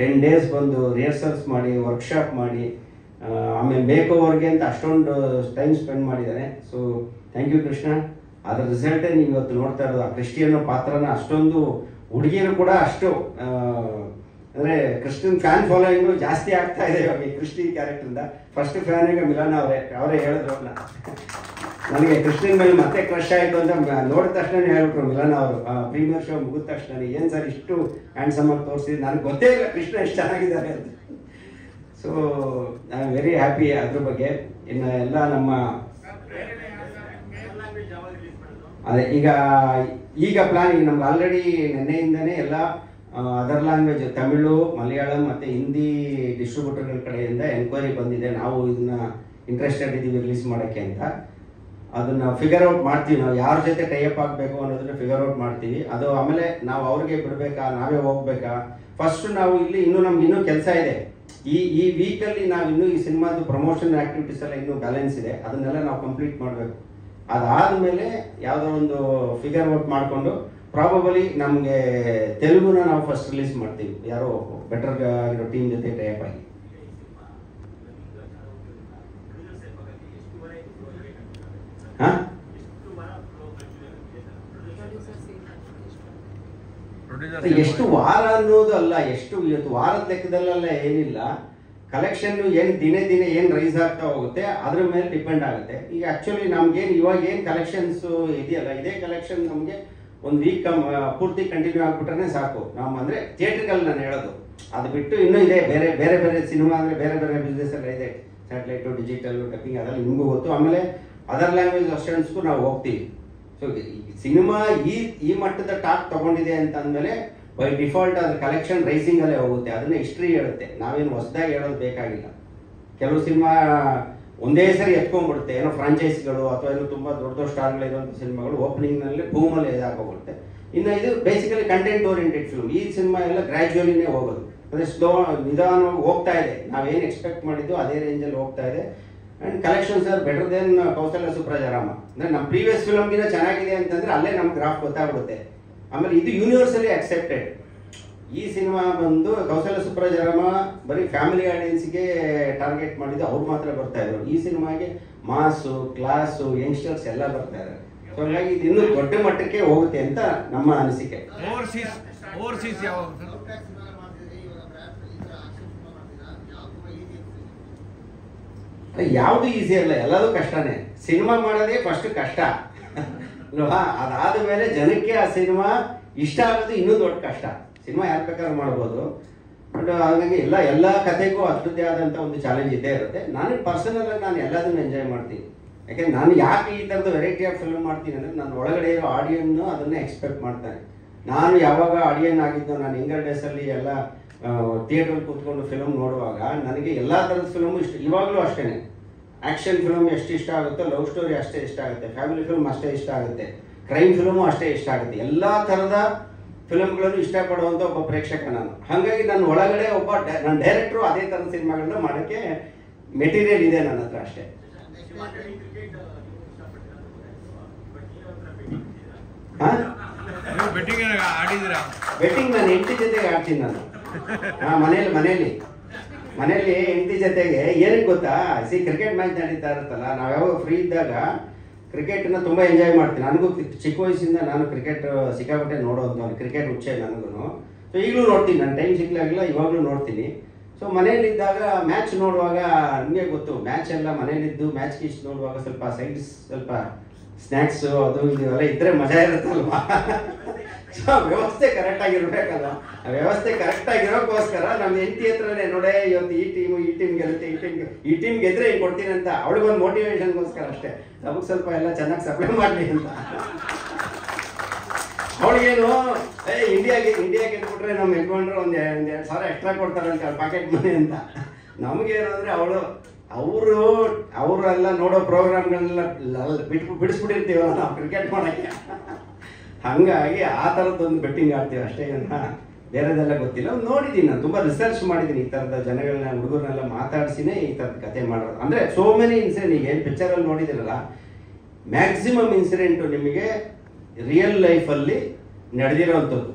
10 days ಬಂದು ರಿಹರ್ಸಲ್ಸ್ ಮಾಡಿ, ವರ್ಕ್ಶಾಪ್ ಮಾಡಿ, ಆಮೇಲೆ ಮೇಕ್ ಓವರ್ಗೆ ಅಂತ ಅಷ್ಟೊಂದು ಟೈಮ್ ಸ್ಪೆಂಡ್ ಮಾಡಿದ್ದಾರೆ. So thank you Krishna. ಅದರ ರಿಸಲ್ಟೇ ನೀವು ಇವತ್ತು ನೋಡ್ತಾ ಇರೋದು. ಆ ಕ್ರಿಸ್ಟಿಯನ್ ಪಾತ್ರನ ಅಷ್ಟೊಂದು ಹುಡುಗಿಯರು ಕೂಡ ಅಷ್ಟು ಅಂದರೆ ಕೃಷ್ಣನ್ ಫ್ಯಾನ್ ಫಾಲೋಯಿಂಗು ಜಾಸ್ತಿ ಆಗ್ತಾ ಇದೆ ಇವಾಗ ಈ ಕ್ರಿಸ್ಟಿ ಕ್ಯಾರೆಕ್ಟರಿಂದ. ಫಸ್ಟ್ ಫ್ಯಾನ್ ಈಗ ಮಿಲನ್ ಅವರೇ ಹೇಳಿದ್ರು ಅವ್ರನ್ನ. ನನಗೆ ಕೃಷ್ಣನ್ ಮೇಲೆ ಮತ್ತೆ ಕ್ರಶ್ ಆಯಿತು ಅಂತ ನೋಡಿದ ತಕ್ಷಣ ಹೇಳ್ಬಿಟ್ರು ಮಿಲನ್ ಅವರು. ಪ್ರೀಮಿಯರ್ ಶೋ ಮುಗಿದ ತಕ್ಷಣ ಏನು ಸರ್ ಇಷ್ಟು ಹ್ಯಾಂಡ್ಸಮ್ ಆಗಿ ತೋರಿಸಿದ್ರು, ನನಗೆ ಗೊತ್ತೇ ಇಲ್ಲ ಕೃಷ್ಣ ಎಷ್ಟು ಚೆನ್ನಾಗಿದ್ದಾರೆ ಅಂತ. So I am very happy ಅದ್ರ ಬಗ್ಗೆ. ಇನ್ನು ಎಲ್ಲ ನಮ್ಮ ಅದೇ ಈಗ ಪ್ಲಾನ್ ನಮ್ಗೆ ಆಲ್ರೆಡಿ ನಿನ್ನೆಯಿಂದನೇ ಎಲ್ಲ ಅದರ್ ಲ್ಯಾಂಗ್ವೇಜ್ ತಮಿಳು, ಮಲಯಾಳಂ ಮತ್ತು ಹಿಂದಿ ಡಿಸ್ಟ್ರಿಬ್ಯೂಟರ್ಗಳ ಕಡೆಯಿಂದ ಎನ್ಕ್ವೈರಿ ಬಂದಿದೆ. ನಾವು ಇದನ್ನ ಇಂಟ್ರೆಸ್ಟೆಡ್ ಇದ್ದೀವಿ ರಿಲೀಸ್ ಮಾಡೋಕ್ಕೆ ಅಂತ. ಅದನ್ನು ಫಿಗರ್ ಔಟ್ ಮಾಡ್ತೀವಿ. ನಾವು ಯಾರ ಜೊತೆ ಟೈಅಪ್ ಆಗಬೇಕು ಅನ್ನೋದನ್ನ ಫಿಗರ್ ಔಟ್ ಮಾಡ್ತೀವಿ. ಅದು ಆಮೇಲೆ ನಾವು ಅವ್ರಿಗೆ ಬಿಡಬೇಕಾ, ನಾವೇ ಹೋಗ್ಬೇಕಾ. ಫಸ್ಟ್ ನಾವು ನಮ್ಗೆ ಇನ್ನೂ ಕೆಲಸ ಇದೆ. ಈ ವೀಕಲ್ಲಿ ನಾವು ಇನ್ನೂ ಈ ಸಿನಿಮಾದ ಪ್ರಮೋಷನ್ ಆ್ಯಕ್ಟಿವಿಟೀಸ್ ಎಲ್ಲ ಇನ್ನೂ ಬ್ಯಾಲೆನ್ಸ್ ಇದೆ. ಅದನ್ನೆಲ್ಲ ನಾವು ಕಂಪ್ಲೀಟ್ ಮಾಡಬೇಕು. ಅದಾದಮೇಲೆ ಯಾವುದೋ ಒಂದು ಫಿಗರ್ ಔಟ್ ಮಾಡಿಕೊಂಡು ಪ್ರಾಬಬಲಿ ನಮಗೆ ತೆಲುಗುನ ನಾವು ಫಸ್ಟ್ ರಿಲೀಸ್ ಮಾಡ್ತೀವಿ, ಯಾರೋ ಬೆಟರ್ ಆಗಿರೋ ಟೀಮ್ ಜೊತೆ ಟೈಅಪ್ ಆಗಿ. ಹಾಂ ಎಷ್ಟು ವಾರ ಅನ್ನೋದು ಅಲ್ಲ, ಎಷ್ಟು ಇವತ್ತು ವಾರದ ಲೆಕ್ಕದಲ್ಲ ಏನಿಲ್ಲ, ಕಲೆಕ್ಷನ್ ಏನು ದಿನೇ ದಿನೇ ಏನು ರೈಸ್ ಆಗ್ತಾ ಹೋಗುತ್ತೆ ಅದ್ರ ಮೇಲೆ ಡಿಪೆಂಡ್ ಆಗುತ್ತೆ. ಈಗ ಆ್ಯಕ್ಚುಲಿ ನಮ್ಗೇನು ಇವಾಗ ಏನು ಕಲೆಕ್ಷನ್ಸ್ ಇದೆಯಲ್ಲ, ಇದೇ ಕಲೆಕ್ಷನ್ ನಮಗೆ ಒಂದು ವೀಕ್ ಪೂರ್ತಿ ಕಂಟಿನ್ಯೂ ಆಗಿಬಿಟ್ರೆ ಸಾಕು. ನಾವು ಅಂದರೆ ಥಿಯೇಟ್ರಿಕಲ್ಲಿ ನಾನು ಹೇಳೋದು, ಅದು ಬಿಟ್ಟು ಇನ್ನೂ ಇದೆ ಬೇರೆ ಬೇರೆ ಬೇರೆ ಸಿನಿಮಾ ಅಂದರೆ ಬೇರೆ ಬೇರೆ ಬಿಸ್ನೆಸ್ ಎಲ್ಲ ಇದೆ, ಸ್ಯಾಟಲೈಟು, ಡಿಜಿಟಲ್, ಡಬ್ಬಿಂಗ್, ಅದೆಲ್ಲ ನಿಮಗೂ ಗೊತ್ತು. ಆಮೇಲೆ ಅದರ್ ಲ್ಯಾಂಗ್ವೇಜ್ ವೆಸ್ಟರ್ನ್ಸ್ಗೂ ನಾವು ಹೋಗ್ತೀವಿ. ಸೊ ಸಿನಿಮಾ ಈ ಮಟ್ಟದ ಟಾಕ್ ತಗೊಂಡಿದೆ ಅಂತ ಅಂದಮೇಲೆ ಬೈ ಡಿಫಾಲ್ಟ್ ಅದ್ರ ಕಲೆಕ್ಷನ್ ರೈಸಿಂಗಲ್ಲೇ ಹೋಗುತ್ತೆ. ಅದನ್ನ ಹಿಸ್ಟ್ರಿ ಹೇಳುತ್ತೆ, ನಾವೇನು ಹೊಸದಾಗಿ ಹೇಳೋದು ಬೇಕಾಗಿಲ್ಲ. ಕೆಲವು ಸಿನಿಮಾ ಒಂದೇ ಸರಿ ಎತ್ಕೊಂಡ್ಬಿಡುತ್ತೆ, ಏನೋ ಫ್ರಾಂಚೈಸಿಗಳು ಅಥವಾ ಏನೋ ತುಂಬ ದೊಡ್ಡ ದೊಡ್ಡ ಸ್ಟಾರ್ಗಳಿರುವಂಥ ಸಿನಿಮಾಗಳು ಓಪನಿಂಗ್ನಲ್ಲಿ ಭೂಮಲ್ಲಿ ಇದಾಗೋಗುತ್ತೆ. ಇನ್ನು ಇದು ಬೇಸಿಕಲಿ ಕಂಟೆಂಟ್ ಓರಿಯೆಂಟೆಡ್ ಫಿಲ್ಮ್. ಈ ಸಿನಿಮಾ ಎಲ್ಲ ಗ್ರ್ಯಾಜುಯಲಿನೇ ಹೋಗೋದು, ಅಂದರೆ ಸ್ಲೋ ನಿಧಾನವಾಗಿ ಹೋಗ್ತಾ ಇದೆ. ನಾವೇನು ಎಕ್ಸ್ಪೆಕ್ಟ್ ಮಾಡಿದ್ದು ಅದೇ ರೇಂಜಲ್ಲಿ ಹೋಗ್ತಾ ಇದೆ. And collections are better then Kausalya Suprajarama. ಅಂದರೆ ನಮ್ಮ ಪ್ರೀವಿಯಸ್ ಫಿಲಮ್ಗಿನ ಚೆನ್ನಾಗಿದೆ ಅಂತಂದರೆ ಅಲ್ಲೇ ನಮ್ಗೆ ಗ್ರಾಫ್ ಗೊತ್ತಾಗ್ಬಿಡುತ್ತೆ. ಆಮೇಲೆ ಇದು ಯೂನಿವರ್ಸಲಿ ಅಕ್ಸೆಪ್ಟೆಡ್. ಈ ಸಿನಿಮಾ ಬಂದು ಕೌಸಲ್ಯ ಸುಪ್ರಜಾರಾಮ ಬರೀ ಫ್ಯಾಮಿಲಿ ಆಡಿಯನ್ಸ್ಗೆ ಟಾರ್ಗೆಟ್ ಮಾಡಿದ್ದು, ಅವ್ರು ಮಾತ್ರ ಬರ್ತಾ ಇದ್ರು. ಈ ಸಿನಿಮಾಗೆ ಮಾಸು, ಕ್ಲಾಸು, ಯಂಗ್ಸ್ಟರ್ಸ್ ಎಲ್ಲ ಬರ್ತಾ ಇದ್ದಾರೆ. ಸೊ ಹಾಗಾಗಿ ಇದು ಇನ್ನೂ ದೊಡ್ಡ ಮಟ್ಟಕ್ಕೆ ಹೋಗುತ್ತೆ ಅಂತ ನಮ್ಮ ಅನಿಸಿಕೆ. ಯಾವುದು ಈಸಿ ಅಲ್ಲ, ಎಲ್ಲದೂ ಕಷ್ಟನೇ. ಸಿನಿಮಾ ಮಾಡೋದೇ ಫಸ್ಟ್ ಕಷ್ಟ ಅಲ್ವಾ? ಅದಾದ ಮೇಲೆ ಜನಕ್ಕೆ ಆ ಸಿನಿಮಾ ಇಷ್ಟ ಆಗೋದು ಇನ್ನೂ ದೊಡ್ಡ ಕಷ್ಟ. ಸಿನಿಮಾ ಯಾರು ಬೇಕಾದ್ರೂ ಮಾಡ್ಬೋದು, ಬಟ್ ಹಾಗಾಗಿ ಎಲ್ಲ ಕಥೆಗೂ ಅದ್ರದ್ದೇ ಆದಂಥ ಒಂದು ಚಾಲೆಂಜ್ ಇದ್ದೇ ಇರುತ್ತೆ. ನನಗೆ ಪರ್ಸನಲ್ ಆಗಿ ನಾನು ಎಲ್ಲದನ್ನು ಎಂಜಾಯ್ ಮಾಡ್ತೀನಿ. ಯಾಕೆಂದ್ರೆ ನಾನು ಯಾಕೆ ಈ ಥರದ ವೆರೈಟಿ ಆಫ್ ಫಿಲ್ಮ್ ಮಾಡ್ತೀನಿ ಅಂದರೆ, ನನ್ನ ಒಳಗಡೆ ಇರೋ ಆಡಿಯನ್ನು ಅದನ್ನೇ ಎಕ್ಸ್ಪೆಕ್ಟ್ ಮಾಡ್ತಾನೆ. ನಾನು ಯಾವಾಗ ಆಡಿಯನ್ ಆಗಿದ್ದು, ನಾನು ಯಂಗರ್ ಡೇಸಲ್ಲಿ ಎಲ್ಲ ಥಿಯೇಟ್ರಲ್ಲಿ ಕೂತ್ಕೊಂಡು ಫಿಲಮ್ ನೋಡುವಾಗ ನನಗೆ ಎಲ್ಲ ಥರದ ಫಿಲಮು ಇಷ್ಟ. ಇವಾಗಲೂ ಅಷ್ಟೇ, ಆ್ಯಕ್ಷನ್ ಫಿಲ್ಮ್ ಎಷ್ಟು ಇಷ್ಟ ಆಗುತ್ತೋ, ಲವ್ ಸ್ಟೋರಿ ಅಷ್ಟೇ ಇಷ್ಟ ಆಗುತ್ತೆ, ಫ್ಯಾಮಿಲಿ ಫಿಲ್ಮ್ ಅಷ್ಟೇ ಇಷ್ಟ ಆಗುತ್ತೆ, ಕ್ರೈಮ್ ಫಿಲ್ಮು ಅಷ್ಟೇ ಇಷ್ಟ ಆಗುತ್ತೆ. ಎಲ್ಲ ಥರದ ಫಿಲಮ್ಗಳನ್ನು ಇಷ್ಟಪಡುವಂಥ ಒಬ್ಬ ಪ್ರೇಕ್ಷಕ ನಾನು. ಹಾಗಾಗಿ ನನ್ನ ಒಳಗಡೆ ನನ್ನ ಡೈರೆಕ್ಟ್ರು ಅದೇ ಥರದ ಸಿನಿಮಾಗಳನ್ನ ಮಾಡೋಕ್ಕೆ ಮೆಟೀರಿಯಲ್ ಇದೆ ನನ್ನ ಹತ್ರ ಅಷ್ಟೇ. ಬೆಟ್ಟಿಂಗ್ ನಾನು ಹೆಂಡತಿ ಜೊತೆಗೆ ಆಡ್ತೀನಿ ನಾನು. ಮನೆಯಲ್ಲಿ ಹೆಂಡತಿ ಜೊತೆಗೆ ಏನಕ್ಕೆ ಗೊತ್ತಾ, ಕ್ರಿಕೆಟ್ ಮ್ಯಾಚ್ ನಡೀತಾ ಇರುತ್ತಲ್ಲ, ನಾವು ಯಾವಾಗ ಫ್ರೀ ಇದ್ದಾಗ ಕ್ರಿಕೆಟನ್ನು ತುಂಬ ಎಂಜಾಯ್ ಮಾಡ್ತೀನಿ. ನನಗೂ ಚಿಕ್ಕ ವಯಸ್ಸಿಂದ ನಾನು ಕ್ರಿಕೆಟ್ ಸಿಕ್ಕಾಪಟ್ಟೆ ನೋಡೋದು, ಕ್ರಿಕೆಟ್ ಹುಚ್ಚೆ ನನಗೂ. ಸೊ ಈಗಲೂ ನೋಡ್ತೀನಿ, ನಾನು ಟೈಮ್ ಸಿಗ್ಲಾಗಿಲ್ಲ, ಇವಾಗಲೂ ನೋಡ್ತೀನಿ. ಸೊ ಮನೇಲಿದ್ದಾಗ ಮ್ಯಾಚ್ ನೋಡುವಾಗ ನಿಮಗೆ ಗೊತ್ತು, ಮ್ಯಾಚ್ ಎಲ್ಲ ಮನೇಲಿದ್ದು ಮ್ಯಾಚ್ ಗೀಚ್ ನೋಡುವಾಗ ಸ್ವಲ್ಪ ಸೈಡ್ಸ್, ಸ್ವಲ್ಪ ಸ್ನ್ಯಾಕ್ಸು ಅದು ಇದೆಲ್ಲ ಇದ್ದರೆ ಮಜಾ ಇರುತ್ತಲ್ವಾ. ಸೊ ವ್ಯವಸ್ಥೆ ಕರೆಕ್ಟಾಗಿರ್ಬೇಕಲ್ಲ, ಆ ವ್ಯವಸ್ಥೆ ಕರೆಕ್ಟಾಗಿರೋಕ್ಕೋಸ್ಕರ ನಮ್ಮ ಹೆಂಡತಿ ಹತ್ರನೇ ನೋಡೇ ಇವತ್ತು ಈ ಟೀಮ್ ಗೆಲ್ಲುತ್ತೆ, ಈ ಟೀಮ್ ಗೆದ್ರೆ ಹಿಂಗೆ ಕೊಡ್ತೀನಿ ಅಂತ ಅವಳಿಗೊಂದು ಮೋಟಿವೇಶನ್ಗೋಸ್ಕರ ಅಷ್ಟೇ. ನಮಗೆ ಸ್ವಲ್ಪ ಎಲ್ಲ ಚೆನ್ನಾಗಿ ಸಪ್ಲೈ ಮಾಡಲಿ ಅಂತ. ಅವಳಿಗೇನು ಇಂಡಿಯಾ ಗೆದ್ಬಿಟ್ರೆ ನಮ್ಮ ಯಜಮಾನ್ರು ಒಂದು 2,000 ಎಕ್ಸ್ಟ್ರಾ ಕೊಡ್ತಾರಂತೆ ಪಾಕೆಟ್ ಮನಿ ಅಂತ. ನಮಗೇನು ಅಂದರೆ ಅವರೆಲ್ಲ ನೋಡೋ ಪ್ರೋಗ್ರಾಮ್ಗಳನ್ನೆಲ್ಲ ಬಿಡಿಸ್ಬಿಟ್ಟಿರ್ತೀವಲ್ಲ ನಾವು ಕ್ರಿಕೆಟ್ ಮಾಡೋಕ್ಕೆ. ಹಾಗಾಗಿ ಆ ಥರದ್ದೊಂದು ಬೆಟ್ಟಿಂಗ್ ಆಡ್ತೀವಿ ಅಷ್ಟೇ, ಬೇರೆದೆಲ್ಲ ಗೊತ್ತಿಲ್ಲ. ನೋಡಿದ್ದೀನಿ, ನಾನು ತುಂಬ ರಿಸರ್ಚ್ ಮಾಡಿದ್ದೀನಿ. ಈ ಥರದ ಜನಗಳನ್ನ, ಹುಡುಗರನ್ನೆಲ್ಲ ಮಾತಾಡಿಸಿನೇ ಈ ಥರದ ಕತೆ ಮಾಡೋದು. ಅಂದರೆ ಸೋ ಮೆನಿ ಇನ್ಸಿಡೆಂಟ್, ಈಗ ಏನು ಪಿಕ್ಚರಲ್ಲಿ ನೋಡಿದಿರಲ್ಲ, ಮ್ಯಾಕ್ಸಿಮಮ್ ಇನ್ಸಿಡೆಂಟು ನಿಮಗೆ ರಿಯಲ್ ಲೈಫಲ್ಲಿ ನಡೆದಿರೋವಂಥದ್ದು.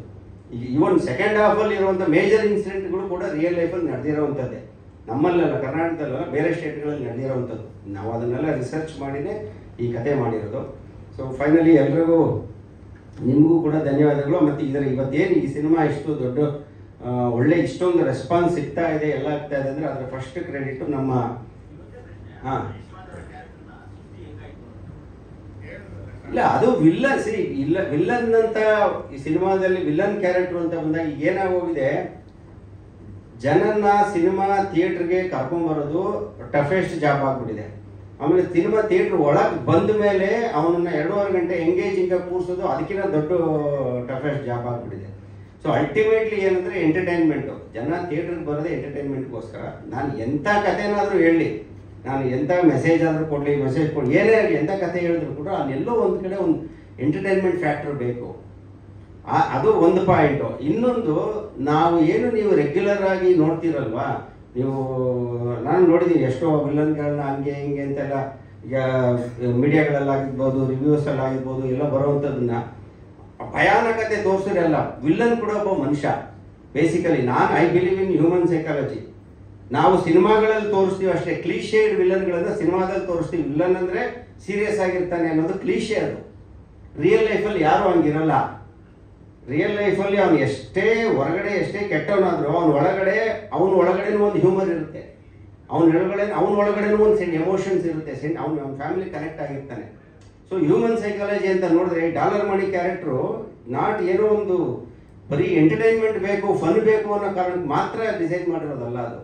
ಇವನ್ ಸೆಕೆಂಡ್ ಹಾಫಲ್ಲಿ ಇರುವಂಥ ಮೇಜರ್ ಇನ್ಸಿಡೆಂಟ್ಗಳು ಕೂಡ ರಿಯಲ್ ಲೈಫಲ್ಲಿ ನಡೆದಿರೋವಂಥದ್ದೇ. ನಮ್ಮಲ್ಲೆಲ್ಲ, ಕರ್ನಾಟಕದಲ್ಲ, ಬೇರೆ ಸ್ಟೇಟ್ಗಳಲ್ಲಿ ನಡೆದಿರೋವಂಥದ್ದು. ನಾವು ಅದನ್ನೆಲ್ಲ ರಿಸರ್ಚ್ ಮಾಡಿನೇ ಈ ಕತೆ ಮಾಡಿರೋದು. ಸೊ ಫೈನಲಿ ಎಲ್ರಿಗೂ, ನಿಮಗೂ ಕೂಡ ಧನ್ಯವಾದಗಳು. ಮತ್ತು ಇವತ್ತೇನು ಈ ಸಿನಿಮಾ ಇಷ್ಟು ದೊಡ್ಡ ಒಳ್ಳೆ ಇಷ್ಟೊಂದು ರೆಸ್ಪಾನ್ಸ್ ಸಿಗ್ತಾ ಇದೆ, ಎಲ್ಲ ಆಗ್ತಾ ಇದೆ ಅಂದರೆ ಅದರ ಫಸ್ಟ್ ಕ್ರೆಡಿಟ್ ನಮ್ಮ ಇಲ್ಲ, ಅದು ವಿಲ್ಲನ್ ಅಂತ ಈ ಸಿನಿಮಾದಲ್ಲಿ ವಿಲ್ಲನ್ ಕ್ಯಾರೆಕ್ಟರ್ ಅಂತ ಬಂದಾಗ ಏನಾಗೋಗಿದೆ, ಜನನ ಸಿನಿಮಾ ಥಿಯೇಟ್ರಿಗೆ ಕರ್ಕೊಂಡ್ಬರೋದು ಟಫೆಸ್ಟ್ ಜಾಬ್ ಆಗ್ಬಿಟ್ಟಿದೆ. ಆಮೇಲೆ ಸಿನಿಮಾ ಥಿಯೇಟ್ರ್ ಒಳಗೆ ಬಂದ ಮೇಲೆ ಅವನನ್ನ 2.5 ಗಂಟೆ ಎಂಗೇಜಿಂಗ್ ಕೂರಿಸೋದು ಅದಕ್ಕಿಂತ ದೊಡ್ಡ ಟಫೆಸ್ಟ್ ಜಾಬ್ ಆಗ್ಬಿಟ್ಟಿದೆ. ಸೊ ಅಲ್ಟಿಮೇಟ್ಲಿ ಏನಂದರೆ ಎಂಟರ್ಟೈನ್ಮೆಂಟು. ಜನ ಥಿಯೇಟ್ರಿಗೆ ಬರೋದೇ ಎಂಟರ್ಟೈನ್ಮೆಂಟ್ಗೋಸ್ಕರ. ನಾನು ಎಂಥ ಕಥೆನಾದರೂ ಹೇಳಲಿ, ನಾನು ಎಂಥ ಮೆಸೇಜ್ ಆದರೂ ಕೊಡಲಿ, ಏನೇ ಆಗಲಿ, ಎಂಥ ಕಥೆ ಹೇಳಿದ್ರು ಕೂಡ ಅಲ್ಲೆಲ್ಲೋ ಒಂದು ಕಡೆ ಒಂದು ಎಂಟರ್ಟೈನ್ಮೆಂಟ್ ಫ್ಯಾಕ್ಟರ್ ಬೇಕು. ಅದು ಒಂದು ಪಾಯಿಂಟು. ಇನ್ನೊಂದು, ನೀವು ರೆಗ್ಯುಲರ್ ಆಗಿ ನೋಡ್ತೀರಲ್ವಾ, ನಾನು ನೋಡಿದ್ದೀನಿ ಎಷ್ಟೋ ವಿಲನ್ಗಳನ್ನ ಹಂಗೆ ಹಿಂಗೆ ಅಂತೆಲ್ಲ, ಈಗ ಮೀಡಿಯಾಗಳಲ್ಲಾಗಿರ್ಬೋದು, ರಿವ್ಯೂಸಲ್ಲಾಗಿರ್ಬೋದು, ಎಲ್ಲ ಬರೋವಂಥದ್ದನ್ನ ಭಯಾನಕತೆ ತೋರಿಸಿರಲ್ಲ. ವಿಲ್ಲನ್ ಕೂಡ ಒಬ್ಬ ಮನುಷ್ಯ. Basically I believe in human psychology. ನಾವು ಸಿನಿಮಾಗಳಲ್ಲಿ ತೋರಿಸ್ತೀವಿ ಅಷ್ಟೇ, ಕ್ಲೀಶೇಡ್ ವಿಲನ್ಗಳನ್ನ ಸಿನಿಮಾದಲ್ಲಿ ತೋರಿಸ್ತೀವಿ. ವಿಲ್ಲನ್ ಅಂದರೆ ಸೀರಿಯಸ್ ಆಗಿರ್ತಾನೆ ಅನ್ನೋದು ಕ್ಲೀಶೆ. ಅದು ರಿಯಲ್ ಲೈಫಲ್ಲಿ ಯಾರು ಹಂಗಿರಲ್ಲ. ರಿಯಲ್ ಲೈಫಲ್ಲಿ ಅವನು ಎಷ್ಟೇ ಹೊರಗಡೆ ಎಷ್ಟೇ ಕೆಟ್ಟವನಾದರೂ ಅವನ ಒಳಗಡೆನೂ ಒಂದು ಹ್ಯೂಮರ್ ಇರುತ್ತೆ. ಅವನ ಒಳಗಡೆನೂ ಒಂದು ಎಮೋಷನ್ಸ್ ಇರುತ್ತೆ. ಅವನ ಫ್ಯಾಮಿಲಿ ಕನೆಕ್ಟ್ ಆಗಿರ್ತಾನೆ. ಸೊ ಹ್ಯೂಮನ್ ಸೈಕಾಲಜಿ ಅಂತ ನೋಡಿದ್ರೆ ಡಾಲರ್ ಮಣಿ ಕ್ಯಾರೆಕ್ಟ್ರು ನಾಟ್ ಏನೋ ಒಂದು ಬರೀ ಎಂಟರ್ಟೈನ್ಮೆಂಟ್ ಬೇಕು, ಫನ್ ಬೇಕು ಅನ್ನೋ ಕಾರಣಕ್ಕೆ ಮಾತ್ರ ಡಿಸೈನ್ ಮಾಡಿರೋದಲ್ಲ ಅದು.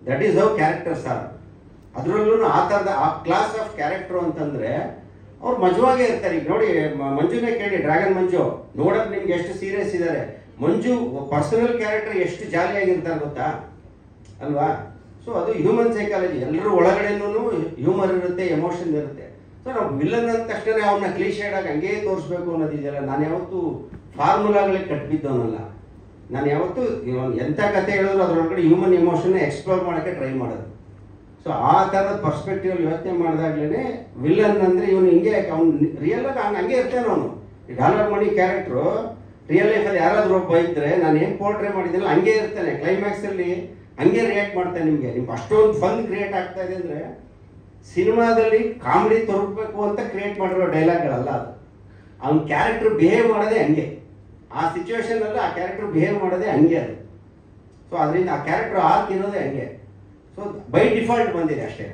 That is how characters are. ಅದರಲ್ಲೂ ಆ ಥರದ ಆ ಕ್ಲಾಸ್ ಆಫ್ ಕ್ಯಾರೆಕ್ಟರ್ ಅಂತಂದರೆ ಅವ್ರು ಮಜವಾಗೇ ಇರ್ತಾರೆ. ಈಗ ನೋಡಿ ಮಂಜುನೇ ಕೇಳಿ, ಡ್ರ್ಯಾಗನ್ ಮಂಜು ನೋಡೋಕೆ ನಿಮ್ಗೆ ಎಷ್ಟು ಸೀರಿಯಸ್ ಇದ್ದಾರೆ. ಮಂಜು ಪರ್ಸನಲ್ ಕ್ಯಾರೆಕ್ಟರ್ ಎಷ್ಟು ಜಾಲಿಯಾಗಿರ್ತಾರೆ ಗೊತ್ತಾ ಅಲ್ವಾ? ಸೊ ಅದು ಹ್ಯೂಮನ್ ಸೈಕಾಲಜಿ. ಎಲ್ಲರೂ ಒಳಗಡೆನೂ ಹ್ಯೂಮರ್ ಇರುತ್ತೆ, ಎಮೋಷನ್ ಇರುತ್ತೆ. ಸೊ ನಾವು ವಿಲನ್ ಅಂದ ತಕ್ಷಣ ಅವನ್ನ ಕ್ಲೀಶೇಡಾಗಿ ಹಂಗೇ ತೋರಿಸ್ಬೇಕು ಅನ್ನೋದಿದೆಯಲ್ಲ, ನಾನು ಯಾವತ್ತೂ ಫಾರ್ಮುಲಾಗಳಿಗೆ ಕಟ್ಬಿದ್ದವನಲ್ಲ. ನಾನು ಯಾವತ್ತೂ ಎಂಥ ಕತೆ ಹೇಳಿದ್ರು ಅದರೊಳಗಡೆ ಹ್ಯೂಮನ್ ಎಮೋಷನ್ನ ಎಕ್ಸ್ಪ್ಲೋರ್ ಮಾಡೋಕ್ಕೆ ಟ್ರೈ ಮಾಡೋದು. ಸೊ ಆ ಥರದ ಪರ್ಸ್ಪೆಕ್ಟಿವ್ ಯೋಚನೆ ಮಾಡಿದಾಗ್ಲೇ ವಿಲನ್ ಅಂದರೆ ಇವನು ಹಿಂಗೆ ಅವ್ನು ರಿಯಲ್ ಆಗಿ ಹಂಗೆ ಇರ್ತಾನೆ. ಅವನು ಡಾಲರ್ ಮಣಿ ಕ್ಯಾರೆಕ್ಟ್ರು ರಿಯಲ್ ಲೈಫಲ್ಲಿ ಯಾರಾದರೂ ಒಬ್ಬ ಇದ್ದರೆ ನಾನು ಏನು ಪೋರ್ಟ್ರೇ ಮಾಡಿದ್ದೆಲ್ಲ ಹಂಗೆ ಇರ್ತಾನೆ. ಕ್ಲೈಮ್ಯಾಕ್ಸಲ್ಲಿ ಹಂಗೆ ರಿಯಾಕ್ಟ್ ಮಾಡ್ತಾನೆ. ನಿಮ್ಗೆ ಅಷ್ಟೊಂದು ಫನ್ ಕ್ರಿಯೇಟ್ ಆಗ್ತಾ ಇದೆ ಅಂದರೆ ಸಿನಿಮಾದಲ್ಲಿ ಕಾಮಿಡಿ ತೋರಿಸ್ಬೇಕು ಅಂತ ಕ್ರಿಯೇಟ್ ಮಾಡಿರೋ ಡೈಲಾಗ್ಗಳಲ್ಲ ಅದು. ಅವ್ನ ಕ್ಯಾರೆಕ್ಟರ್ ಬಿಹೇವ್ ಮಾಡೋದೇ ಹಂಗೆ, ಆ ಸಿಚುವೇಶನಲ್ಲಿ ಆ ಕ್ಯಾರೆಕ್ಟರ್ ಬಿಹೇವ್ ಮಾಡೋದೇ ಹಂಗೆ ಅದು. ಸೊ ಅದರಿಂದ ಆ ಕ್ಯಾರೆಕ್ಟರ್ ಆರ್ಕ್ ಇರೋದೇ ಹಂಗೆ. ಸೊ ಬೈ ಡಿಫಾಲ್ಟ್ ಬಂದಿದೆ ಅಷ್ಟೇ.